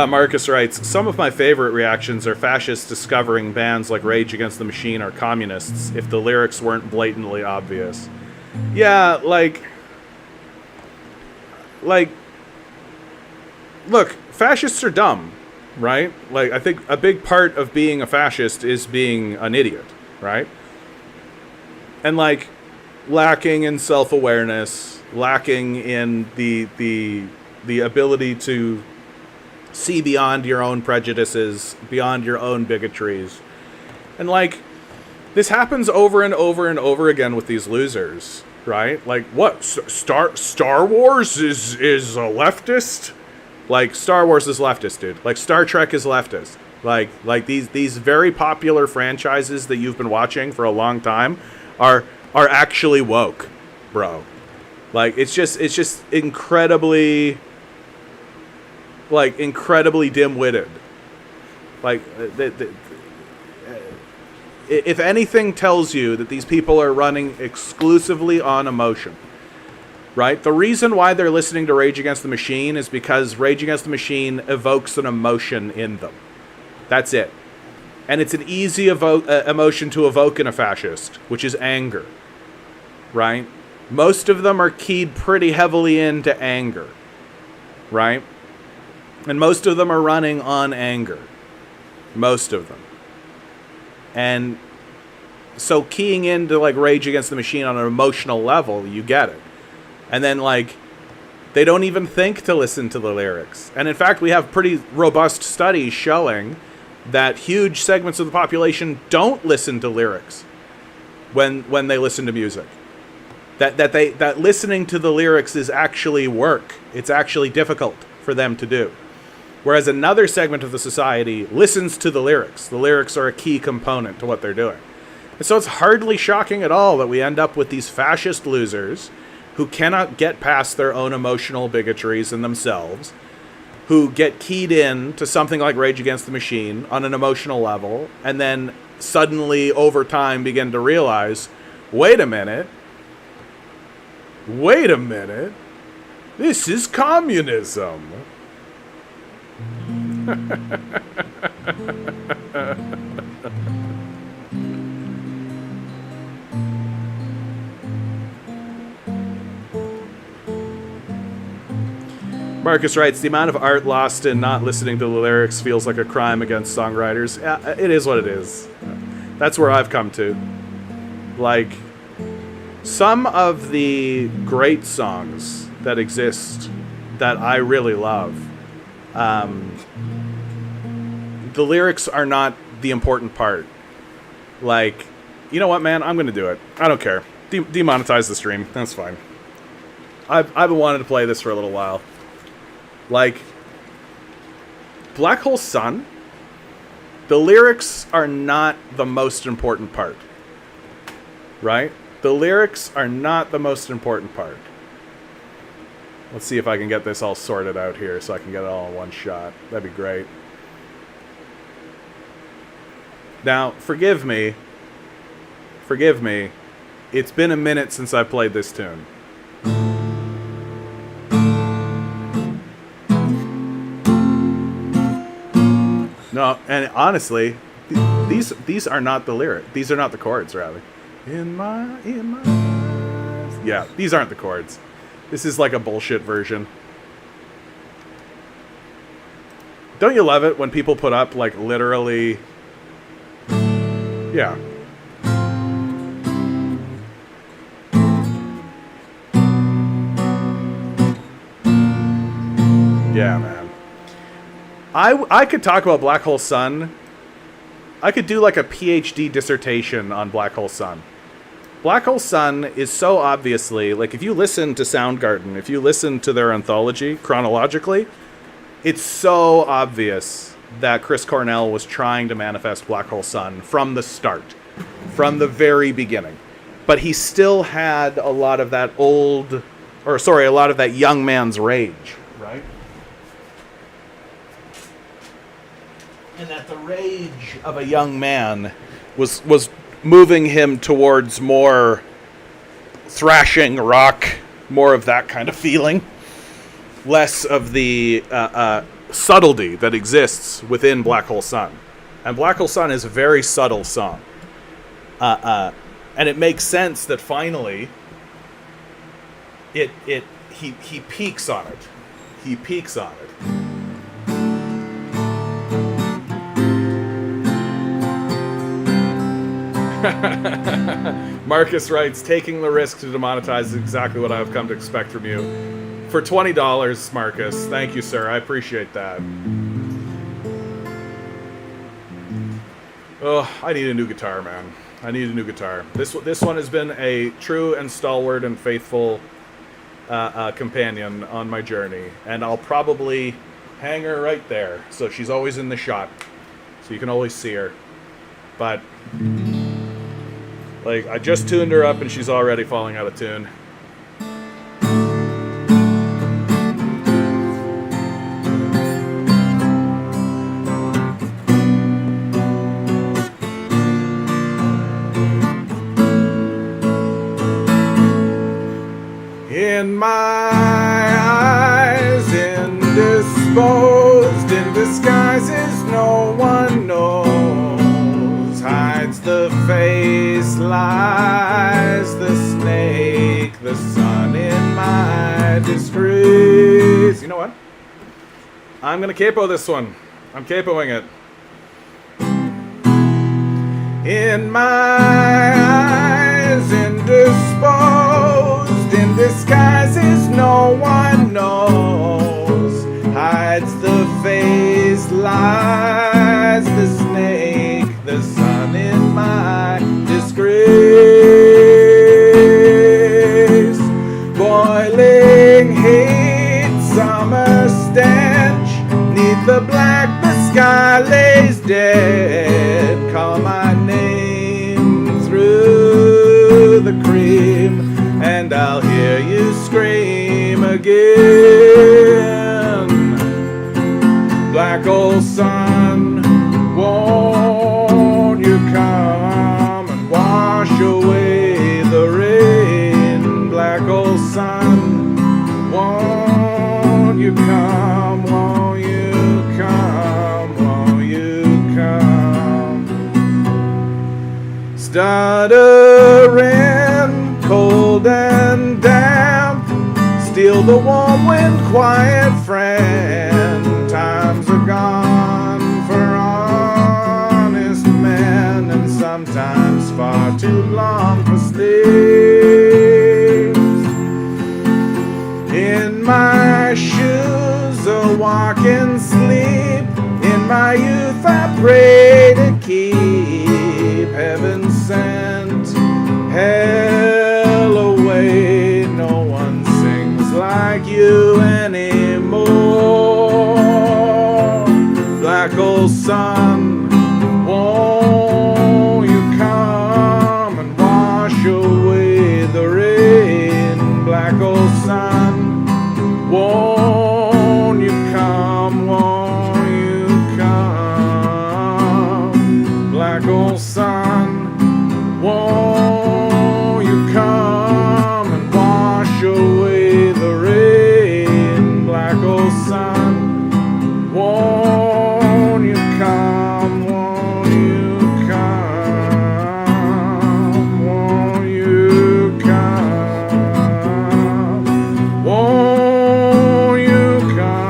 Marcus writes, some of my favorite reactions are fascists discovering bands like Rage Against the Machine are communists if the lyrics weren't blatantly obvious. Yeah, like, look, fascists are dumb, right? Like, I think a big part of being a fascist is being an idiot, right? And, like, lacking in self-awareness, lacking in the ability to see beyond your own prejudices, beyond your own bigotries. And, like, this happens over and over and over again with these losers, right? Like, what? Star Wars is a leftist? Like, Star Wars is leftist, dude. Like, Star Trek is leftist. Like these very popular franchises that you've been watching for a long time are actually woke, bro. Like, it's just incredibly dim-witted. Like, if anything tells you that these people are running exclusively on emotion, right? The reason why they're listening to Rage Against the Machine is because Rage Against the Machine evokes an emotion in them. That's it. And it's an easy emotion to evoke in a fascist, which is anger, right? Most of them are keyed pretty heavily into anger, right? And most of them are running on anger. Most of them. And so keying into, like, Rage Against the Machine on an emotional level, you get it. And then, like, they don't even think to listen to the lyrics. And in fact, we have pretty robust studies showing that huge segments of the population don't listen to lyrics when they listen to music. That listening to the lyrics is actually work. It's actually difficult for them to do. Whereas another segment of the society listens to the lyrics. The lyrics are a key component to what they're doing. And so it's hardly shocking at all that we end up with these fascist losers who cannot get past their own emotional bigotries in themselves, who get keyed in to something like Rage Against the Machine on an emotional level, and then suddenly over time begin to realize, wait a minute, this is communism. Marcus writes, the amount of art lost in not listening to the lyrics feels like a crime against songwriters. It is what it is. That's where I've come to. Like, some of the great songs that exist that I really love, the lyrics are not the important part. Like, you know what, man? I'm going to do it. I don't care. Demonetize the stream. That's fine. I've been wanting to play this for a little while. Like, Black Hole Sun, the lyrics are not the most important part. Right? The lyrics are not the most important part. Let's see if I can get this all sorted out here so I can get it all in one shot. That'd be great. Now, forgive me. It's been a minute since I played this tune. No, and honestly, these are not the lyric. These are not the chords, rather. In my eyes. Yeah, these aren't the chords. This is like a bullshit version. Don't you love it when people put up, like, literally... Yeah. Yeah, man. I could talk about Black Hole Sun. I could do like a PhD dissertation on Black Hole Sun. Black Hole Sun is so obviously, like, if you listen to Soundgarden, if you listen to their anthology chronologically, it's so obvious that Chris Cornell was trying to manifest Black Hole Sun from the start, from the very beginning. But he still had a lot of that a lot of that young man's rage, right? And that the rage of a young man was moving him towards more thrashing rock, more of that kind of feeling, less of the subtlety that exists within Black Hole Sun. And Black Hole Sun is a very subtle song. And it makes sense that finally he peaks on it. He peaks on it. Marcus writes, taking the risk to demonetize is exactly what I've come to expect from you. For $20, Marcus. Thank you, sir. I appreciate that. Oh, I need a new guitar, man. I need a new guitar. This one has been a true and stalwart and faithful companion on my journey. And I'll probably hang her right there. So she's always in the shot. So you can always see her. But... like, I just tuned her up and she's already falling out of tune. In my eyes, indisposed in disguises no one knows, hides the face, lies the snake, the sun in my disgrace. You know what? I'm gonna capo this one. I'm capoing it. In my eyes, indisposed in disguises no one knows, hides the face, lies the snake, the sun in my disgrace. and I'll hear you scream again. Black old sun, won't you come and wash away the rain? Black old sun, won't you come, won't you come, won't you come? Stuttering, cold and damp, steal the warm wind, quiet friend. Times are gone for honest men, and sometimes far too long for slaves. In my shoes, a walking sleep. In my youth, I pray to keep heaven sent hell away. No one sings like you anymore. Black old sun, won't you come and wash away the rain? Black old sun, won't you come, won't you come? Black old sun, won't you come and wash away the rain? Black old sun, won't you come, won't you come, won't you come, won't you come?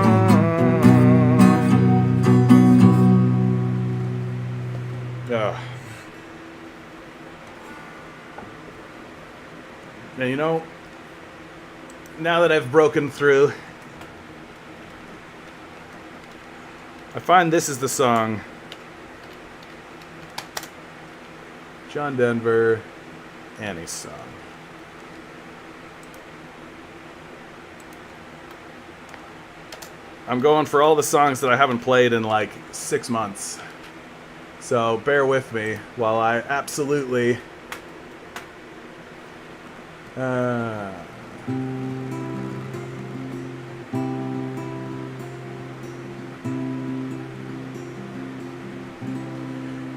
Now, you know, now that I've broken through, I find this is the song. John Denver, Annie's song. I'm going for all the songs that I haven't played in like 6 months. So bear with me while I absolutely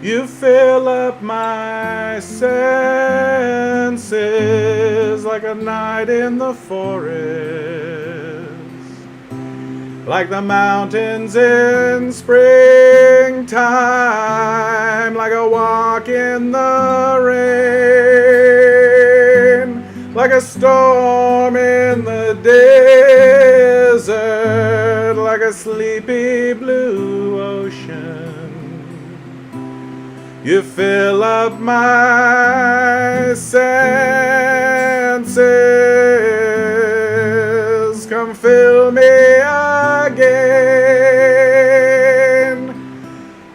you fill up my senses like a night in the forest, like the mountains in springtime, like a walk in the rain, like a storm in the desert, like a sleepy blue ocean. You fill up my senses, come fill me again.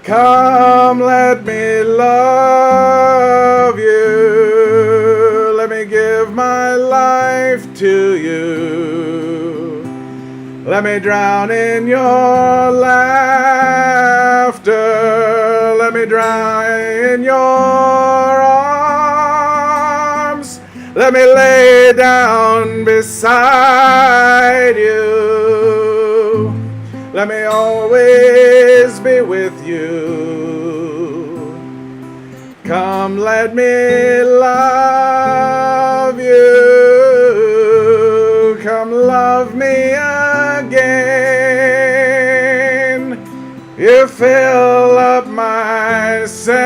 Come, let me love you, let me give my life to you. Let me drown in your laughter, let me drown in your arms, let me lay down beside you, let me always be with you. Come, let me love you, come love me again. You fill up my senses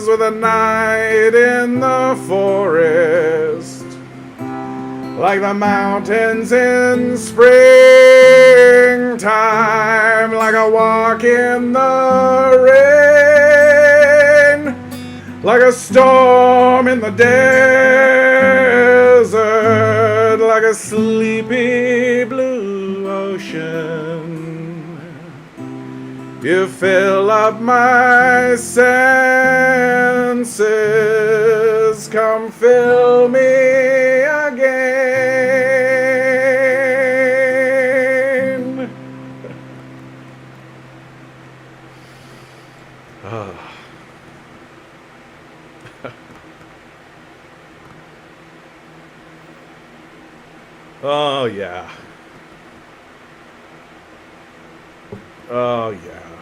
with a night in the forest, like the mountains in springtime, like a walk in the rain, like a storm in the desert, like a sleepy blue ocean. You fill up my senses, come fill me again. Oh, yeah. Oh, yeah.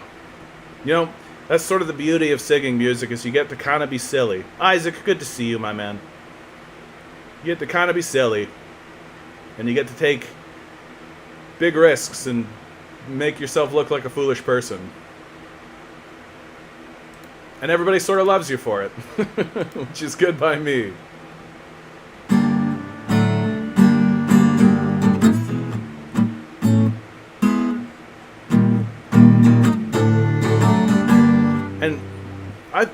You know, that's sort of the beauty of singing music, is you get to kind of be silly. Isaac, good to see you, my man. You get to kind of be silly. And you get to take big risks and make yourself look like a foolish person. And everybody sort of loves you for it. Which is good by me. And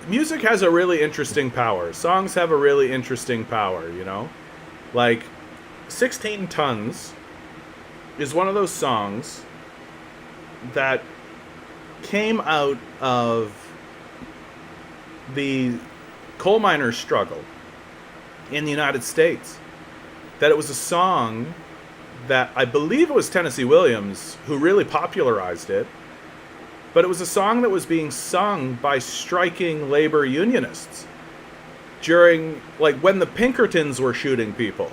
music has a really interesting power. Songs have a really interesting power, you know? Like, 16 Tons is one of those songs that came out of the coal miners' struggle in the United States. That it was a song that I believe it was Tennessee Williams who really popularized it, but it was a song that was being sung by striking labor unionists during, like, when the Pinkertons were shooting people.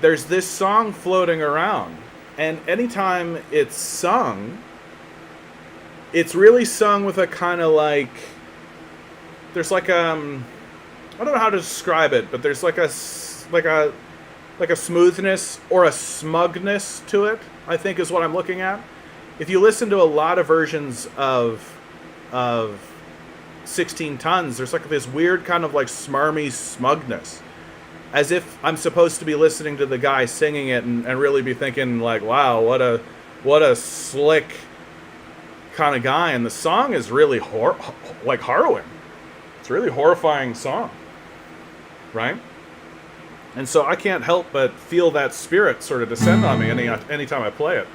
There's this song floating around, and anytime it's sung, it's really sung with a kind of like, there's like I don't know how to describe it, but there's like a smoothness or a smugness to it, I think is what I'm looking at. If you listen to a lot of versions of 16 Tons, there's like this weird kind of like smarmy smugness. As if I'm supposed to be listening to the guy singing it and really be thinking like, wow, what a slick kind of guy. And the song is really harrowing. It's a really horrifying song, right? And so I can't help but feel that spirit sort of descend on me anytime I play it.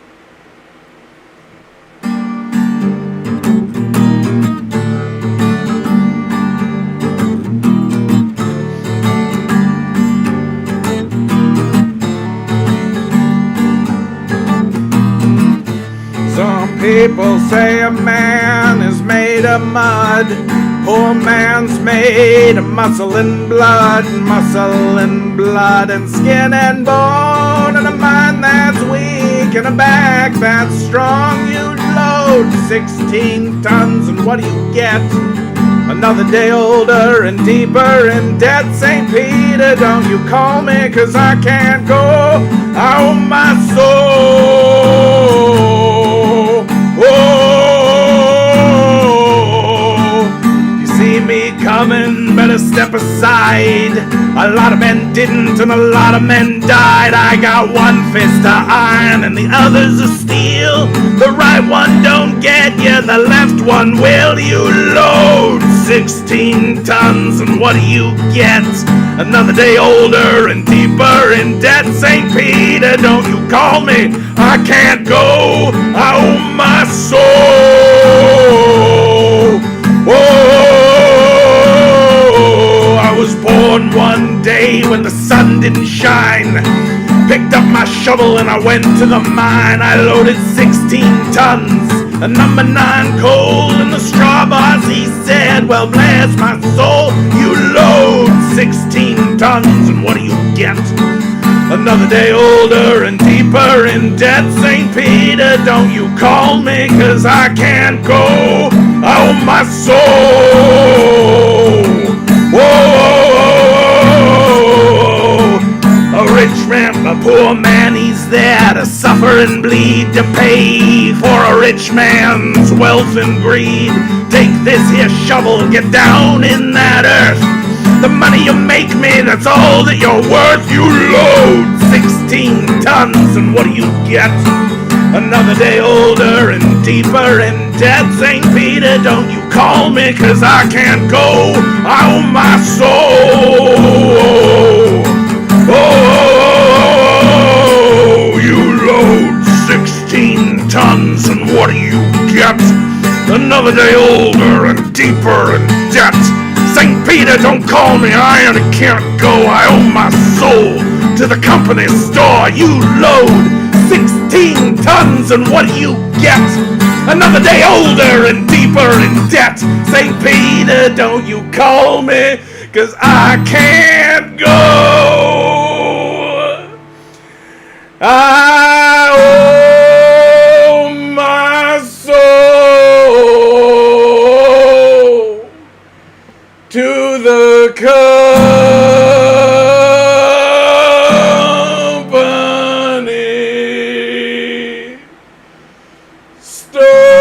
People say a man is made of mud. Poor man's made of muscle and blood and skin and bone, and a mind that's weak and a back that's strong. You load 16 tons, and what do you get? Another day older and deeper in debt. St. Peter, don't you call me, 'cause I can't go. I owe my soul. You see me coming, better step aside. A lot of men didn't and a lot of men died. I got one fist of iron and the other's of steel. The right one don't get you, the left one will. You load 16 tons, and what do you get? Another day older and deeper in debt. St. Peter, don't you call me, I can't go. I owe my soul. Oh, I was born one day when the sun didn't shine. Picked up my shovel and I went to the mine. I loaded 16 tons, a number 9 coal in the straw box. He said, well, bless my soul, you load 16 tons, and what do you get? Another day older and deeper in debt. St. Peter, don't you call me, 'cause I can't go. I owe my soul. Whoa, a rich man, a poor man, he's there to suffer and bleed, to pay for a rich man's wealth and greed. Take this here shovel, get down in that earth. The money you make me, that's all that you're worth. You load 16 tons, and what do you get? Another day older and deeper in debt. St. Peter, don't you call me, 'cause I can't go. I owe my soul. Oh, you load 16 tons, and what do you get? Another day older and deeper in debt. St. Peter, don't call me, I can't go. I owe my soul to the company store. You load 16 tons, and what do you get? Another day older and deeper in debt. St. Peter, don't you call me, 'cause I can't go. I owe my soul to the company store.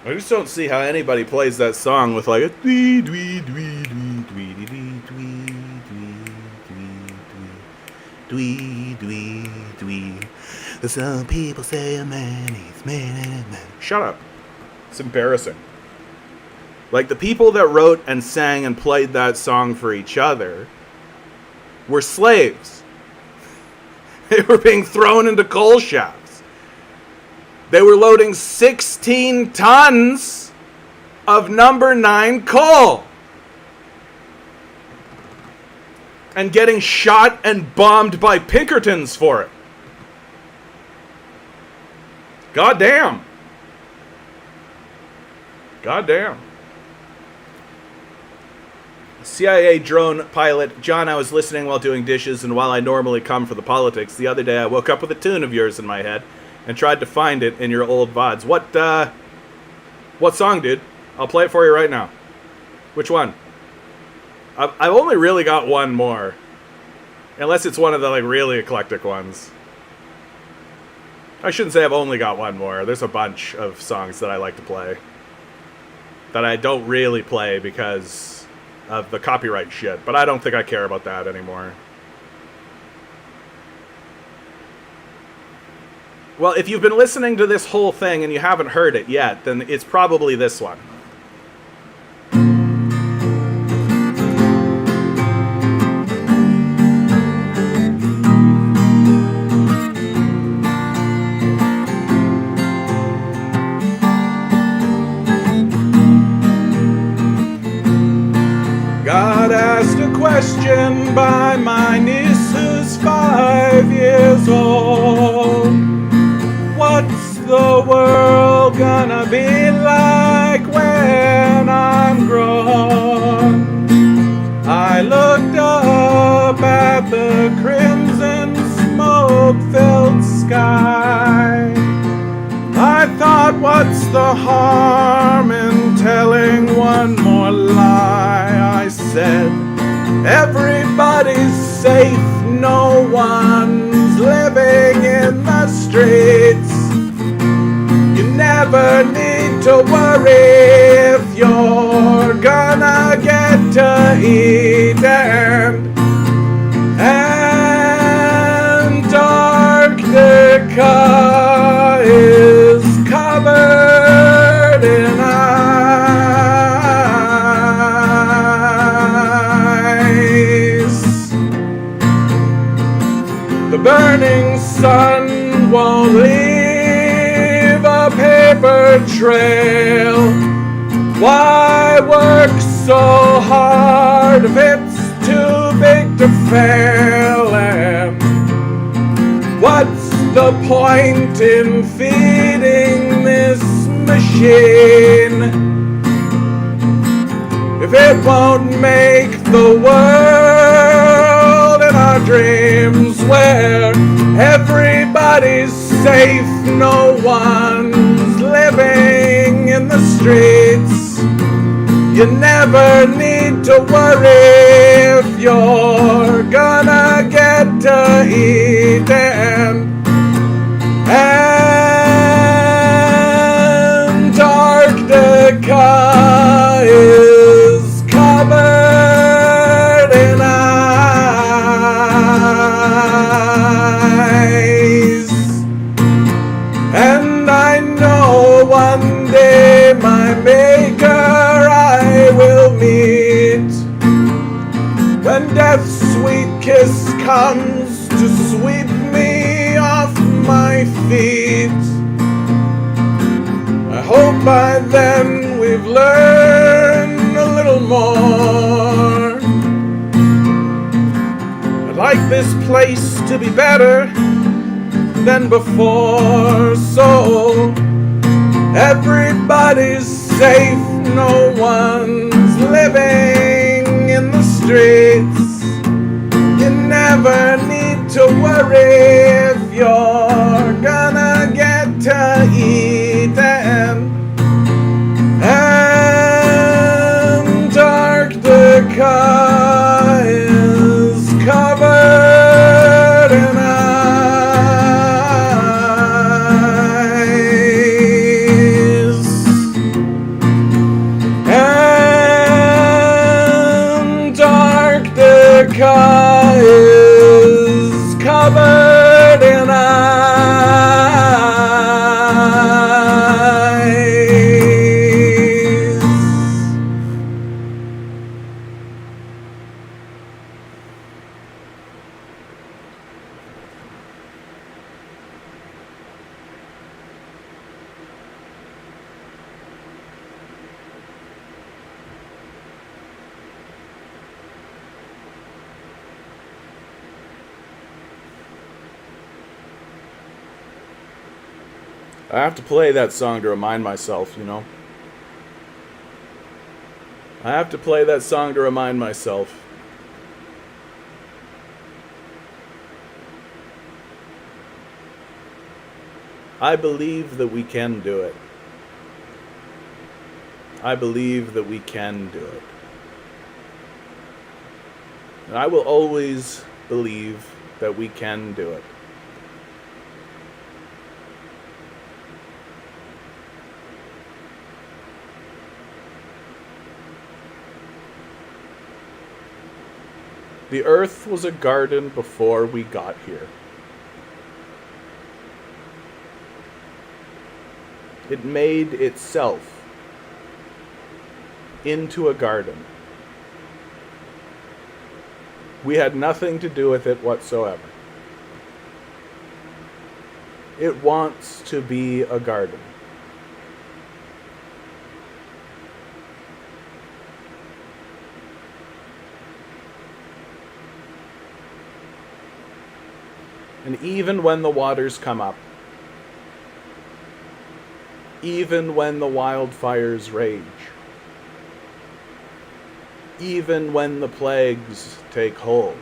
I just don't see how anybody plays that song with like a dwee dwee dwee dwee dwee dwee dwee dwee dwee dwee dwee. Some people say a man is man. Shut up. It's embarrassing. Like, the people that wrote and sang and played that song for each other were slaves. They were being thrown into coal shafts. They were loading 16 tons of number 9 coal and getting shot and bombed by Pinkertons for it. Goddamn. Goddamn. CIA drone pilot, John, I was listening while doing dishes, and while I normally come for the politics, the other day I woke up with a tune of yours in my head and tried to find it in your old VODs. What song, dude? I'll play it for you right now. Which one? I've only really got one more. Unless it's one of the, like, really eclectic ones. I shouldn't say I've only got one more. There's a bunch of songs that I like to play that I don't really play because of the copyright shit. But I don't think I care about that anymore. Well, if you've been listening to this whole thing and you haven't heard it yet, then it's probably this one. Got asked a question by my niece who's 5 years old. What's the world gonna be like when I'm grown? I looked up at the crimson smoke-filled sky. I thought, what's the harm in telling one more lie? I said, everybody's safe, no one's living in the streets. You never need to worry if you're gonna get to eat. And Antarctica is covered in ice. The burning sun won't leave a paper trail. Why work so hard if it's too big to fail? And what's the point in feeding this machine if it won't make the world in our dreams where everybody's safe, no one's living in the streets? You never need to worry if you're gonna get to eat. And Antarctica is covered in ice. And I know one day my maker I will meet, when death's sweet kiss comes to sweep me off my feet. I hope by then we've learned a little more. I'd like this place to be better than before, so everybody's safe, no one's living in the streets. You never need to worry if you're gonna get to eat. And Antarctica is covered in ice. Antarctica is covered in ice. I have to play that song to remind myself, you know. I have to play that song to remind myself. I believe that we can do it. I believe that we can do it. And I will always believe that we can do it. The earth was a garden before we got here. It made itself into a garden. We had nothing to do with it whatsoever. It wants to be a garden. And even when the waters come up, even when the wildfires rage, even when the plagues take hold,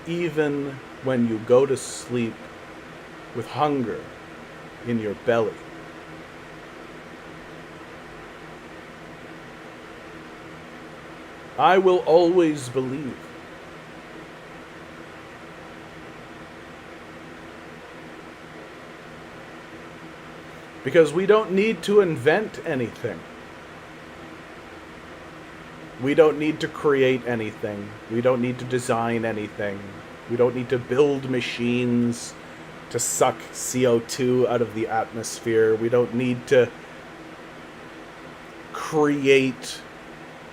even when you go to sleep with hunger in your belly, I will always believe. Because we don't need to invent anything. We don't need to create anything. We don't need to design anything. We don't need to build machines to suck CO2 out of the atmosphere. We don't need to create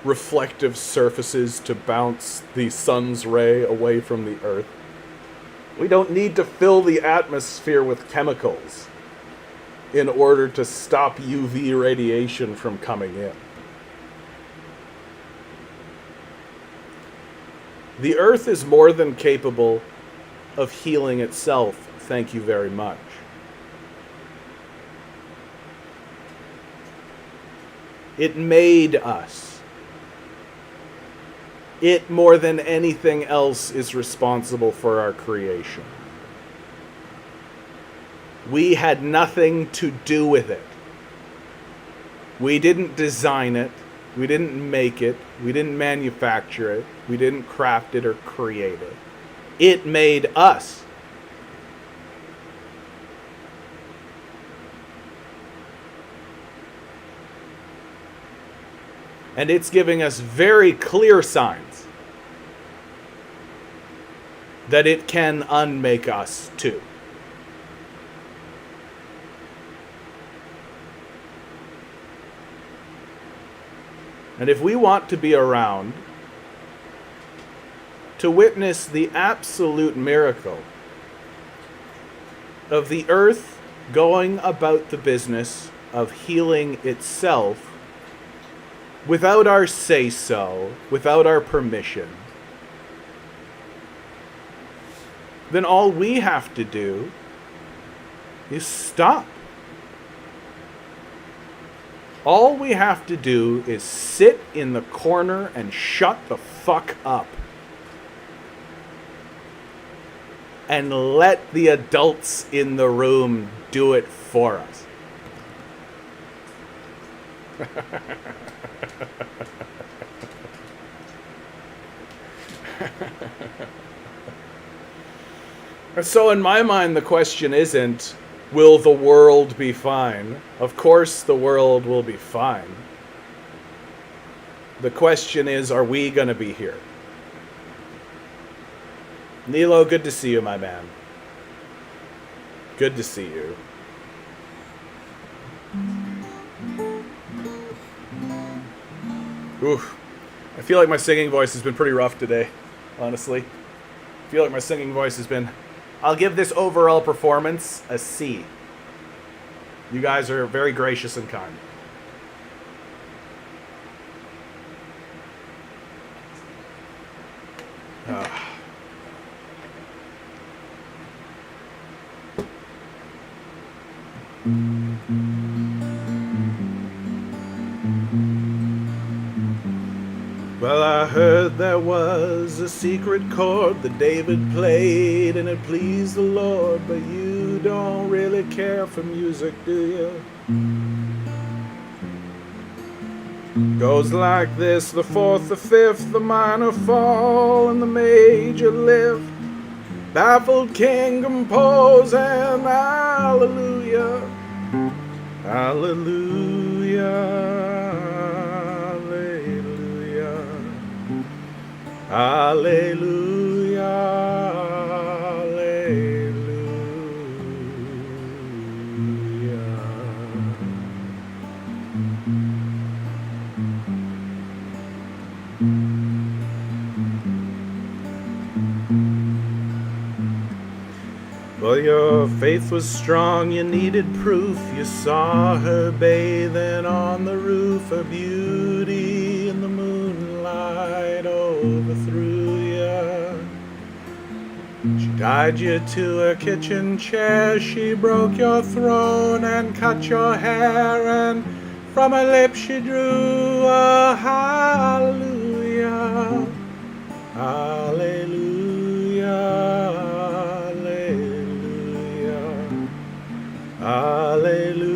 reflective surfaces to bounce the sun's ray away from the earth. We don't need to fill the atmosphere with chemicals in order to stop UV radiation from coming in. The earth is more than capable of healing itself, thank you very much. It made us. It, more than anything else, is responsible for our creation. We had nothing to do with it. We didn't design it. We didn't make it. We didn't manufacture it. We didn't craft it or create it. It made us. And it's giving us very clear signs that it can unmake us too. And if we want to be around to witness the absolute miracle of the earth going about the business of healing itself without our say-so, without our permission, then all we have to do is stop. All we have to do is sit in the corner and shut the fuck up. And let the adults in the room do it for us. And so in my mind, the question isn't, will the world be fine? Of course the world will be fine. The question is, are we going to be here? Nilo, good to see you, my man. Good to see you. Oof. I feel like my singing voice has been pretty rough today, honestly. I feel like my singing voice has been... I'll give this overall performance a C. You guys are very gracious and kind. Well, I heard there was a secret chord that David played and it pleased the Lord, but you don't really care for music, do you? Goes like this: the fourth, the fifth, the minor fall, and the major lift. Baffled king composing hallelujah, hallelujah, hallelujah, hallelujah. Well, your faith was strong, you needed proof. You saw her bathing on the roof, her beauty in the moonlight overthrew you. She tied you to her kitchen chair, she broke your throne and cut your hair, and from her lips she drew a hallelujah, hallelujah, hallelujah, hallelujah.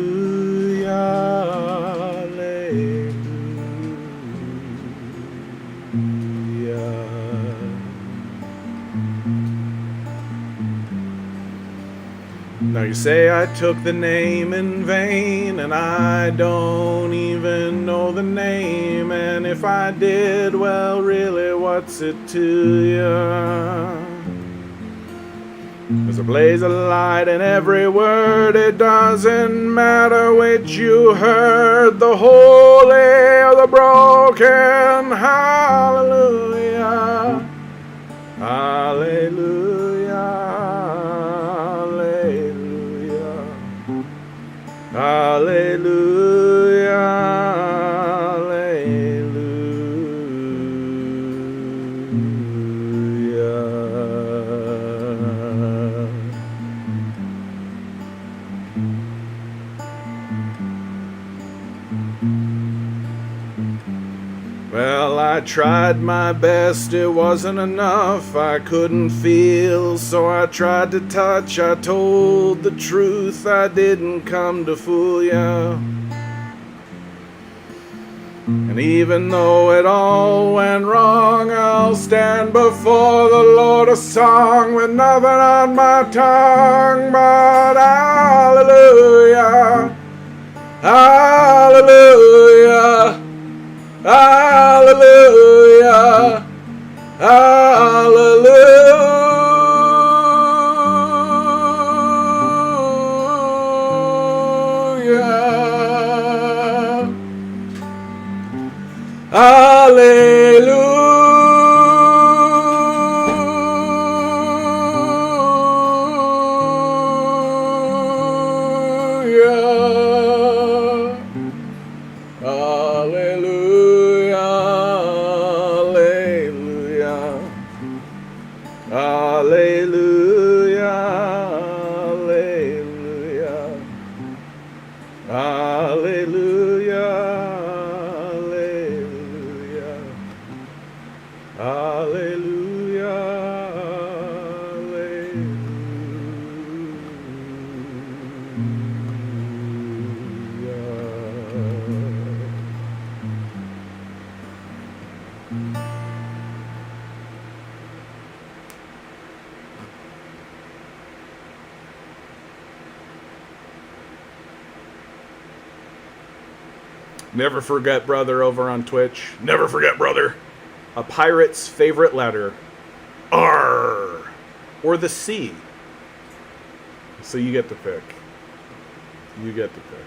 Now you say I took the name in vain, and I don't even know the name, and if I did, well, really, what's it to you? There's a blaze of light in every word, it doesn't matter which you heard, the holy or the broken, hallelujah, hallelujah, hallelujah, hallelujah, Well, I tried my best, it wasn't enough. I couldn't feel, so I tried to touch. I told the truth, I didn't come to fool ya. And even though it all went wrong, I'll stand before the Lord a song with nothing on my tongue but hallelujah, hallelujah, hallelujah, hallelujah. Alleluia, alleluia, alleluia, alleluia, alleluia, Never forget, brother, over on Twitch. Never forget, brother. A pirate's favorite letter. R. Or the C. So you get to pick. You get to pick.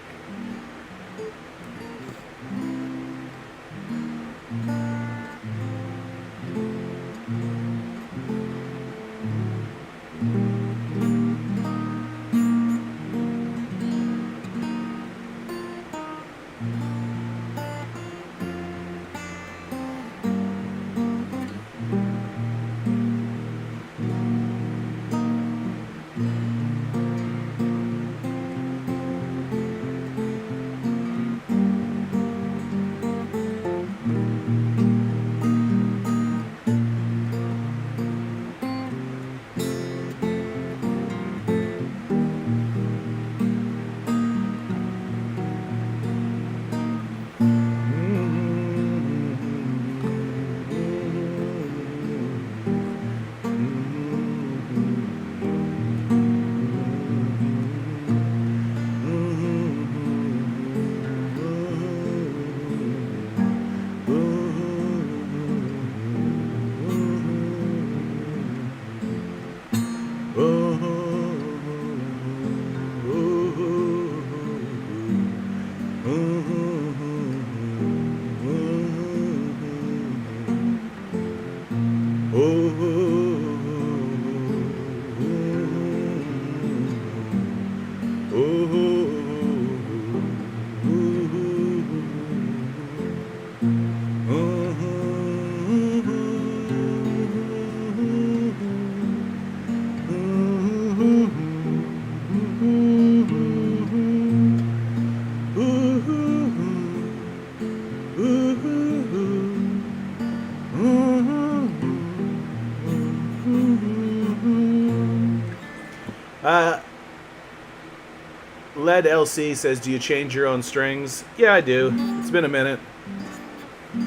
Led LC says, do you change your own strings? Yeah, I do. It's been a minute.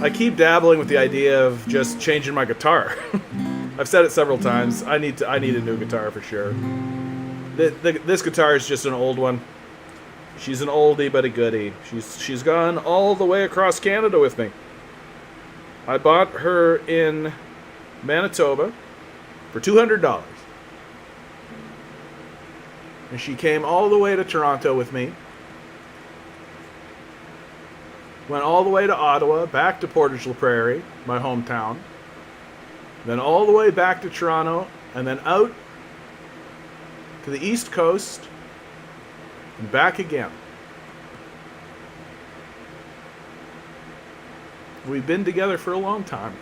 I keep dabbling with the idea of just changing my guitar. I've said it several times. I need a new guitar for sure. This guitar is just an old one. She's an oldie but a goodie. She's gone all the way across Canada with me. I bought her in Manitoba for $200. And she came all the way to Toronto with me. Went all the way to Ottawa, back to Portage la Prairie, my hometown. Then all the way back to Toronto, and then out to the East Coast, and back again. We've been together for a long time.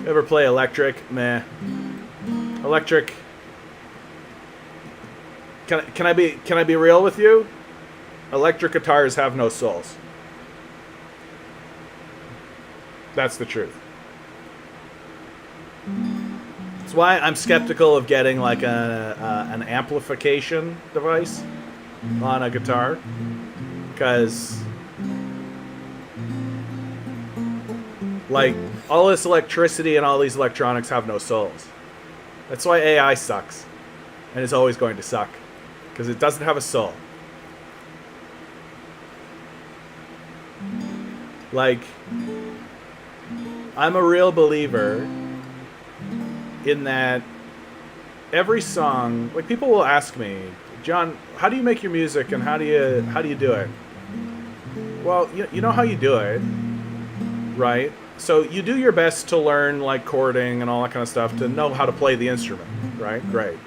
Ever play electric? Meh. Electric. Can I be real with you? Electric guitars have no souls. That's the truth. That's why I'm skeptical of getting like an amplification device on a guitar, because like all this electricity and all these electronics have no souls. That's why AI sucks, and it's always going to suck, because it doesn't have a soul. Like, I'm a real believer in that every song, like, people will ask me, John, how do you make your music and how do you do it? Well, you know how you do it, right? So you do your best to learn like chording and all that kind of stuff to know how to play the instrument, right? Great.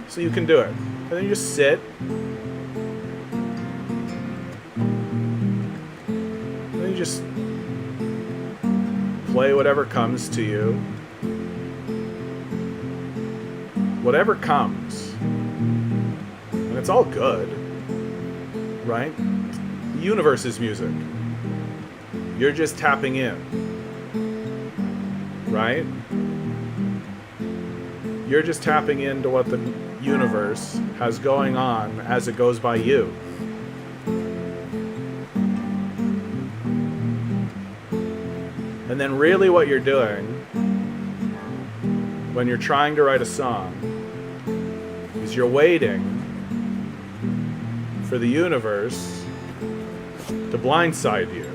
So you can do it. And then you just sit. And then you just play whatever comes to you. Whatever comes. And it's all good, right? The universe is music. You're just tapping in, right? You're just tapping into what the universe has going on as it goes by you. And then really what you're doing when you're trying to write a song is you're waiting for the universe to blindside you.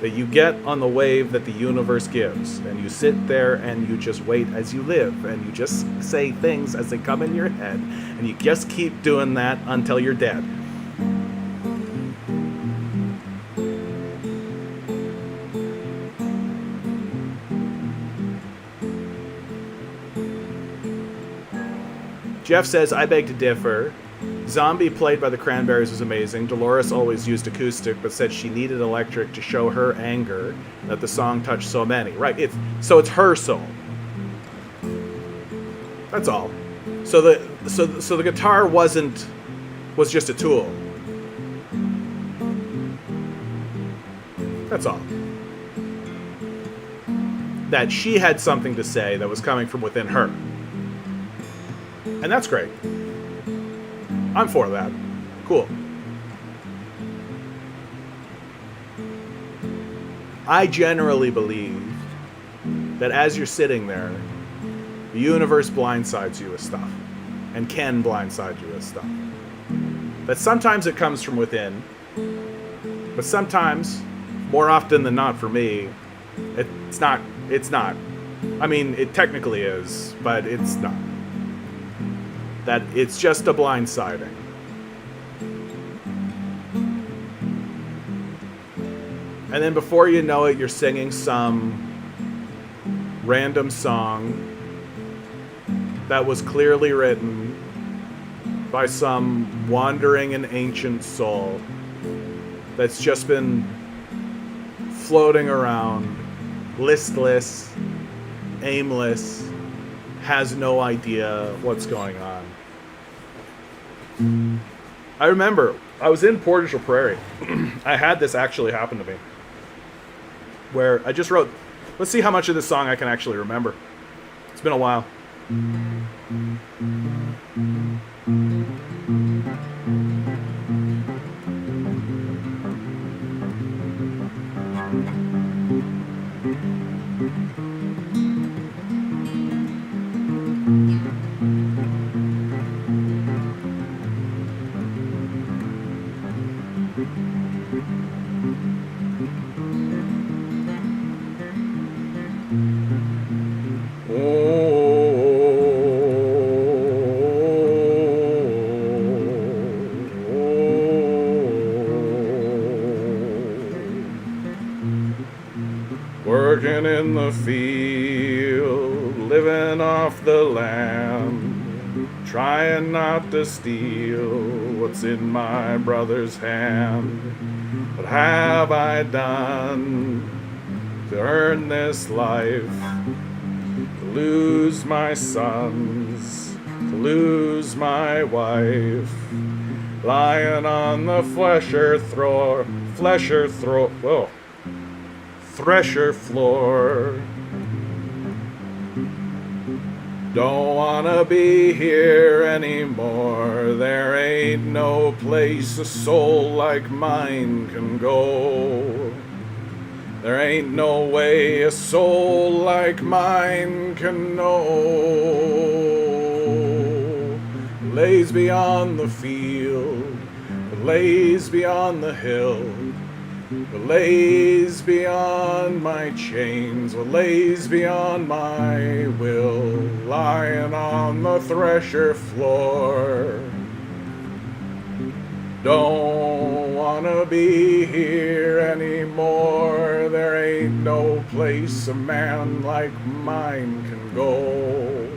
That you get on the wave that the universe gives, and you sit there and you just wait as you live, and you just say things as they come in your head, and you just keep doing that until you're dead. Jeff says, I beg to differ. Zombie, played by the Cranberries, was amazing. Dolores always used acoustic, but said she needed electric to show her anger that the song touched so many. Right, so it's her soul. That's all. So the guitar was just a tool. That's all. That she had something to say that was coming from within her. And that's great. I'm for that. Cool. I generally believe that as you're sitting there, the universe blindsides you with stuff, and can blindside you with stuff. That sometimes it comes from within, but sometimes, more often than not for me, it's not. I mean, it technically is, but it's not. That it's just a blindsiding. And then before you know it, you're singing some random song that was clearly written by some wandering and ancient soul that's just been floating around, listless, aimless, has no idea what's going on. I remember I was in Portage Prairie. I had this actually happen to me, where I just wrote, let's see how much of this song I can actually remember. It's been a while. Working in the field, living off the land, trying not to steal what's in my brother's hand. What have I done to earn this life? To lose my sons, to lose my wife, lying on the thresher floor. Don't wanna be here anymore. There ain't no place a soul like mine can go. There ain't no way a soul like mine can know. It lays beyond the field, it lays beyond the hill. What lays beyond my chains, what lays beyond my will, lying on the thresher floor. Don't want wanna be here anymore. There ain't no place a man like mine can go.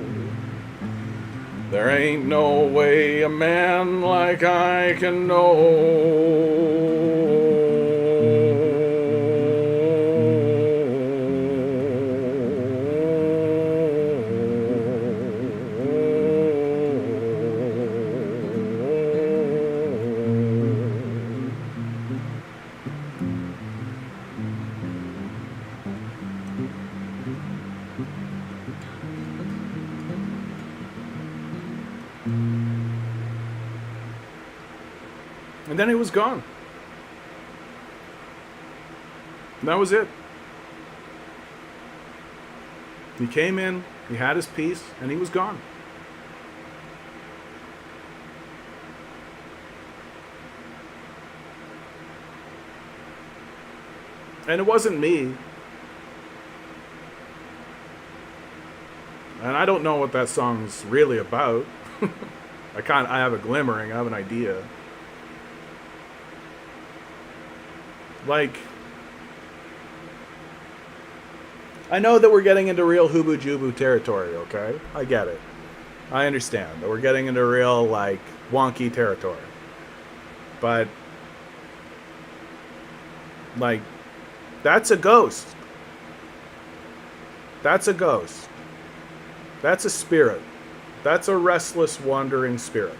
There ain't no way a man like I can know. And then he was gone. And that was it. He came in, he had his piece, and he was gone. And it wasn't me. And I don't know what that song's really about. I have a glimmering, I have an idea. Like, I know that we're getting into real Hubu Jubu territory, okay? I get it. I understand that we're getting into real, like, wonky territory. But, like, that's a ghost. That's a ghost. That's a spirit. That's a restless, wandering spirit.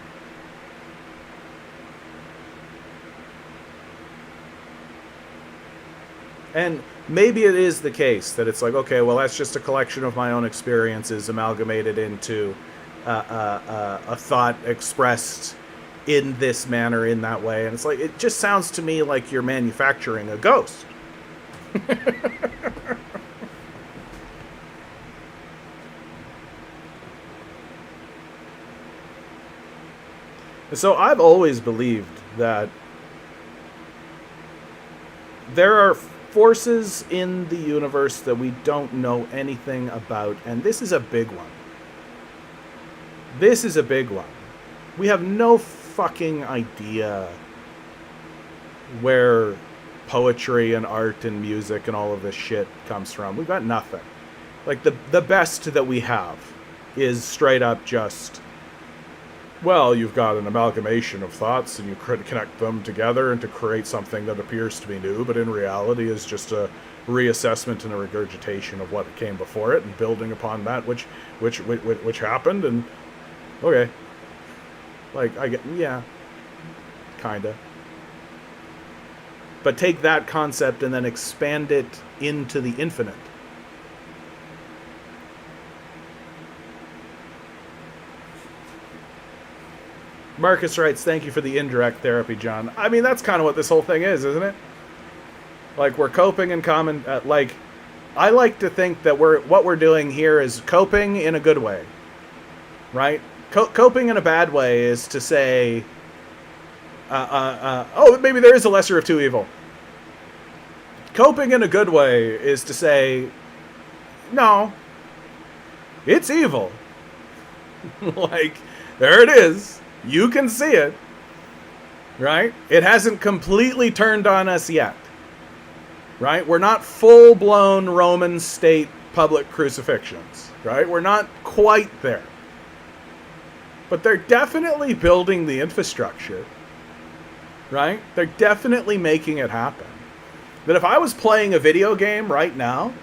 And maybe it is the case that it's like, okay, well, that's just a collection of my own experiences amalgamated into a thought expressed in this manner, in that way. And it's like, it just sounds to me like you're manufacturing a ghost. So I've always believed that there are forces in the universe that we don't know anything about, and this is a big one. This is a big one. We have no fucking idea where poetry and art and music and all of this shit comes from. We've got nothing. Like, the best that we have is straight up just, well, you've got an amalgamation of thoughts and you connect them together and to create something that appears to be new, but in reality is just a reassessment and a regurgitation of what came before it and building upon that which happened. And okay, like, I get, yeah, kinda. But take that concept and then expand it into the infinite. Marcus writes, thank you for the indirect therapy, John. I mean, that's kind of what this whole thing is, isn't it? Like, we're coping in common, like, I like to think that what we're doing here is coping in a good way, right? Coping in a bad way is to say, oh, maybe there is a lesser of two evil. Coping in a good way is to say, no, it's evil. Like, there it is. You can see it, right? It hasn't completely turned on us yet, right? We're not full-blown Roman state public crucifixions, right? We're not quite there. But they're definitely building the infrastructure, right? They're definitely making it happen. That if I was playing a video game right now,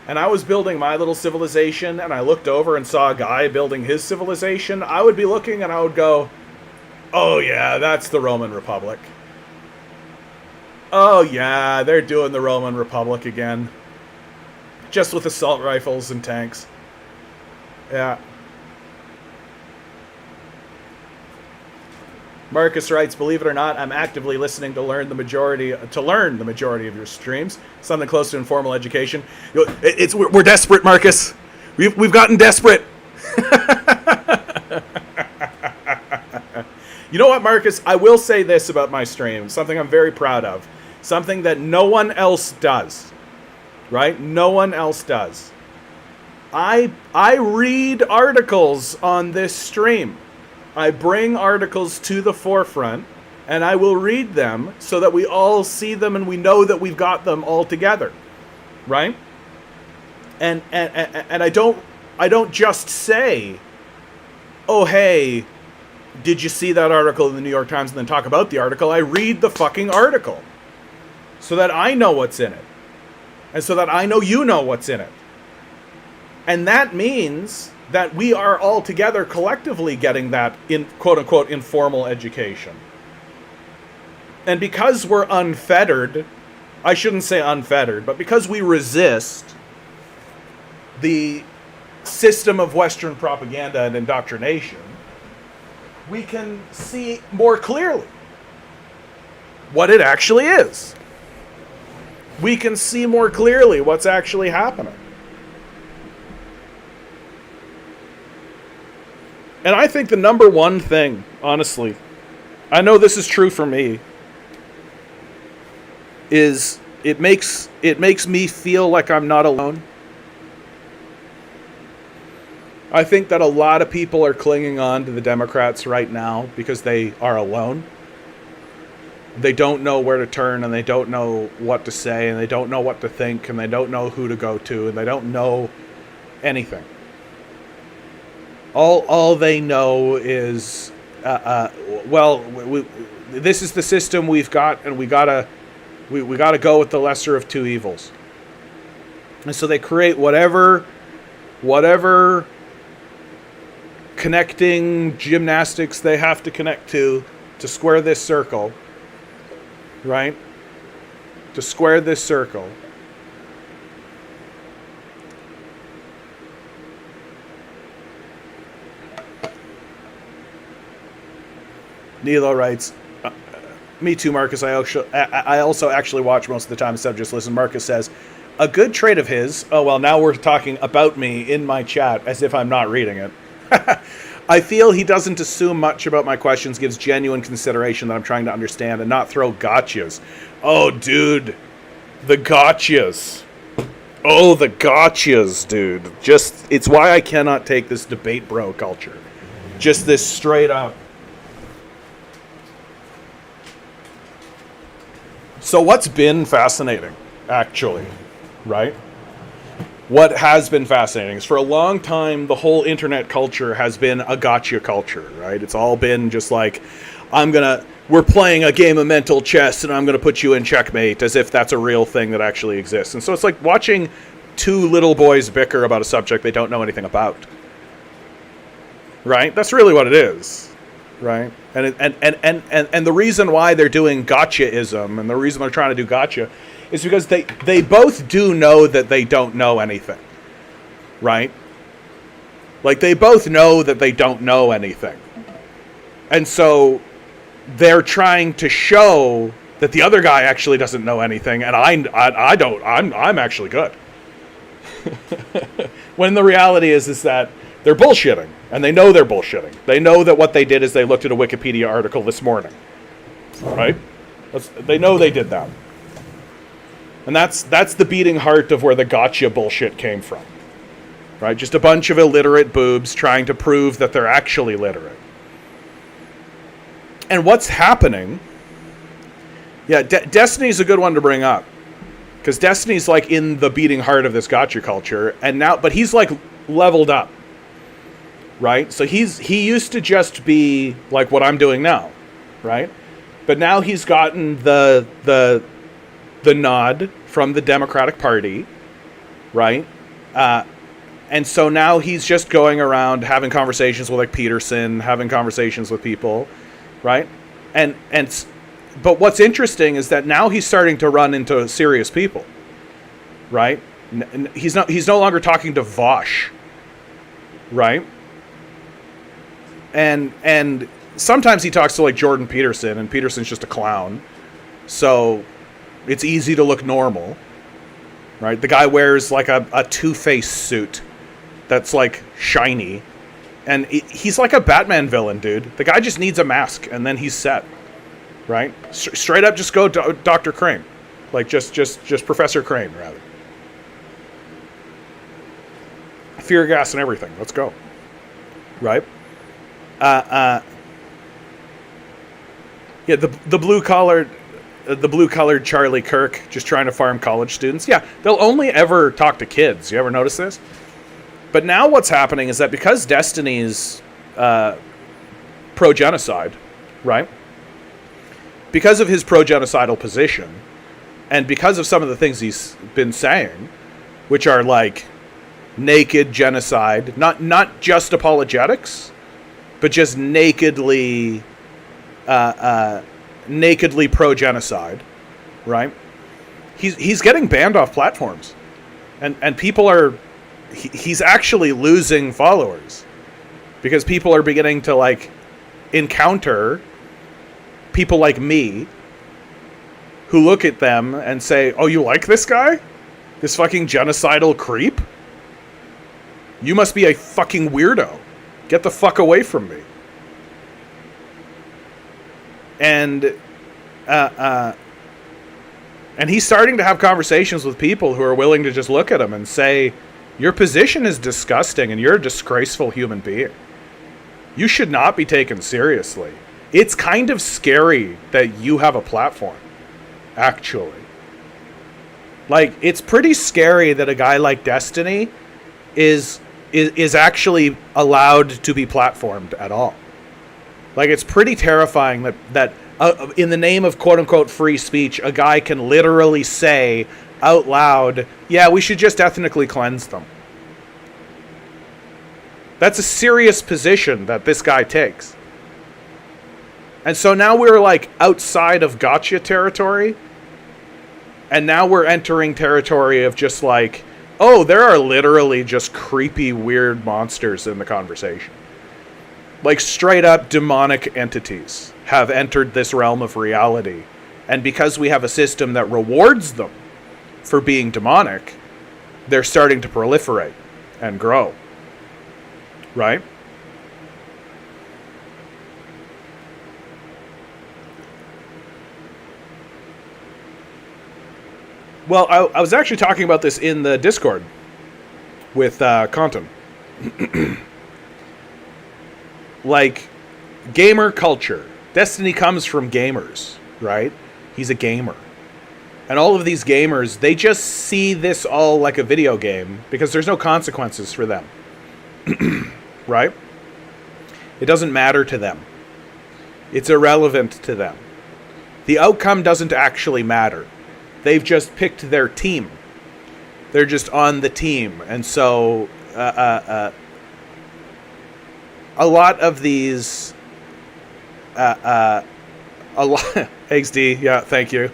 and I was building my little civilization, and I looked over and saw a guy building his civilization, I would be looking and I would go, oh yeah, that's the Roman Republic. Oh yeah, they're doing the Roman Republic again. Just with assault rifles and tanks. Yeah. Marcus writes, believe it or not, I'm actively listening to learn the majority of your streams. Something close to informal education. We're desperate, Marcus. We've gotten desperate. You know what, Marcus? I will say this about my stream. Something I'm very proud of. Something that no one else does. Right? No one else does. I read articles on this stream. I bring articles to the forefront And I will read them so that we all see them and we know that we've got them all together, right? And I don't just say, oh, hey, did you see that article in the New York Times, and then talk about the article. I read the fucking article so that I know what's in it. And so that I know you know what's in it. And that means that we are all together collectively getting that in quote unquote informal education. And because we're unfettered, I shouldn't say unfettered, but because we resist the system of Western propaganda and indoctrination, we can see more clearly what it actually is. We can see more clearly what's actually happening. And I think the number one thing, honestly, I know this is true for me, is it makes me feel like I'm not alone. I think that a lot of people are clinging on to the Democrats right now because they are alone. They don't know where to turn, and they don't know what to say, and they don't know what to think, and they don't know who to go to, and they don't know anything. All they know is, this is the system we've got, and we gotta go with the lesser of two evils. And so they create whatever connecting gymnastics they have to connect to square this circle, right? To square this circle. Nilo writes, me too, Marcus. I also actually watch most of the time instead of just listen. Marcus says, a good trait of his, oh, well, now we're talking about me in my chat as if I'm not reading it. I feel he doesn't assume much about my questions, gives genuine consideration that I'm trying to understand, and not throw gotchas. Oh, dude. The gotchas. Oh, the gotchas, dude. Just, it's why I cannot take this debate bro culture. Just this straight up. So what's been fascinating, actually, right? What has been fascinating is for a long time, the whole internet culture has been a gotcha culture, right? It's all been just like, we're playing a game of mental chess and I'm going to put you in checkmate, as if that's a real thing that actually exists. And so it's like watching two little boys bicker about a subject they don't know anything about, right? That's really what it is, right? And the reason why they're doing gotchaism and the reason they're trying to do gotcha is because they both do know that they don't know anything, right? Like, they both know that they don't know anything. And so they're trying to show that the other guy actually doesn't know anything, and I'm actually good. When the reality is that they're bullshitting, and they know they're bullshitting. They know that what they did is they looked at a Wikipedia article this morning, right? They know they did that. And that's the beating heart of where the gotcha bullshit came from, right? Just a bunch of illiterate boobs trying to prove that they're actually literate. And what's happening? Yeah, Destiny's a good one to bring up, because Destiny's like in the beating heart of this gotcha culture, and now, but he's like leveled up, right? So he used to just be like what I'm doing now, right? But now he's gotten the nod from the Democratic Party, right? And so now he's just going around having conversations with like Peterson, having conversations with people, right? But what's interesting is that now he's starting to run into serious people, right? He's no longer talking to Vosh, right? And sometimes he talks to like Jordan Peterson, and Peterson's just a clown, so it's easy to look normal, right? The guy wears like a Two-Face suit that's like shiny, and he's like a Batman villain, dude. The guy just needs a mask, and then he's set, right? Straight up, just go Dr. Crane, like just Professor Crane, rather. Fear gas and everything. Let's go, right? Yeah, the blue collared Charlie Kirk just trying to farm college students. Yeah, they'll only ever talk to kids. You ever notice this? But now what's happening is that because Destiny's pro-genocide, right? Because of his pro-genocidal position, and because of some of the things he's been saying, which are like naked genocide, not just apologetics, but just nakedly pro-genocide, right? He's getting banned off platforms, and people are he's actually losing followers because people are beginning to like encounter people like me who look at them and say, "Oh, you like this guy? This fucking genocidal creep? You must be a fucking weirdo. Get the fuck away from me." And he's starting to have conversations with people who are willing to just look at him and say, "Your position is disgusting and you're a disgraceful human being. You should not be taken seriously. It's kind of scary that you have a platform, actually. Like, it's pretty scary that a guy like Destiny is actually allowed to be platformed at all. Like, it's pretty terrifying that in the name of quote-unquote free speech, a guy can literally say out loud, yeah, we should just ethnically cleanse them. That's a serious position that this guy takes. And so now we're like outside of gotcha territory. And now we're entering territory of just like, oh, there are literally just creepy, weird monsters in the conversation. Like straight up demonic entities have entered this realm of reality. And because we have a system that rewards them for being demonic, they're starting to proliferate and grow. Right? Well, I was actually talking about this in the Discord with Conton. Like, gamer culture. Destiny comes from gamers, right? He's a gamer. And all of these gamers, they just see this all like a video game because there's no consequences for them. Right? It doesn't matter to them. It's irrelevant to them. The outcome doesn't actually matter. They've just picked their team. They're just on the team. And so a lot of these a lot XD, yeah, thank you.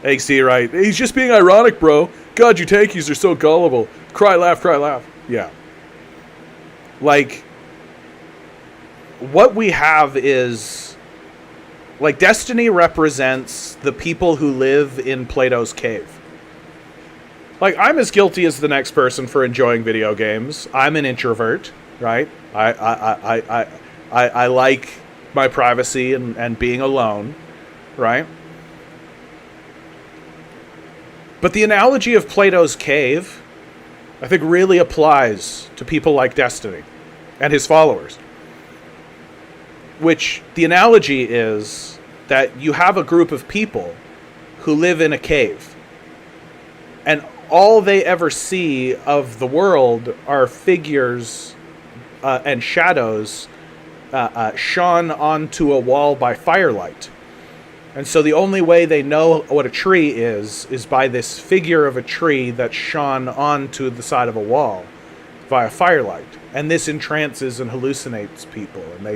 XD, right. He's just being ironic, bro. God, you tankies are so gullible. Cry, laugh, cry, laugh. Yeah. Like, what we have is, like, Destiny represents the people who live in Plato's cave. Like, I'm as guilty as the next person for enjoying video games. I'm an introvert, right? I like my privacy and being alone, right? But the analogy of Plato's cave, I think, really applies to people like Destiny and his followers. Which, the analogy is that you have a group of people who live in a cave. And all they ever see of the world are figures and shadows shone onto a wall by firelight. And so the only way they know what a tree is by this figure of a tree that's shone onto the side of a wall via firelight. And this entrances and hallucinates people. And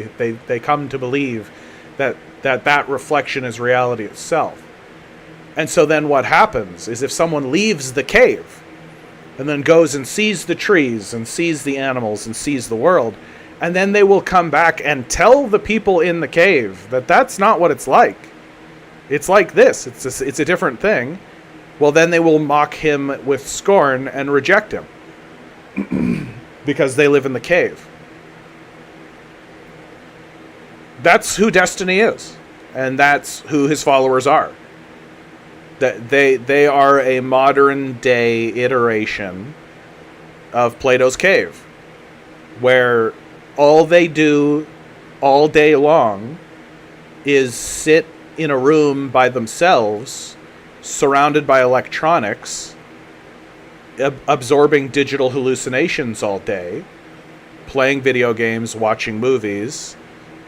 they come to believe that reflection is reality itself. And so then what happens is if someone leaves the cave and then goes and sees the trees and sees the animals and sees the world, and then they will come back and tell the people in the cave that that's not what it's like. It's like this. It's a different thing. Well, then they will mock him with scorn and reject him because they live in the cave. That's who Destiny is, and that's who his followers are. That they are a modern day iteration of Plato's cave, where all they do all day long is sit in a room by themselves, surrounded by electronics, absorbing digital hallucinations all day, playing video games, watching movies,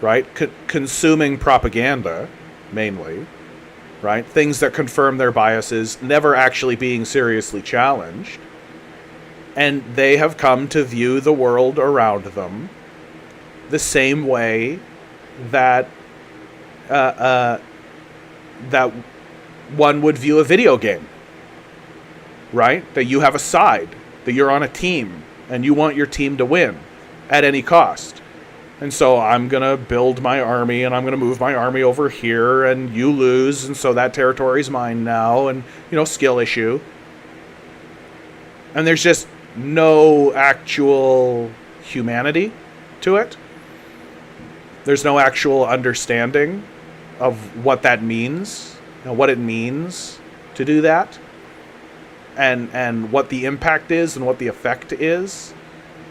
right? Consuming propaganda, mainly, right? Things that confirm their biases, never actually being seriously challenged. And they have come to view the world around them the same way that that one would view a video game, right? That you have a side, that you're on a team, and you want your team to win at any cost. And so I'm going to build my army, and I'm going to move my army over here, and you lose, and so that territory's mine now, and, skill issue. And there's just no actual humanity to it. There's no actual understanding of what that means, what it means to do that, and what the impact is, and what the effect is,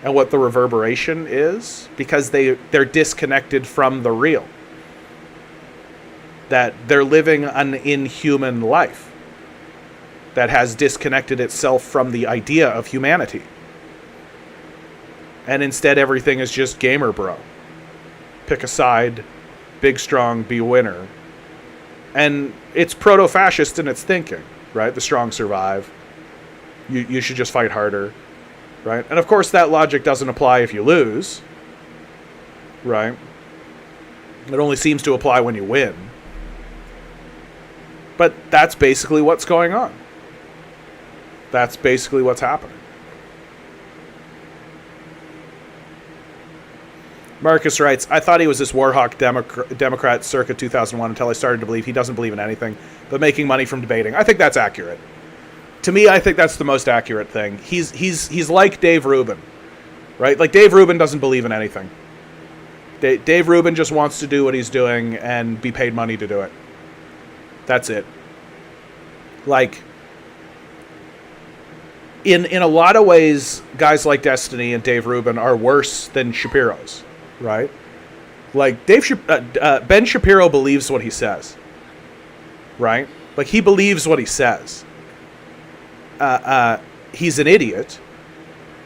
and what the reverberation is, because they're disconnected from the real. That they're living an inhuman life that has disconnected itself from the idea of humanity. And instead everything is just gamer bro. Pick a side, big strong, be winner. And it's proto-fascist in its thinking, right? The strong survive. You should just fight harder, right? And of course that logic doesn't apply if you lose, right? It only seems to apply when you win. But that's basically what's going on. That's basically what's happening. Marcus writes, I thought he was this warhawk Democrat circa 2001 until I started to believe he doesn't believe in anything but making money from debating. I think that's accurate. To me, I think that's the most accurate thing. He's like Dave Rubin, right? Like Dave Rubin doesn't believe in anything. Dave Rubin just wants to do what he's doing and be paid money to do it. That's it. Like, in a lot of ways, guys like Destiny and Dave Rubin are worse than Shapiro's, right? Like Ben Shapiro believes what he says, right? Like he believes what he says. He's an idiot,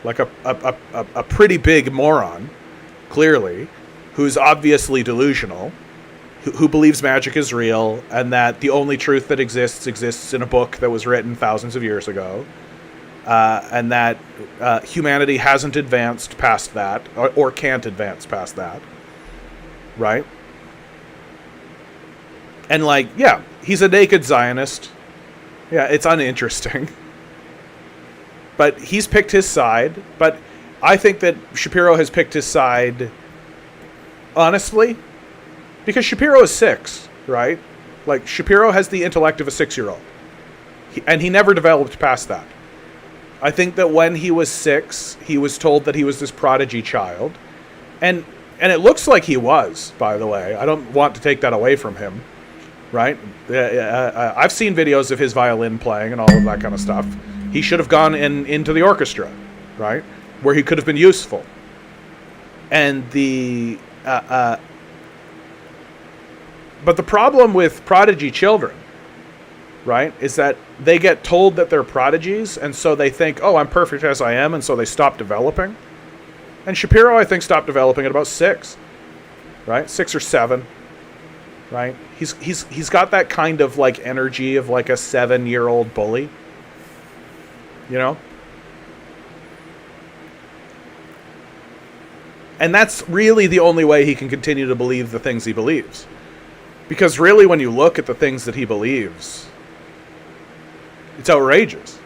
like a pretty big moron, clearly, who's obviously delusional, who believes magic is real and that the only truth that exists in a book that was written thousands of years ago. And that humanity hasn't advanced past that, or can't advance past that, right? And yeah, he's a naked Zionist. Yeah, it's uninteresting. But he's picked his side. But I think that Shapiro has picked his side, honestly, because Shapiro is 6, right? Like, Shapiro has the intellect of a 6-year-old. And he never developed past that. I think that when he was 6, he was told that he was this prodigy child. And it looks like he was, by the way. I don't want to take that away from him, right? I've seen videos of his violin playing and all of that kind of stuff. He should have gone into the orchestra, right? Where he could have been useful. And but the problem with prodigy children, right, is that they get told that they're prodigies, and so they think, oh, I'm perfect as I am, and so they stop developing. And Shapiro, I think, stopped developing at about 6, right? 6 or 7, right? He's got that kind of like energy of like a 7-year-old bully, you know? And that's really the only way he can continue to believe the things he believes. Because really, when you look at the things that he believes, it's outrageous.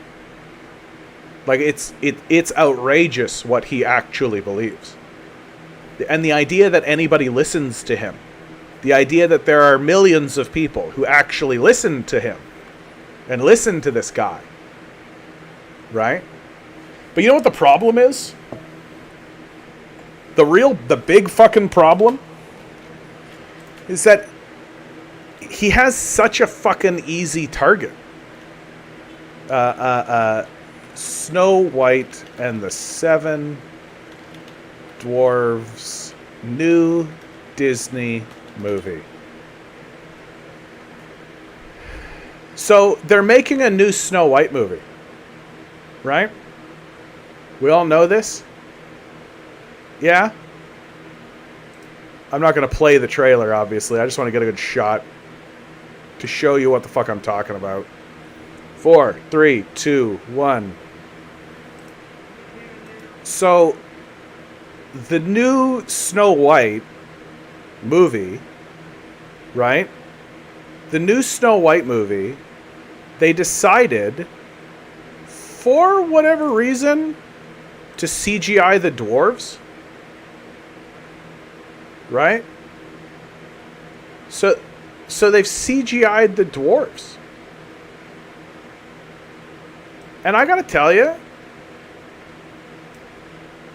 Like, it's outrageous what he actually believes. And the idea that anybody listens to him, the idea that there are millions of people who actually listen to him and listen to this guy, right? But you know what the problem is? The big fucking problem is that he has such a fucking easy target. Snow White and the Seven Dwarfs new Disney movie. So they're making a new Snow White movie, right? We all know this. Yeah? I'm not going to play the trailer, obviously. I just want to get a good shot to show you what the fuck I'm talking about. 4, 3, 2, 1. So, the new Snow White movie, right? The new Snow White movie, they decided, for whatever reason, to CGI the dwarves. Right? So they've CGI'd the dwarves. And I gotta tell you,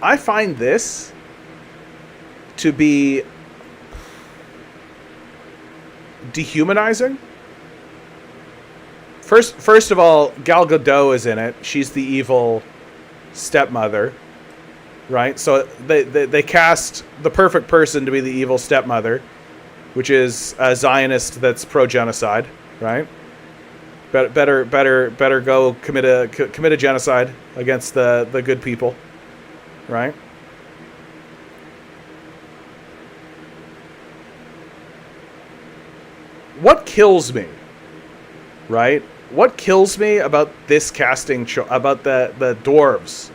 I find this to be dehumanizing. First of all, Gal Gadot is in it. She's the evil stepmother, right? So they cast the perfect person to be the evil stepmother, which is a Zionist that's pro-genocide, right? Better go commit a genocide against the good people, right? What kills me, right? What kills me about this casting about the dwarves,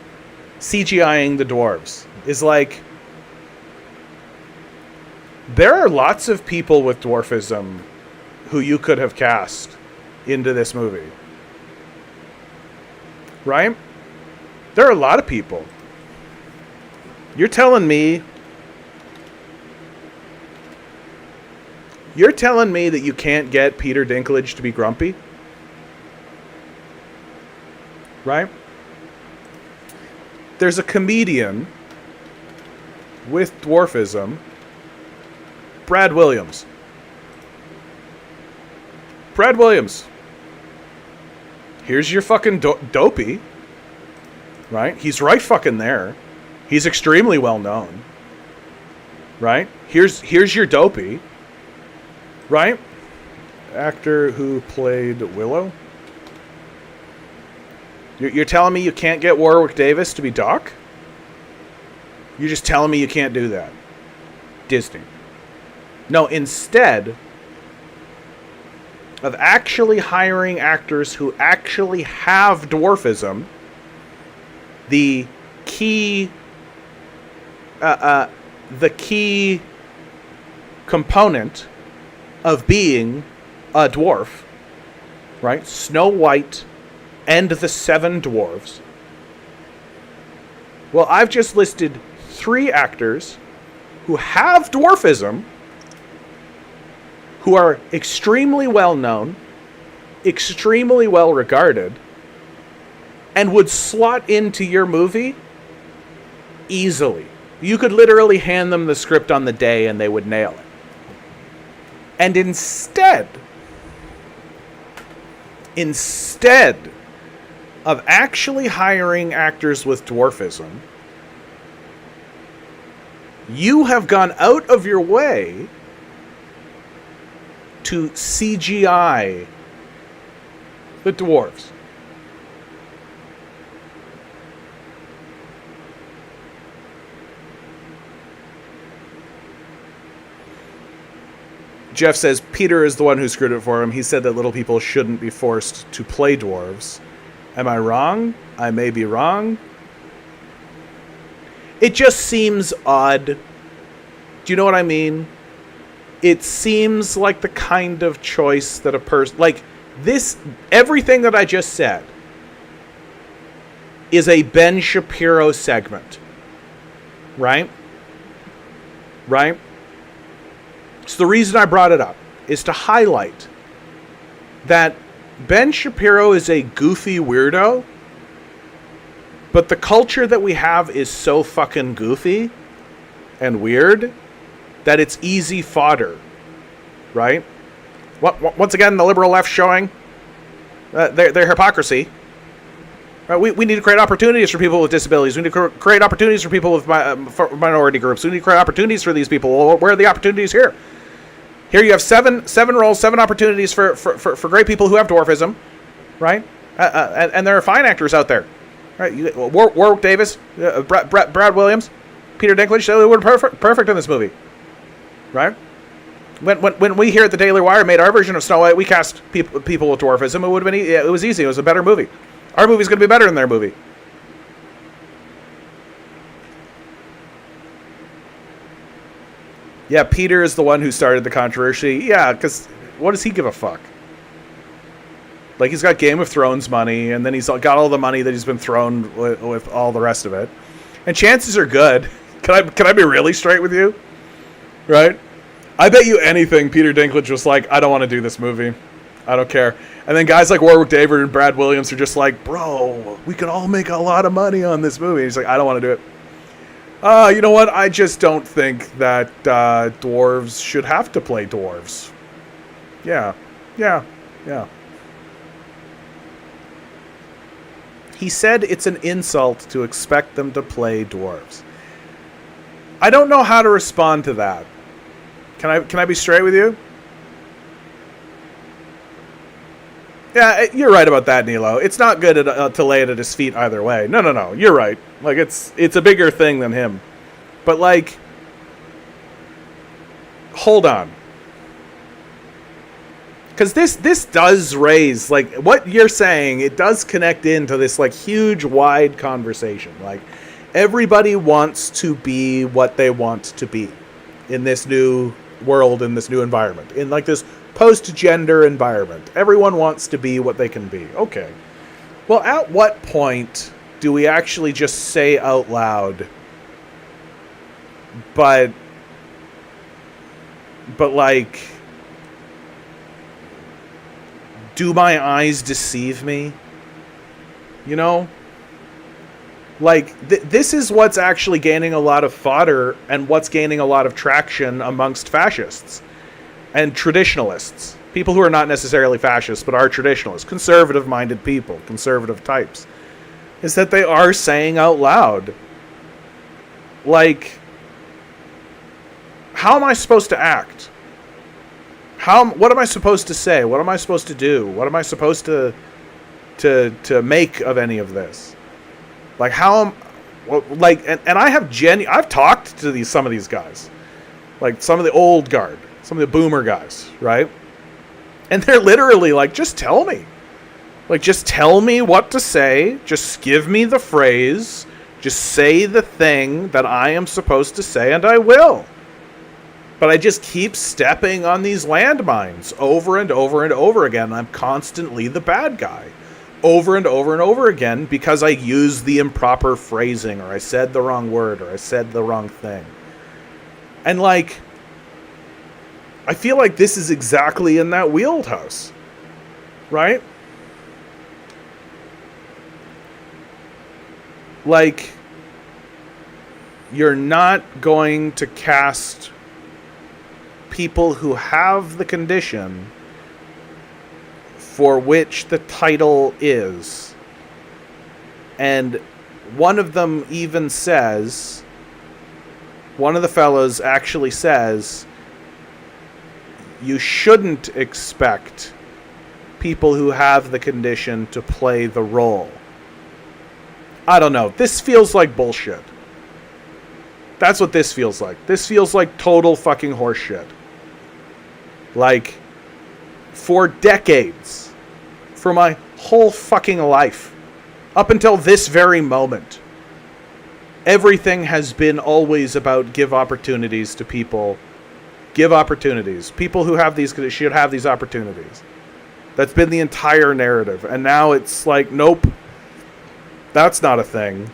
CGIing the dwarves, is like, there are lots of people with dwarfism who you could have cast into this movie, right? There are a lot of people. You're telling me that you can't get Peter Dinklage to be grumpy? Right? There's a comedian with dwarfism, Brad Williams. Brad Williams. Here's your fucking dopey. Right? He's right fucking there. He's extremely well known. Right? Here's your dopey. Right? Actor who played Willow. You're telling me you can't get Warwick Davis to be Doc? You're just telling me you can't do that. Disney. No, instead of actually hiring actors who actually have dwarfism, the key component of being a dwarf, right? Snow White and the 7 dwarves. Well, I've just listed 3 actors who have dwarfism, who are extremely well known, extremely well regarded, and would slot into your movie easily. You could literally hand them the script on the day and they would nail it. And instead of actually hiring actors with dwarfism, you have gone out of your way to CGI the dwarves. Jeff says Peter is the one who screwed it for him. He said that little people shouldn't be forced to play dwarves. Am I wrong? I may be wrong. It just seems odd. Do you know what I mean? It seems like the kind of choice that a person... Like, this... Everything that I just said is a Ben Shapiro segment. Right? Right? So the reason I brought it up is to highlight that Ben Shapiro is a goofy weirdo, but the culture that we have is so fucking goofy and weird that it's easy fodder, right? Once again, the liberal left showing their hypocrisy. We need to create opportunities for people with disabilities. We need to create opportunities for people with for minority groups. We need to create opportunities for these people. Well, where are the opportunities here? Here you have seven roles, 7 opportunities for great people who have dwarfism, right? And there are fine actors out there, right? Warwick Davis, Brad Williams, Peter Dinklage, they were perfect in this movie, right? When we here at the Daily Wire made our version of Snow White, we cast people with dwarfism. It would have been it was easy. It was a better movie. Our movie's going to be better than their movie. Yeah, Peter is the one who started the controversy. Yeah, because what does he give a fuck? Like, he's got Game of Thrones money, and then he's got all the money that he's been thrown with all the rest of it. And chances are good. Can I be really straight with you? Right? I bet you anything Peter Dinklage was like, I don't want to do this movie. I don't care. And then guys like Warwick Davis and Brad Williams are just like, bro, we could all make a lot of money on this movie. And he's like, I don't want to do it. You know what? I just don't think that dwarves should have to play dwarves. Yeah. He said it's an insult to expect them to play dwarves. I don't know how to respond to that. Can I be straight with you? Yeah, you're right about that, Nilo. It's not good to lay it at his feet either way. No. You're right. Like, it's a bigger thing than him. But, like, hold on. Because this does raise, like, what you're saying, it does connect into this, like, huge, wide conversation. Like, everybody wants to be what they want to be in this new world, in this new environment, in, like, this post-gender environment. Everyone wants to be what they can be. Okay. Well, at what point do we actually just say out loud, but like, do my eyes deceive me? You know? Like, this is what's actually gaining a lot of fodder and what's gaining a lot of traction amongst fascists and traditionalists. People who are not necessarily fascists, but are traditionalists. Conservative-minded people. Conservative types. Is that they are saying out loud, like, how am I supposed to act? What am I supposed to say? What am I supposed to do? What am I supposed to make of any of this? Like, how am, like, and I have I've talked to some of these guys, like some of the old guard, some of the boomer guys, right? And they're literally like, just tell me. Like, just tell me what to say. Just give me the phrase. Just say the thing that I am supposed to say, and I will. But I just keep stepping on these landmines over and over and over again. I'm constantly the bad guy. Over and over and over again because I used the improper phrasing, or I said the wrong word, or I said the wrong thing. And, like, I feel like this is exactly in that wheelhouse, right? Like, you're not going to cast people who have the condition for which the title is. And one of them even says, one of the fellows actually says, you shouldn't expect people who have the condition to play the role. I don't know. This feels like bullshit. That's what this feels like. This feels like total fucking horseshit. Like, for decades, for my whole fucking life, up until this very moment, everything has been always about give opportunities to people. Give opportunities. People who have these should have these opportunities. That's been the entire narrative. And now it's like, nope, that's not a thing.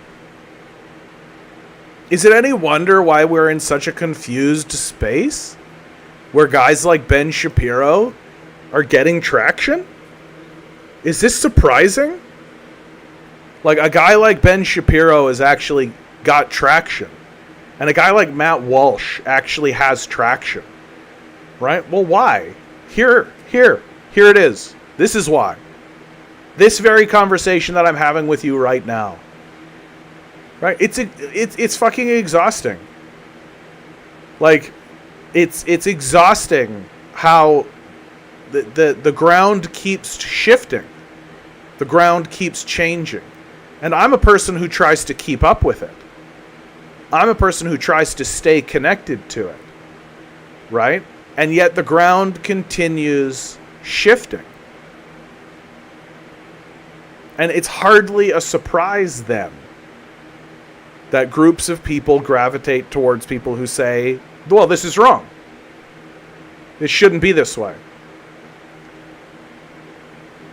Is it any wonder why we're in such a confused space? Where guys like Ben Shapiro are getting traction? Is this surprising? Like, a guy like Ben Shapiro has actually got traction. And a guy like Matt Walsh actually has traction. Right? Well, why? Here it is. This is why. This very conversation that I'm having with you right now. Right? It's fucking exhausting. Like, it's exhausting how the ground keeps shifting. The ground keeps changing. And I'm a person who tries to keep up with it. I'm a person who tries to stay connected to it. Right? And yet the ground continues shifting. And it's hardly a surprise then that groups of people gravitate towards people who say, well, this is wrong. It shouldn't be this way.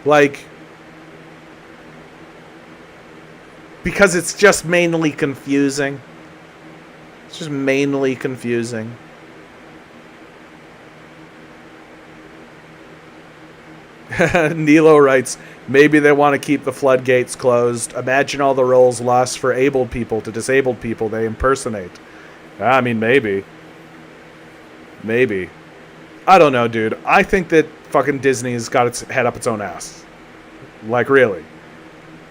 Like, because it's just mainly confusing. It's just mainly confusing. Nilo writes, maybe they want to keep the floodgates closed. Imagine all the roles lost for able people to disabled people they impersonate. I mean, maybe. Maybe. I don't know, dude. I think that fucking Disney's got its head up its own ass. Like, really.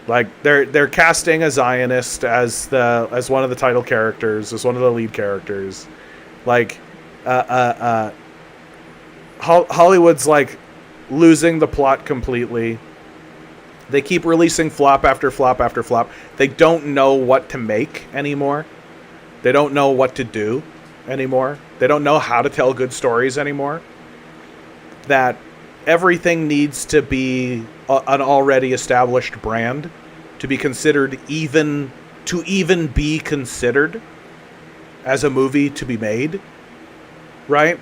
Like, they're casting a Zionist as one of the title characters, as one of the lead characters. Like, Hollywood's like losing the plot completely. They keep releasing flop after flop after flop. They don't know what to make anymore. They don't know what to do anymore. They don't know how to tell good stories anymore. That everything needs to be an already established brand to be considered even be considered as a movie to be made. Right?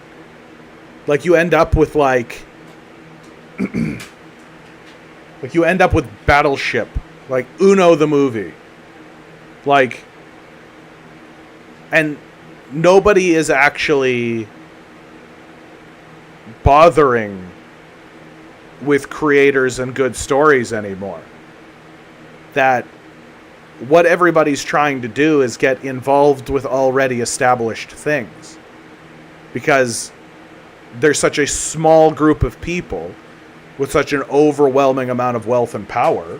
Like, you end up with like you end up with Battleship, like Uno the movie. Like, and nobody is actually bothering with creators and good stories anymore. That what everybody's trying to do is get involved with already established things. Because there's such a small group of people with such an overwhelming amount of wealth and power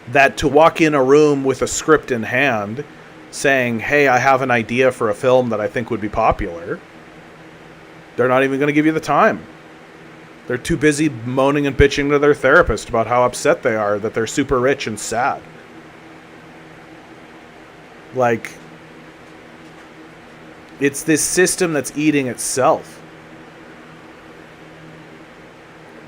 that to walk in a room with a script in hand saying, hey, I have an idea for a film that I think would be popular, they're not even going to give you the time. They're too busy moaning and bitching to their therapist about how upset they are that they're super rich and sad. Like, it's this system that's eating itself.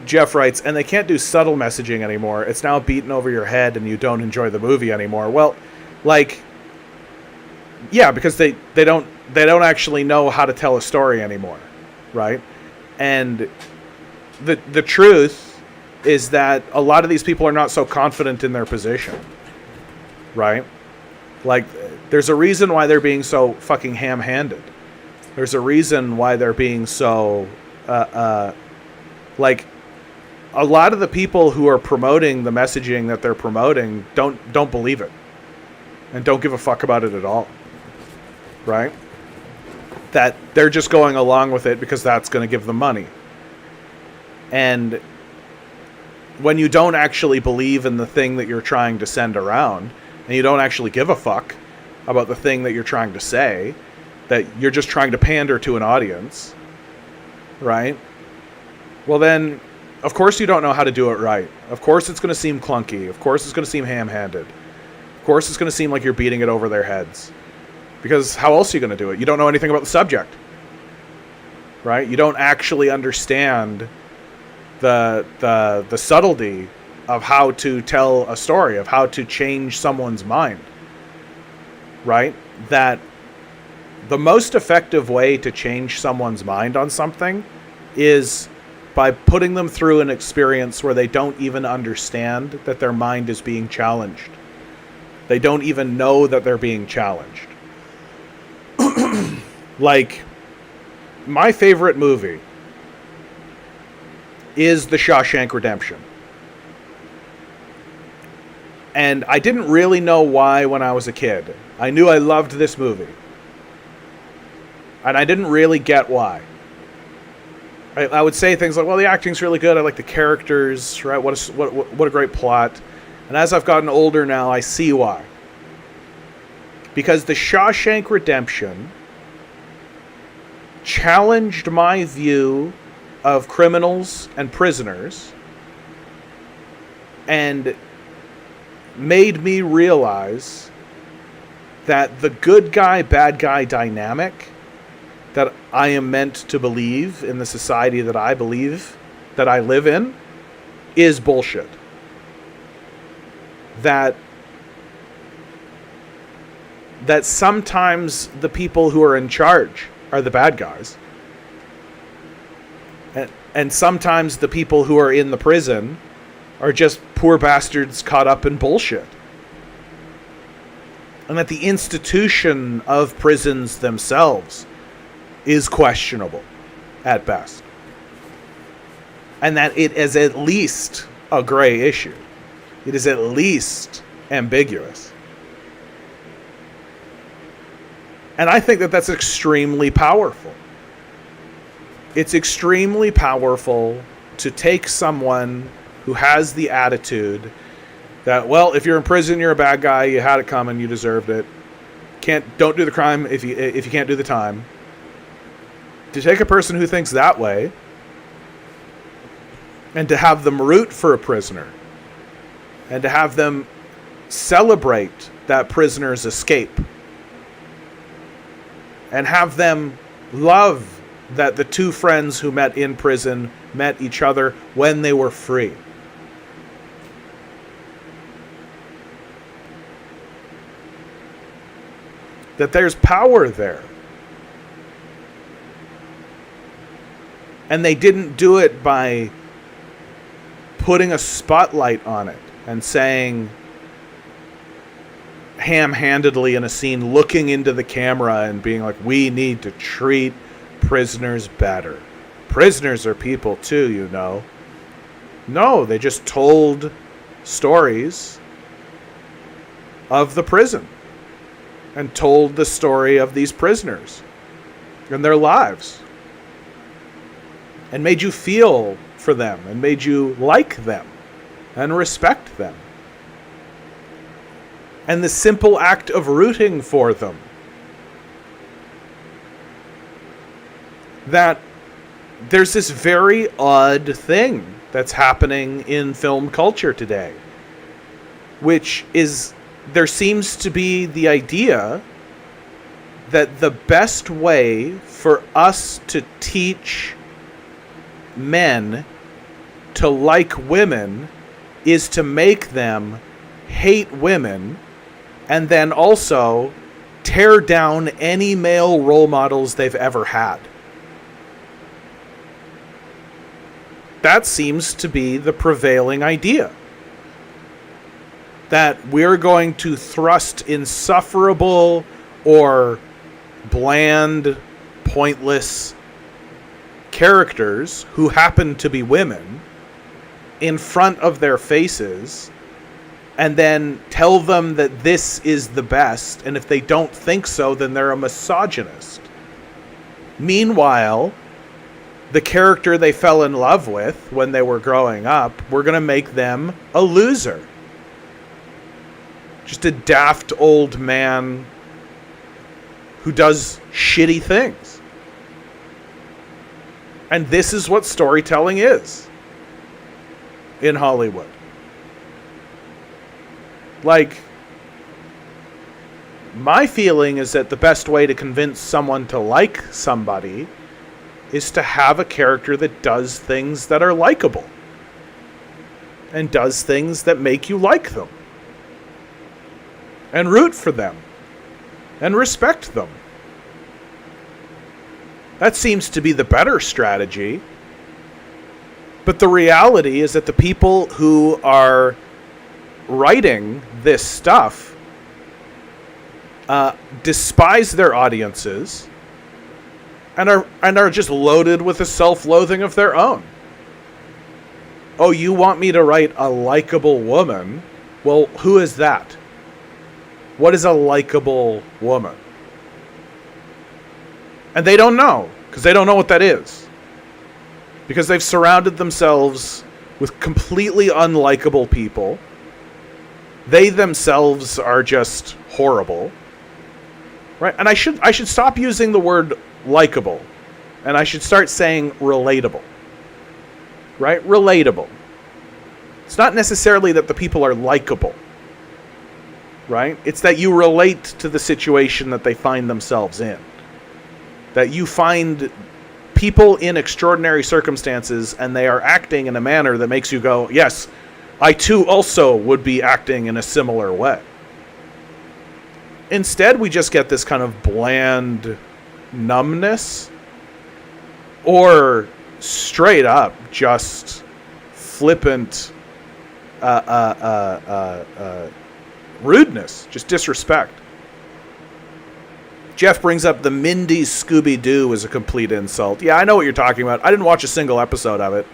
Jeff writes, and they can't do subtle messaging anymore. It's now beaten over your head and you don't enjoy the movie anymore. Well, like, yeah, because they don't actually know how to tell a story anymore, right? And the truth is that a lot of these people are not so confident in their position, right? Like, there's a reason why they're being so fucking ham-handed. There's a reason why they're being so, like, a lot of the people who are promoting the messaging that they're promoting don't believe it and don't give a fuck about it at all, right? That they're just going along with it because that's going to give them money. And when you don't actually believe in the thing that you're trying to send around, and you don't actually give a fuck about the thing that you're trying to say, that you're just trying to pander to an audience, right? Well then, of course you don't know how to do it right. Of course it's going to seem clunky. Of course it's going to seem ham-handed. Of course it's going to seem like you're beating it over their heads. Because how else are you going to do it? You don't know anything about the subject. Right? You don't actually understand the subtlety of how to tell a story, of how to change someone's mind. Right? That the most effective way to change someone's mind on something is by putting them through an experience where they don't even understand that their mind is being challenged. They don't even know that they're being challenged. Like, my favorite movie is The Shawshank Redemption. And I didn't really know why when I was a kid. I knew I loved this movie. And I didn't really get why. I would say things like, well, the acting's really good. I like the characters, right? What a great plot. And as I've gotten older now, I see why. Because The Shawshank Redemption challenged my view of criminals and prisoners and made me realize that the good guy, bad guy dynamic that I am meant to believe in the society that I believe that I live in is bullshit. That sometimes the people who are in charge are the bad guys. And sometimes the people who are in the prison are just poor bastards caught up in bullshit. And that the institution of prisons themselves is questionable at best. And that it is at least a gray issue. It is at least ambiguous. And I think that that's extremely powerful. It's extremely powerful to take someone who has the attitude that, well, if you're in prison, you're a bad guy, you had it coming, you deserved it. Don't do the crime if you can't do the time. To take a person who thinks that way and to have them root for a prisoner and to have them celebrate that prisoner's escape and have them love that the two friends who met in prison met each other when they were free. That there's power there. And they didn't do it by putting a spotlight on it and saying ham-handedly in a scene, looking into the camera and being like, we need to treat prisoners better. Prisoners are people too, you know. No, they just told stories of the prison and told the story of these prisoners and their lives and made you feel for them and made you like them and respect them. And the simple act of rooting for them, that there's this very odd thing that's happening in film culture today, which is there seems to be the idea that the best way for us to teach men to like women is to make them hate women and then also tear down any male role models they've ever had. That seems to be the prevailing idea. That we're going to thrust insufferable or bland, pointless characters who happen to be women in front of their faces and then tell them that this is the best, and if they don't think so, then they're a misogynist. Meanwhile, the character they fell in love with when they were growing up, we're going to make them a loser. Just a daft old man who does shitty things. And this is what storytelling is in Hollywood. Like, my feeling is that the best way to convince someone to like somebody is to have a character that does things that are likable and does things that make you like them and root for them and respect them. That seems to be the better strategy. But the reality is that the people who are writing this stuff despise their audiences and are just loaded with a self-loathing of their own. Oh, you want me to write a likable woman? Well, who is that? What is a likable woman? And they don't know, because they don't know what that is. Because they've surrounded themselves with completely unlikable people. They themselves are just horrible. Right? And I should stop using the word likable. And I should start saying relatable. Right? Relatable. It's not necessarily that the people are likable. Right? It's that you relate to the situation that they find themselves in. That you find people in extraordinary circumstances and they are acting in a manner that makes you go, yes, I too also would be acting in a similar way. Instead, we just get this kind of bland numbness, or straight up just flippant rudeness, just disrespect. Jeff brings up the Mindy's Scooby-Doo as a complete insult. Yeah, I know what you're talking about. I didn't watch a single episode of it.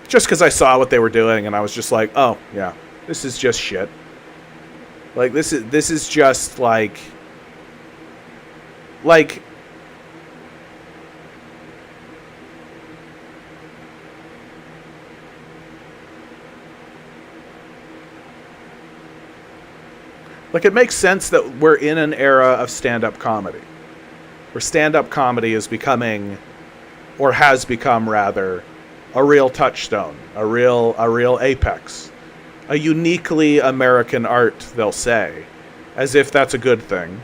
Just because I saw what they were doing, and I was just like, oh, yeah, this is just shit. Like, this is just like... Like... Like, it makes sense that we're in an era of stand-up comedy, where stand-up comedy is becoming, or has become rather, a real touchstone, a real apex, a uniquely American art, they'll say, as if that's a good thing.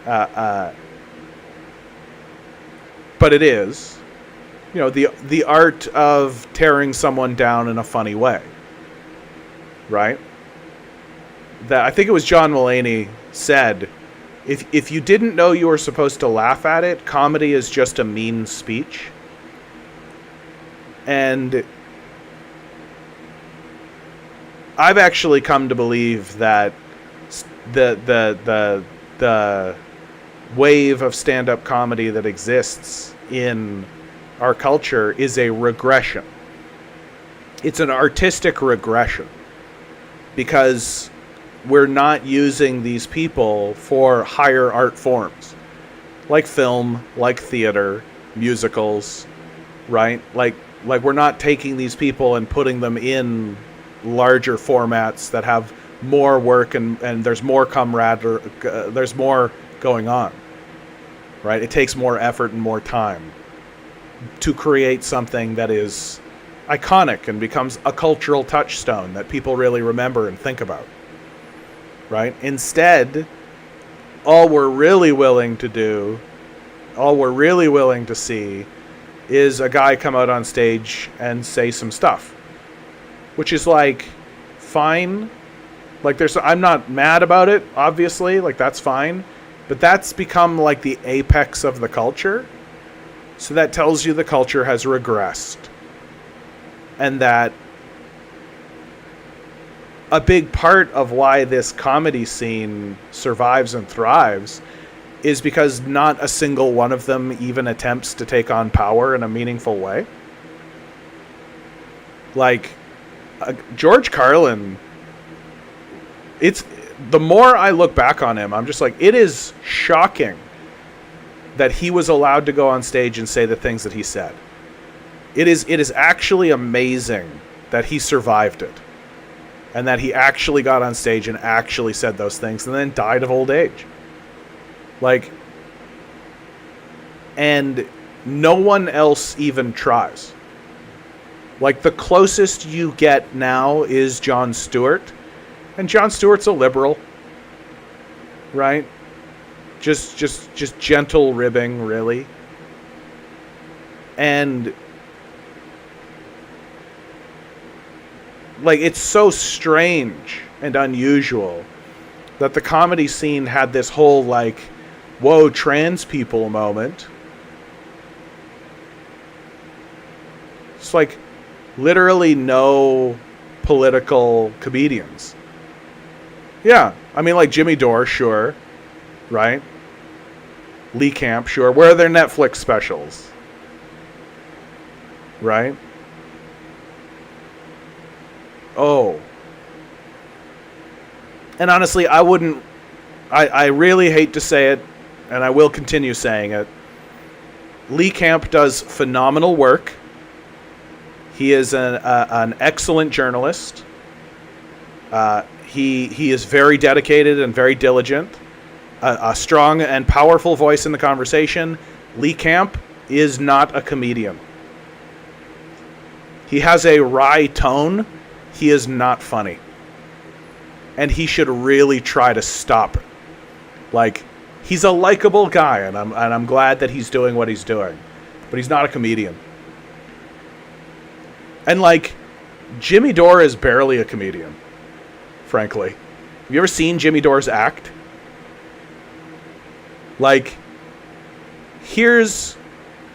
But it is, you know, the art of tearing someone down in a funny way, right? That I think it was John Mulaney said, if you didn't know you were supposed to laugh at it, comedy is just a mean speech. And I've actually come to believe that the wave of stand-up comedy that exists in our culture is a regression. It's an artistic regression, because we're not using these people for higher art forms, like film, like theater, musicals, right? Like we're not taking these people and putting them in larger formats that have more work and there's more camaraderie, there's more going on, right? It takes more effort and more time to create something that is iconic and becomes a cultural touchstone that people really remember and think about. Right? Instead, all we're really willing to do, all we're really willing to see, is a guy come out on stage and say some stuff. Which is like, fine. Like, I'm not mad about it, obviously. Like, that's fine. But that's become like the apex of the culture. So that tells you the culture has regressed. And that a big part of why this comedy scene survives and thrives is because not a single one of them even attempts to take on power in a meaningful way. Like, George Carlin, it's the more I look back on him, I'm just like, it is shocking that he was allowed to go on stage and say the things that he said. It is actually amazing that he survived it. And that he actually got on stage and actually said those things and then died of old age. Like, and no one else even tries. Like, the closest you get now is Jon Stewart. And Jon Stewart's a liberal. Right? Just gentle ribbing, really. And like, it's so strange and unusual that the comedy scene had this whole, like, whoa, trans people moment. It's like literally no political comedians. Yeah, I mean, like Jimmy Dore, sure, right? Lee Camp, sure. Where are their Netflix specials? Right? Oh. And honestly, I really hate to say it, and I will continue saying it. Lee Camp does phenomenal work. He is an excellent journalist. He is very dedicated and very diligent. A strong and powerful voice in the conversation. Lee Camp is not a comedian. He has a wry tone. He is not funny. And he should really try to stop it. Like, he's a likable guy, and I'm glad that he's doing what he's doing. But he's not a comedian. And, like, Jimmy Dore is barely a comedian, frankly. Have you ever seen Jimmy Dore's act? Like, here's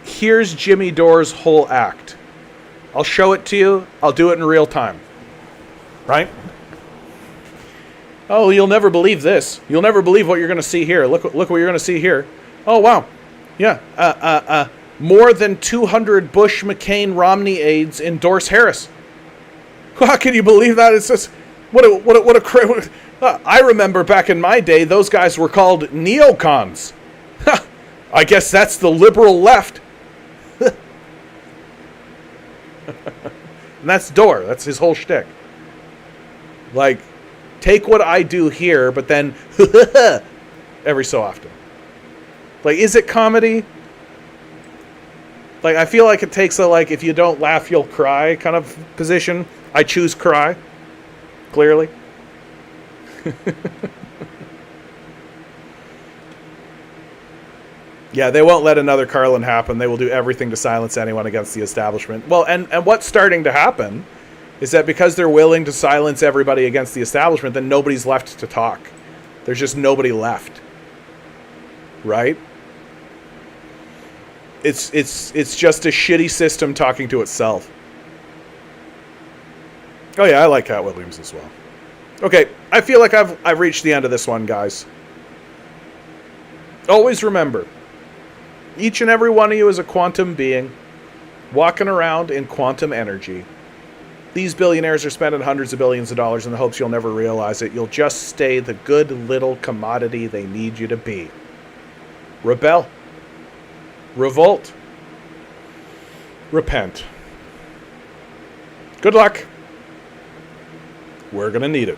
Jimmy Dore's whole act. I'll show it to you. I'll do it in real time. Right? Oh, you'll never believe this. You'll never believe what you're going to see here. Look what you're going to see here. Oh, wow. Yeah. More than 200 Bush, McCain, Romney aides endorse Harris. How can you believe that? It's just what a I remember back in my day, those guys were called neocons. I guess that's the liberal left. And that's Dore. That's his whole shtick. Like, take what I do here, but then every so often. Like, is it comedy? Like, I feel like it takes a, like, if you don't laugh, you'll cry kind of position. I choose cry. Clearly. Yeah, they won't let another Carlin happen. They will do everything to silence anyone against the establishment. Well, and what's starting to happen is that because they're willing to silence everybody against the establishment, then nobody's left to talk. There's just nobody left. Right? It's just a shitty system talking to itself. Oh yeah, I like Cat Williams as well. Okay, I feel like I've reached the end of this one, guys. Always remember, each and every one of you is a quantum being walking around in quantum energy. These billionaires are spending hundreds of billions of dollars in the hopes you'll never realize it. You'll just stay the good little commodity they need you to be. Rebel. Revolt. Repent. Good luck. We're going to need it.